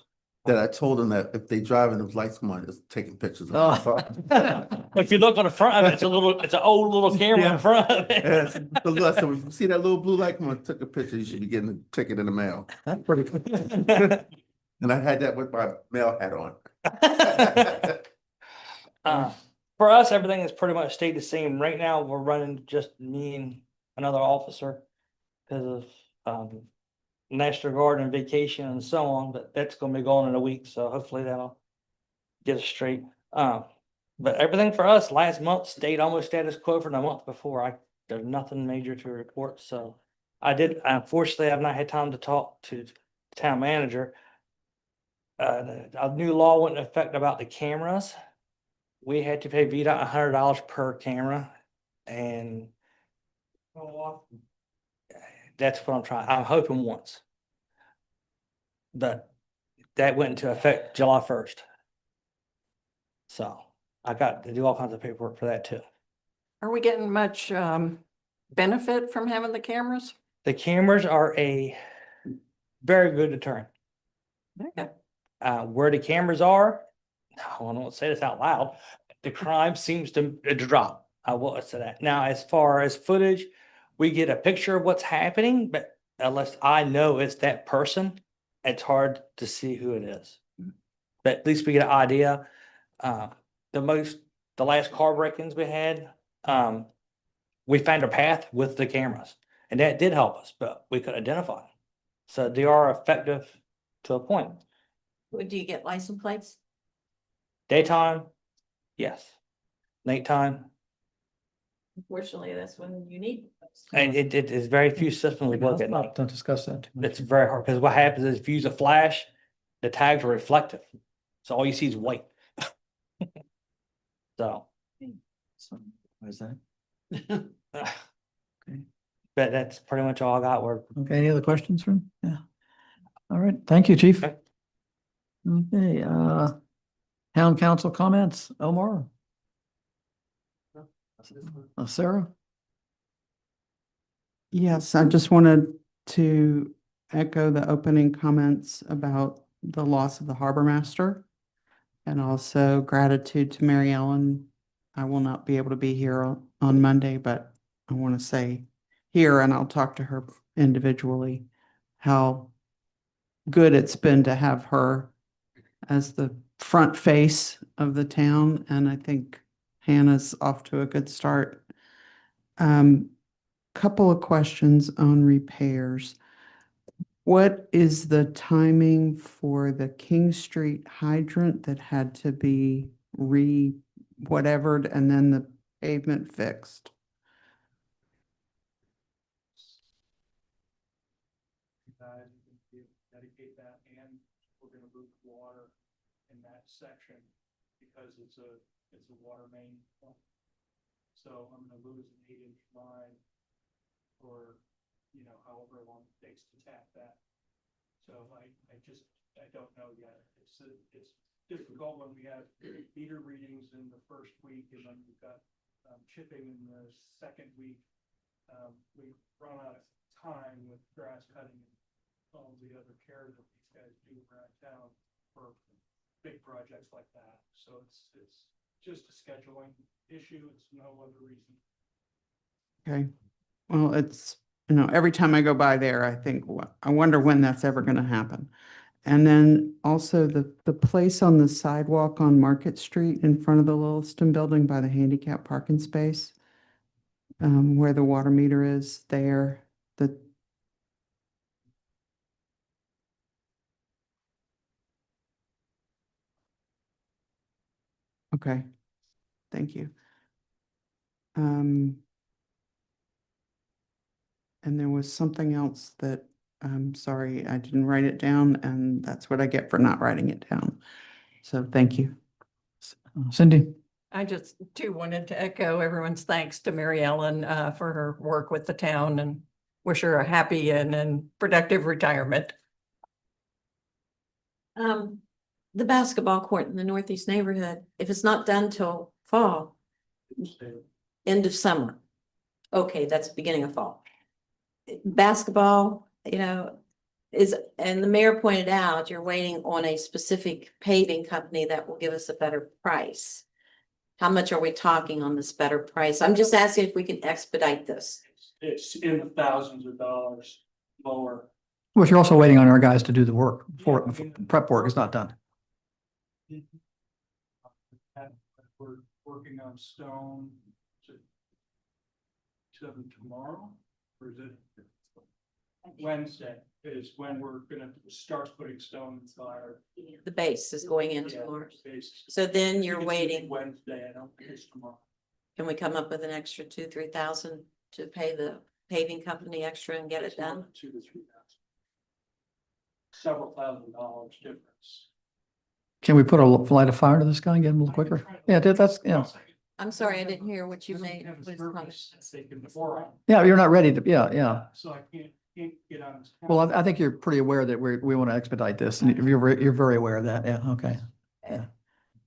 Speaker 13: that I told them that if they drive and the lights come on, just taking pictures of them.
Speaker 1: If you look on the front of it, it's an old little camera in front of it.
Speaker 13: Yes, so look, so if you see that little blue light come on, took a picture, you should be getting a ticket in the mail.
Speaker 4: That's pretty cool.
Speaker 13: And I had that with my mail hat on.
Speaker 1: For us, everything has pretty much stayed the same. Right now, we're running just me and another officer because of National Guard and vacation and so on, but that's gonna be gone in a week, so hopefully that'll get us straight. But everything for us last month stayed almost status quo for the month before. There's nothing major to report, so unfortunately, I've not had time to talk to the town manager. A new law went into effect about the cameras. We had to pay VDOT $100 per camera, and that's what I'm hoping once. But that went into effect July 1st. So I got to do all kinds of paperwork for that too.
Speaker 6: Are we getting much benefit from having the cameras?
Speaker 1: The cameras are a very good deterrent.
Speaker 6: Okay.
Speaker 1: Where the cameras are, I won't say this out loud, the crime seems to drop. I will say that. Now, as far as footage, we get a picture of what's happening, but unless I know it's that person, it's hard to see who it is. But at least we get an idea. The last car break-ins we had, we found a path with the cameras, and that did help us, but we could identify them. So they are effective to a point.
Speaker 18: Do you get license plates?
Speaker 1: Daytime, yes. Nighttime,
Speaker 18: Unfortunately, that's when you need.
Speaker 1: and it is very few systems we look at.
Speaker 4: Don't discuss that too much.
Speaker 1: It's very hard, because what happens is if you use a flash, the tags are reflective. So all you see is white. So.
Speaker 4: What is that?
Speaker 1: But that's pretty much all I got.
Speaker 4: Okay, any other questions from? Yeah. All right, thank you, chief.
Speaker 1: Okay.
Speaker 4: Okay, town council comments, Omar? Sarah?
Speaker 2: Yes, I just wanted to echo the opening comments about the loss of the harbor master. And also gratitude to Mary Ellen. I will not be able to be here on Monday, but I want to say here, and I'll talk to her individually, how good it's been to have her as the front face of the town. And I think Hannah's off to a good start. Couple of questions on repairs. What is the timing for the King Street hydrant that had to be whatevered and then the pavement fixed?
Speaker 1: Dedicate that and
Speaker 8: we're gonna move water in that section because it's a water main. So I'm gonna lose an 8-inch line for, you know, however long it takes to tap that. So I don't know yet. It's difficult when we have meter readings in the first week and then we've got chipping in the second week. We run out of time with grass cutting and all the other care that these guys do around town for big projects like that. So it's just a scheduling issue. It's no other reason.
Speaker 2: Okay, well, it's, you know, every time I go by there, I think, I wonder when that's ever gonna happen. And then also the place on the sidewalk on Market Street in front of the Williston Building by the handicap parking space, where the water meter is there, okay, thank you. And there was something else that, I'm sorry, I didn't write it down, and that's what I get for not writing it down. So thank you.
Speaker 4: Cindy?
Speaker 6: I just too wanted to echo everyone's thanks to Mary Ellen for her work with the town and wish her a happy and productive retirement.
Speaker 18: The basketball court in the northeast neighborhood, if it's not done till fall, end of summer. Okay, that's the beginning of fall. Basketball, you know, and the mayor pointed out, you're waiting on a specific paving company that will give us a better price. How much are we talking on this better price? I'm just asking if we can expedite this.
Speaker 8: It's in the thousands of dollars lower.
Speaker 4: Well, you're also waiting on our guys to do the work before prep work is not done.
Speaker 8: We're working on stone. Tomorrow, or is it Wednesday is when we're gonna start putting stone in fire.
Speaker 18: The base is going in
Speaker 8: Yeah,
Speaker 18: tomorrow.
Speaker 8: base.
Speaker 18: So then you're
Speaker 8: It's
Speaker 18: waiting.
Speaker 8: Wednesday, I don't think it's tomorrow.
Speaker 18: Can we come up with an extra 2,000-3,000 to pay the paving company extra and get it done?
Speaker 8: 2,000 to 3,000. Several $1,000s difference.
Speaker 4: Can we put light a fire to this guy and get him a little quicker? Yeah, that's, yeah.
Speaker 18: I'm sorry, I didn't hear what you made.
Speaker 8: Have a
Speaker 18: Please
Speaker 8: service taken before.
Speaker 4: Yeah, you're not ready to, yeah.
Speaker 8: So I can't get on this.
Speaker 4: Well, I think you're pretty aware that we want to expedite this, and you're very aware of that. Yeah, okay.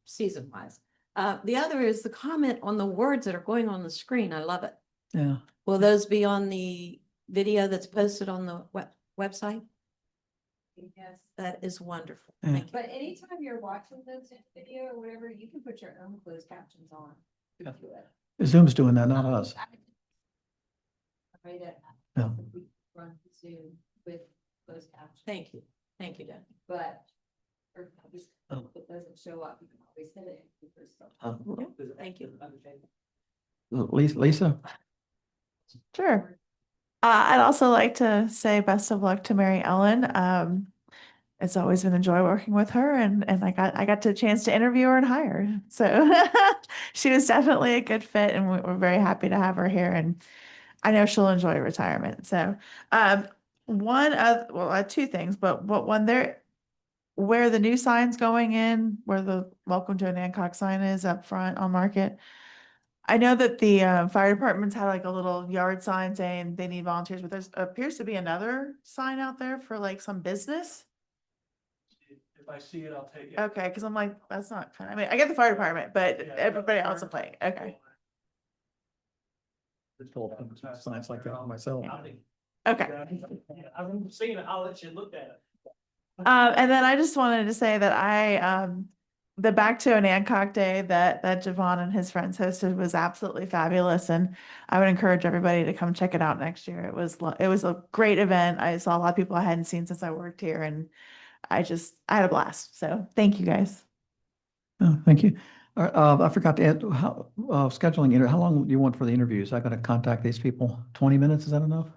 Speaker 18: Season wise. The other is the comment on the words that are going on the screen. I love it.
Speaker 4: Yeah.
Speaker 18: Will those be on the video that's posted on the website?
Speaker 3: Yes.
Speaker 18: That is wonderful.
Speaker 4: Yeah.
Speaker 18: Thank you.
Speaker 3: But anytime you're watching those video or whatever, you can put your own closed captions on.
Speaker 4: Yeah.
Speaker 3: To it.
Speaker 4: Zoom's doing that, not us.
Speaker 3: Right at.
Speaker 4: Yeah.
Speaker 3: We run Zoom with closed captions.
Speaker 18: Thank you. Thank you, Dan.
Speaker 3: But. Or if it doesn't show up, you can always hit it.
Speaker 18: Thank you.
Speaker 4: Lisa?
Speaker 7: Sure. I'd also like to say best of luck to Mary Ellen. It's always been a joy working with her, and I got the chance to interview her and hire her. So she was definitely a good fit, and we're very happy to have her here. And I know she'll enjoy retirement. So two things, but one there, where the new sign's going in, where the welcome to an Hancock sign is up front on Market. I know that the fire departments had like a little yard sign saying they need volunteers, but there's appears to be another sign out there for like some business.
Speaker 8: If I see it, I'll take it.
Speaker 7: Okay, because I'm like, that's not kind of, I mean, I get the fire department, but
Speaker 8: Yeah,
Speaker 7: everybody
Speaker 8: fire
Speaker 7: else is playing. Okay.
Speaker 4: Signs like that myself.
Speaker 7: Okay.
Speaker 1: I'm seeing it, I'll let you look at it.
Speaker 7: And then I just wanted to say that the Back to Anancock Day that Javon and his friends hosted was absolutely fabulous, and I would encourage everybody to come check it out next year. It was a great event. I saw a lot of people I hadn't seen since I worked here, and I had a blast. So thank you guys.
Speaker 4: Oh, thank you. I forgot to add, scheduling, how long do you want for the interviews? I got to contact these people. 20 minutes, is that enough?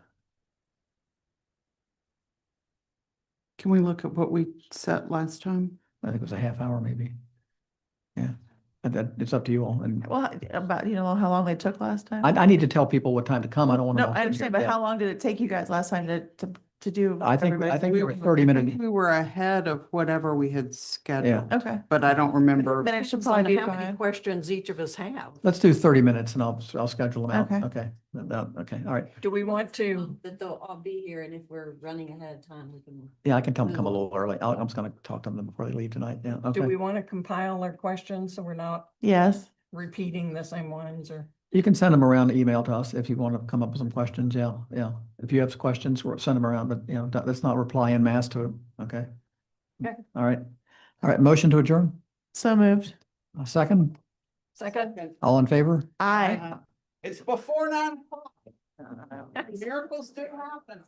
Speaker 2: Can we look at what we set last time?
Speaker 4: I think it was a half hour maybe. Yeah, it's up to you all. And
Speaker 7: Well, about, how long they took last time?
Speaker 4: I need to tell people what time to come. I don't want
Speaker 7: No,
Speaker 4: to.
Speaker 7: I understand, but how long did it take you guys last time to to do.
Speaker 4: I think
Speaker 7: everybody?
Speaker 4: there were 30-minute.
Speaker 2: We were ahead of whatever we had scheduled.
Speaker 7: Okay.
Speaker 2: But I don't remember.
Speaker 7: Minutes should
Speaker 6: Depends on
Speaker 7: probably be
Speaker 6: how many
Speaker 7: fine.
Speaker 6: questions each of us have.
Speaker 4: Let's do 30 minutes and I'll schedule them out.
Speaker 7: Okay.
Speaker 4: Okay. Okay. All right.
Speaker 6: Do we want to,
Speaker 18: That they'll all be here, and if we're running ahead of time, we can.
Speaker 4: Yeah, I can tell them to come a little early. I'm just going to talk to them before they leave tonight. Yeah.
Speaker 6: do we
Speaker 4: Okay.
Speaker 6: want to compile our questions so we're not
Speaker 7: Yes.
Speaker 6: repeating the same ones or?
Speaker 4: You can send them around email to us if you want to come up with some questions. Yeah. Yeah. If you have questions, send them around, but let's not reply en masse to them. Okay.
Speaker 6: Okay.
Speaker 4: All right. All right. Motion to adjourn.
Speaker 7: So moved.
Speaker 4: A second.
Speaker 6: Second.
Speaker 4: All in favor?
Speaker 7: Aye.
Speaker 13: It's before 9 o'clock. Miracles do happen.